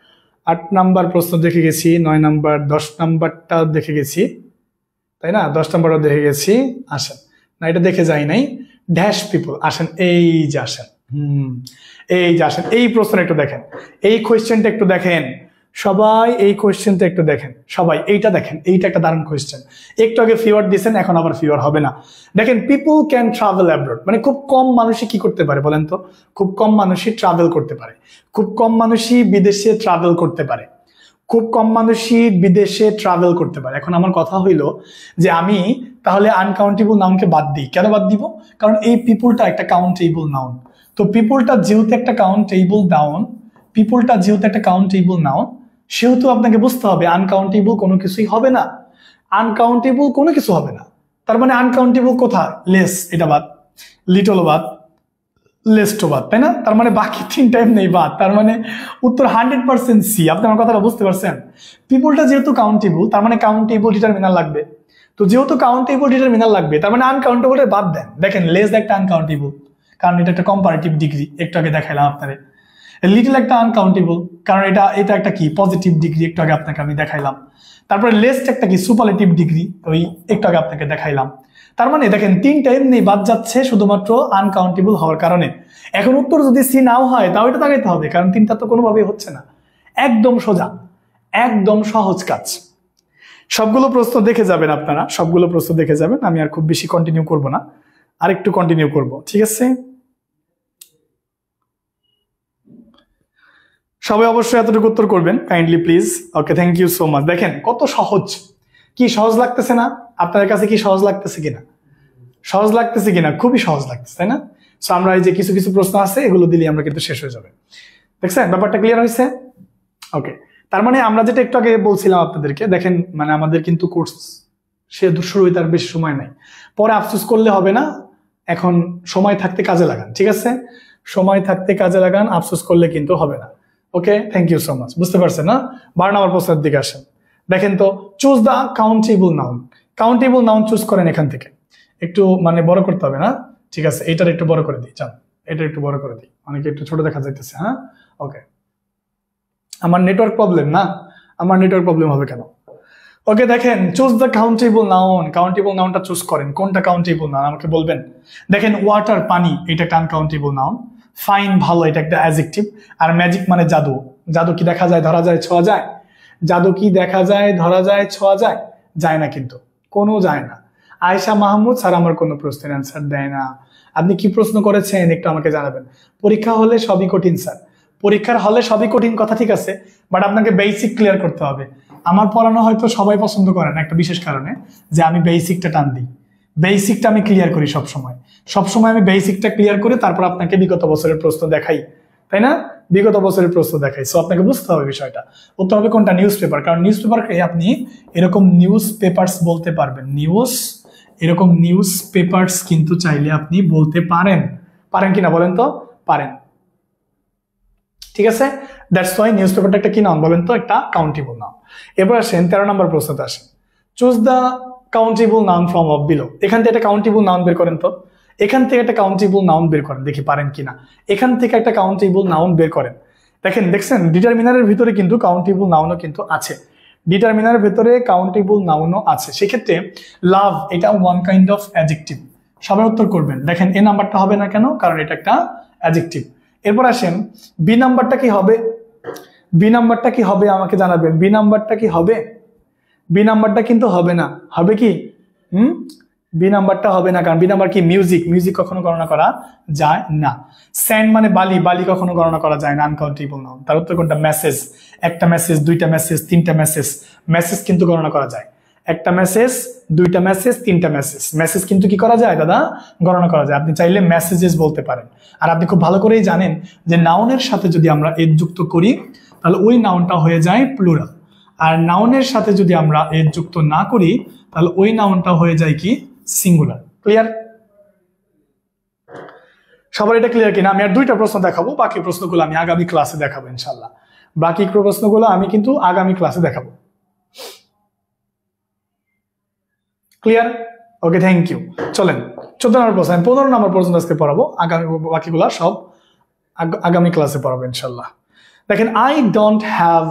8 নম্বর প্রশ্ন দেখে গেছি, 9 নম্বর, 10 নম্বরটা দেখে গেছি, তাই না? 10 নম্বরটা দেখে গেছি। আসেন, না এটা দেখে যাই নাই। ড্যাশ পিপল, আসেন এই যে আসেন, এই যে আসেন, এই প্রশ্নটা একটু দেখেন, এই কোয়েশ্চেনটা একটু দেখেন সবাই, এই কোয়েশ্চেনটা একটু দেখেন সবাই, এইটা দেখেন, এইটা একটা দারুণ কোয়েশ্চেন। একটু আগে ফিওর দিয়েছেন, এখন আবার ফিওর হবে না। দেখেন, পিপল ক্যান ট্রাভেল অ্যাব্রড, মানে খুব কম মানুষই কি করতে পারে বলেন তো? খুব কম মানুষই ট্রাভেল করতে পারে, খুব কম মানুষই বিদেশে ট্রাভেল করতে পারে, খুব কম মানুষই বিদেশে ট্রাভেল করতে পারে। এখন আমার কথা হইল যে আমি তাহলে আনকাউন্টেবল নাউনকে বাদ দিই। কেন বাদ দিব? কারণ এই পিপলটা একটা কাউন্টেবল নাউন, তো পিপলটা যেহেতু একটা কাউন্টেবল নাউন, পিপলটা যেহেতু একটা কাউন্টেবল নাউন, সেহেতু আপনাকে বুঝতে হবে আনকাউন্টেবল কোনো কিছুই হবে না, আনকাউন্টেবল কোনো কিছু হবে না। তার মানে আনকাউন্টেবল কোথায়? লেস, এটা বাদ, লিটল বাদ, লেস্টো বাদ, তাই না? তার মানে বাকি 3 টাইম নেই বাদ, তার মানে উত্তর 100% সি। আপনি আমার কথাটা বুঝতে পারছেন? পিপলটা যেহেতু কাউন্টেবল, তার মানে কাউন্টেবল ডিটারমিনাল লাগবে, তো যেহেতু কাউন্টেবল ডিটারমিনাল লাগবে, তার মানে আনকাউন্টেবলটা বাদ দেন। দেখেন, লেস একটা আনকাউন্টেবল, কারণ এটা একটা কম্পারেটিভ ডিগ্রি, একটু আগে দেখাইলাম আপনাদের। লিটল একটা আনকাউন্টেবল, কারণ এটা একটা কি পজিটিভ ডিগ্রি, একটু আগে আপনাকে আমি দেখাইলাম। তারপরে লেস্ট একটা কি সুপারলেটিভ ডিগ্রি, ওই একটু আগে আপনাকে দেখাইলাম। তার মানে দেখেন 3 টাইম নেই বাদ যাচ্ছে শুধুমাত্র আনকাউন্টেবল হওয়ার কারণে। এখন উত্তর যদি সি নাও হয় তাও এটা তাকাইতে হবে, কারণ 3টা তো কোনোভাবেই হচ্ছে না। একদম সোজা, একদম সহজ কাজ। সবগুলো প্রশ্ন দেখে যাবেন আপনারা, সবগুলো প্রশ্ন দেখে যাবেন। আমি আর খুব বেশি কন্টিনিউ করব না, আর একটু কন্টিনিউ করব, ঠিক আছে? সবাই অবশ্যই এতটুকু উত্তর করবেন kindly please. Okay, thank you so much. দেখেন কত সহজ, কি সহজ লাগতেছে না? আপনাদের কাছে কি সহজ লাগতেছে কিনা? সহজ লাগতেছে কিনা? খুবই সহজ লাগতেছে, তাই না? সো আমরা এই যে কিছু কিছু প্রশ্ন আছে, এগুলো দিলে আমরা কিন্তু শেষ হয়ে যাবে। দেখছেন ব্যাপারটা ক্লিয়ার হয়েছে? ওকে, তার মানে আমরা যেটা একটু আগে বলছিলাম আপনাদেরকে, দেখেন মানে আমাদের কিন্তু কোর্স শুরু হইতে আর বেশি সময় নাই, পরে আফসোস করলে হবে না, এখন সময় থাকতে কাজে লাগান, ঠিক আছে? সময় থাকতে কাজে লাগান, আফসোস করলে কিন্তু হবে না। ওকে, থ্যাংক ইউ সো মাচ। বুঝতে পারছেন না? 12 নম্বর প্রশ্নের দিকে আসেন। দেখেন তো, choose the countable noun. Countable noun choose করেন এখান থেকে। একটু মানে বড় করতে হবে না? ঠিক আছে, এটার একটু বড় করে দিই, চান এটা একটু বড় করে দিই, অনেকে একটু ছোট দেখা যাইতেছে। হ্যাঁ, ওকে, আমার নেটওয়ার্ক প্রবলেম না, আমার নেটওয়ার্ক প্রবলেম হবে কেন? ওকে, দেখেন choose the countable noun. Countable নাউনটা চুজ করেন, কোনটা কাউন্টেবল নাউন আমাকে বলবেন। দেখেন, ওয়াটার পানি, এটা একটা আনকাউন্টেবল নাউন। ফাইন ভালো, এটা একটা অ্যাডজেক্টিভ। আর ম্যাজিক মানে জাদু। জাদু কি দেখা যায়, ধরা যায়, ছোঁয়া যায়? জাদু কি দেখা যায়, ধরা যায়, ছোঁয়া যায়? যায় না, কিন্তু কোনো যায় না। আয়েশা মাহমুদ স্যার আমার কোনো প্রশ্নের অ্যান্সার দেয় না। আপনি কি প্রশ্ন করেছেন একটু আমাকে জানাবেন। পরীক্ষা হলে সবই কঠিন স্যার। পরীক্ষার হলে সবই কঠিন কথা ঠিক আছে, বাট আপনাকে বেসিক ক্লিয়ার করতে হবে। আমার পড়ানো হয়তো সবাই পছন্দ করে না একটা বিশেষ কারণে, যে আমি বেসিকটা টান দিই, বেসিকটা আমি ক্লিয়ার করি সবসময়। সবসময় আমি বেসিকটা ক্লিয়ার করে তারপর আপনাকে বিগত বছরের প্রশ্ন দেখাই, তাই না? বিগত বছরের প্রশ্ন দেখাই। সো আপনাকে বুঝতে হবে বিষয়টা। উত্তর হবে কোনটা? News paper. কারণ নিউজ পেপারকে আপনি এরকম নিউজ পেপারস বলতে পারবেন, নিউজ এরকম নিউজ পেপারস কিন্তু চাইলে আপনি বলতে পারেন। পারেন কিনা বলেন তো? পারেন। ঠিক আছে, দ্যাটস ওয়াই নিউজ পেপারটা একটা কি নাউন বলেন তো? একটা কাউন্টেবল নাউন। এবার আসেন 13 নম্বর প্রশ্নতে আসেন। Choose the countable noun from of below. এখান থেকে একটা কাউন্টেবল নাউন বের করেন তো। এখান থেকে একটা কাউন্টেবল নাউন বের করেন, দেখি পারেন কিনা। এখান থেকে একটা কাউন্টেবল নাউন বের করেন। দেখছেন ডিটারমিনারের ভিতরে কিন্তু কাউন্টেবল নাউনও কিন্তু আছে। ডিটারমিনারের ভিতরে কাউন্টেবল নাউনও আছে। সেক্ষেত্রে লাভ এটা ওয়ান কাইন্ড অফ অ্যাডজেক্টিভ। সবাই উত্তর করবেন। দেখেন এ নাম্বারটা হবে না কেন? কারণ এটা একটা অ্যাডজেক্টিভ। এরপর আসেন বি নাম্বারটা কি হবে? বি নাম্বারটা কি হবে আমাকে জানাবেন। বি নাম্বারটা কি হবে? বি নাম্বারটা কিন্তু হবে না। হবে কি? বি নাম্বারটা হবে না, কারণ বি নাম্বার কি? মিউজিক। মিউজিক কখনো গণনা করা যায় না। স্যান্ড মানে বালি। বালি কখনো গণনা করা যায় না, আনকাউন্টেবল নাউন। তার উত্তর কোনটা? মেসেজ। একটা মেসেজ, দুইটা মেসেজ, তিনটা মেসেজ। মেসেজ কিন্তু গণনা করা যায়। একটা মেসেজ, দুইটা মেসেজ, তিনটা মেসেজ। মেসেজ কিন্তু কি করা যায় দাদা? গণনা করা যায়। আপনি চাইলে মেসেজেস বলতে পারেন। আর আপনি খুব ভালো করেই জানেন যে নাউনের সাথে যদি আমরা এজ যুক্ত করি তাহলে ওই নাউনটা হয়ে যায় প্লুরাল। আর নাউনের সাথে যদি আমরা এজ যুক্ত না করি তাহলে ওই নাউনটা হয়ে যায় কি? সিঙ্গুলার। ক্লিয়ার? সবার এটা ক্লিয়ার কিনা? আমি আর দুইটা প্রশ্ন দেখাবো, বাকি প্রশ্নগুলো আমি আগামী ক্লাসে দেখাবো ইনশাল্লাহ। বাকি প্রশ্নগুলো আমি কিন্তু আগামী ক্লাসে দেখাবো। ক্লিয়ার? Okay, thank you. চলেন 14 নম্বর প্রশ্ন। 15 নম্বর প্রশ্ন আজকে পড়াবো, আগামী বাকিগুলা সব আগামী ক্লাসে পড়াবো ইনশাল্লাহ। দেখেন I don't have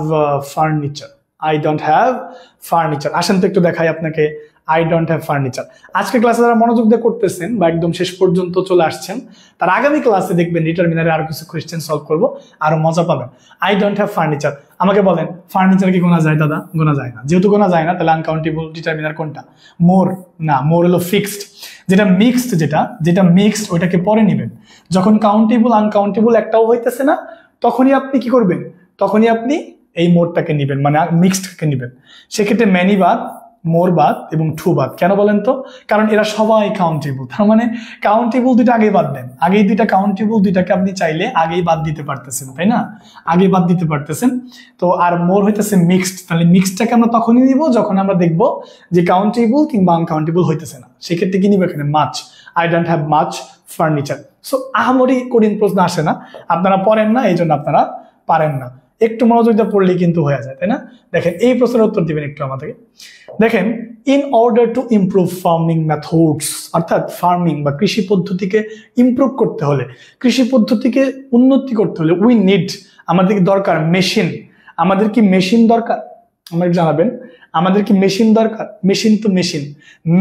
furniture. I don't have furniture. আসেন তো একটু দেখাই আপনাকে আই ডোন্ট হ্যাভ ফার্নিচার। আজকে ক্লাসে যারা মনোযোগ দিয়ে করতেছেন বা একদম শেষ পর্যন্ত চলে আসছেন, তার আগামী ক্লাসে দেখবেন ডিটারমিনারে আরো কিছু কোয়েশ্চেন সলভ করবো, আরো মজা পাবেন। I don't have furniture. আমাকে বলেন ফার্নিচার কি গোনা যায় দাদা? গোনা যায় না। যেহেতু গোনা যায় না তাহলে আনকাউন্টেবল ডিটারমিনার কোনটা? মোর না, মোর হলো ফিক্সড। যেটা মিক্সড, যেটা মিক্সড ওইটাকে পরে নেবেন। যখন কাউন্টেবল আনকাউন্টেবল একটাও হইতেছে না তখনই আপনি কি করবেন? তখনই আপনি এই মোরটাকে নেবেন, মানে মিক্সডকে নেবেন। সেক্ষেত্রে ম্যানি বাদ, মোর বাদ এবং টু বাদ। কেন বলেন তো? কারণ এরা সবাই কাউন্টেবল। তার মানে কাউন্টেবল দুইটা আগে বাদ দেন। আগেই দুইটা কাউন্টেবল, দুইটাকে আপনি চাইলে আগেই বাদ দিতে পারতেছেন, তাই না? আগে বাদ দিতে পারতেছেন। তো আর মোর হইতেছে মিক্সড। তাহলে মিক্সডটাকে আমরা তখনই নিব যখন আমরা দেখব যে কাউন্টেবল কিংবা আনকাউন্টেবল হইতেছে না। সেক্ষেত্রে কি নিব? এখানে much. I don't have much furniture. So আহামরি কঠিন প্রশ্ন আসে না। আপনারা পড়েন না, এই জন্য আপনারা পারেন না। একটু মনোযোগ দিয়ে পড়লেই কিন্তু হয়ে যায়, তাই না? দেখেন এই প্রশ্নের উত্তর দিবেন একটু আমাদেরকে। দেখেন in order to improve farming methods, অর্থাৎ ফার্মিং বা কৃষি পদ্ধতিকে ইমপ্রুভ করতে হলে, কৃষি পদ্ধতিকে উন্নতি করতে হলে উই নিড, আমাদেরকে দরকার মেশিন। আমাদের কি মেশিন দরকার? আমাকে জানাবেন আমাদের কি মেশিন দরকার? মেশিন তো মেশিন।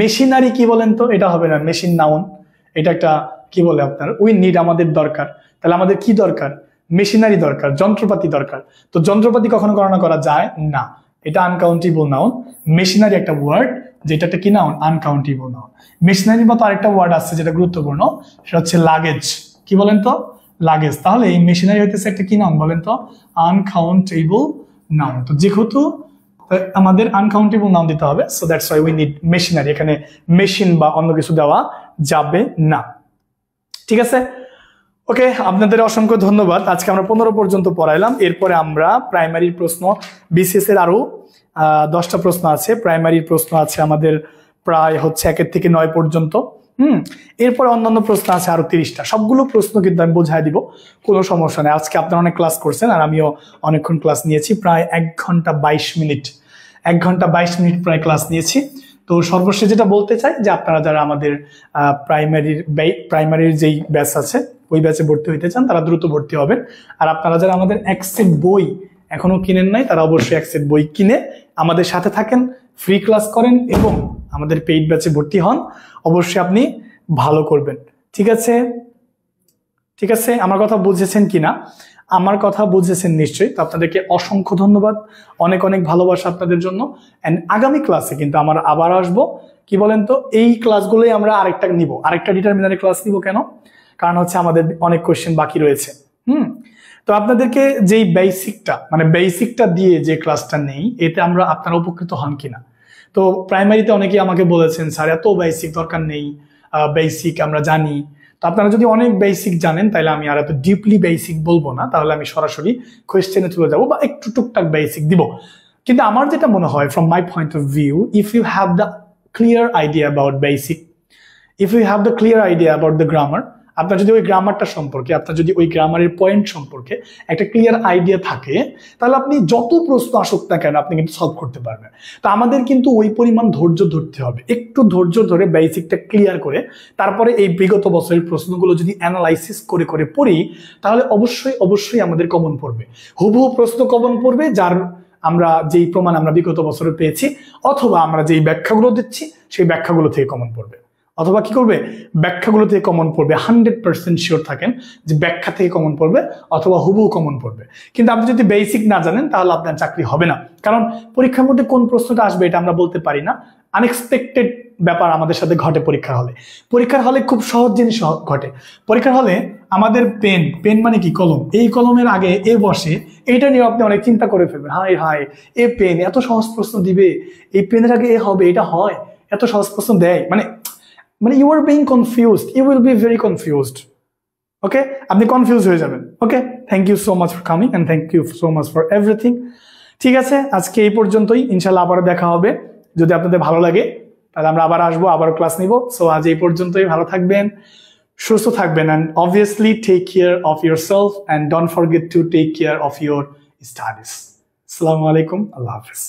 মেশিনারি কি বলেন তো? এটা হবে না, মেশিন নাউন। এটা একটা কি বলে আপনার? উই নিড, আমাদের দরকার। তাহলে আমাদের কি দরকার? মেশিনারি দরকার, যন্ত্রপাতি দরকার। তো যন্ত্রপাতি কখনো গণনা করা যায় না, এটা আনকাউন্টেবল নাউন। মেশিনারি একটা ওয়ার্ড, যেটা একটা কি নাউন? Uncountable noun. মেশিনারি মতো আরেকটা ওয়ার্ড আছে যেটা গুরুত্বপূর্ণ, সেটা হচ্ছে লাগেজ। কি বলেন তো? লাগেজ। তাহলে এই মেশিনারি হইতেছে একটা কি নাউন বলেন তো? Uncountable noun. তো যেহেতু আমাদের আনকাউন্টেবল নাউন দিতে হবে, so that's why we need machinery. এখানে মেশিন বা অন্য কিছু দেওয়া যাবে না। ঠিক আছে? ওকে, আপনাদের অসংখ্য ধন্যবাদ। আজকে আমরা 15 পর্যন্ত পড়াইলাম। এরপরে আমরা প্রাইমারির প্রশ্ন, বিসিএস এর আরো 10টা প্রশ্ন আছে। প্রাইমারির প্রশ্ন আছে আমাদের প্রায় হচ্ছে 1 থেকে 9 পর্যন্ত। এরপরে অন্যান্য প্রশ্ন আছে আরো 30টা। সবগুলো প্রশ্ন কিন্তু আমি বোঝাই দিব, কোনো সমস্যা নেই। আজকে আপনারা অনেক ক্লাস করছেন আর আমিও অনেকক্ষণ ক্লাস নিয়েছি, প্রায় 1 ঘন্টা 22 মিনিট। 1 ঘন্টা 22 মিনিট প্রায় ক্লাস নিয়েছি। তো সর্বশেষ যেটা বলতে চাই যে আপনারা যারা আমাদের প্রাইমারির যেই ব্যাচ আছে ওই ব্যাচে ভর্তি হইতে চান তারা দ্রুত ভর্তি হবেন। আর আপনারা যারা আমাদের এক সেট বই এখনো কিনেন নাই তারা অবশ্যই এক সেট বই কিনে আমাদের সাথে থাকেন, ফ্রি ক্লাস করেন এবং আমাদের পেইড ব্যাচে ভর্তি হন। অবশ্যই আপনি ভালো করবেন। ঠিক আছে? ঠিক আছে, আমার কথা বুঝেছেন কিনা? আমার কথা বুঝেছেন নিশ্চয়ই। তো আপনাদেরকে অসংখ্য ধন্যবাদ, অনেক অনেক ভালোবাসা আপনাদের জন্য। এন্ড আগামী ক্লাসে কিন্তু আমরা আবার আসবো। কি বলেন তো? এই ক্লাসগুলোই আমরা আরেকটা নিব, আরেকটা ডিটারমিনারি ক্লাস নিব। কেন? কারণ হচ্ছে আমাদের অনেক কোয়েশ্চেন বাকি রয়েছে। তো আপনাদেরকে যেই বেসিকটা দিয়ে যে ক্লাসটা নেই, এতে আপনারা উপকৃত হন কিনা? তো প্রাইমারিতে অনেকেই আমাকে বলেছেন স্যার এত বেসিক দরকার নেই, বেসিক আমরা জানি। তো আপনারা যদি অনেক বেসিক জানেন তাহলে আমি আর এত ডিপলি বেসিক বলবো না, তাহলে আমি সরাসরি কোয়েশ্চেনে চলে যাবো বা একটু টুকটাক বেসিক দিব। কিন্তু আমার যেটা মনে হয় from my point of view, if you have the clear idea about basic, if you have the clear idea about the grammar, আপনার যদি ওই গ্রামারটা সম্পর্কে, আপনার যদি ওই গ্রামারের পয়েন্ট সম্পর্কে একটা ক্লিয়ার আইডিয়া থাকে, তাহলে আপনি যত প্রশ্ন আসুক না কেন আপনি কিন্তু সলভ করতে পারবেন। তো আমাদের কিন্তু ওই পরিমাণ ধৈর্য ধরতে হবে, একটু ধৈর্য ধরে বেসিকটা ক্লিয়ার করে তারপরে এই বিগত বছরের প্রশ্নগুলো যদি অ্যানালাইসিস করে করে পড়ি, তাহলে অবশ্যই অবশ্যই আমাদের কমন পড়বে, হুবহু প্রশ্ন কমন পড়বে, যার আমরা যেই প্রমাণ আমরা বিগত বছরে পেয়েছি, অথবা আমরা যেই ব্যাখ্যাগুলো দিচ্ছি সেই ব্যাখ্যাগুলো থেকে কমন পড়বে, অথবা কি করবে, ব্যাখ্যাগুলো থেকে কমন পড়বে। 100% শিওর থাকেন যে ব্যাখ্যা থেকে কমন পড়বে অথবা হুবহু কমন পড়বে। কিন্তু আপনি যদি বেসিক না জানেন তাহলে আপনার চাকরি হবে না, কারণ পরীক্ষার মধ্যে কোন প্রশ্নটা আসবে এটা আমরা বলতে পারি না। আনএক্সপেক্টেড ব্যাপার আমাদের সাথে ঘটে পরীক্ষার হলে। পরীক্ষার হলে খুব সহজ জিনিস ঘটে। পরীক্ষার হলে আমাদের পেন মানে কি, কলম, এই কলমের আগে এ বসে, এইটা নিয়ে আপনি অনেক চিন্তা করে ফেলবেন, হায় হায় এ পেন এত সহজ প্রশ্ন দিবে, এই পেনের আগে এ হবে, এটা হয়, এত সহজ প্রশ্ন দেয়, মানে you are being confused, you will be very confused, okay, আপনি কনফিউজ হয়ে যাবেন। Okay, thank you so much for coming and thank you so much for everything. ঠিক আছে, আজকে এই পর্যন্তই, ইনশাল্লাহ আবারও দেখা হবে। যদি আপনাদের ভালো লাগে তাহলে আমরা আবার আসবো, আবার ক্লাস নিব। সো আজ এই পর্যন্তই, ভালো থাকবেন, সুস্থ থাকবেন, and obviously take care of yourself and don't forget to take care of your studies. Assalamu alaikum, Allah Hafiz.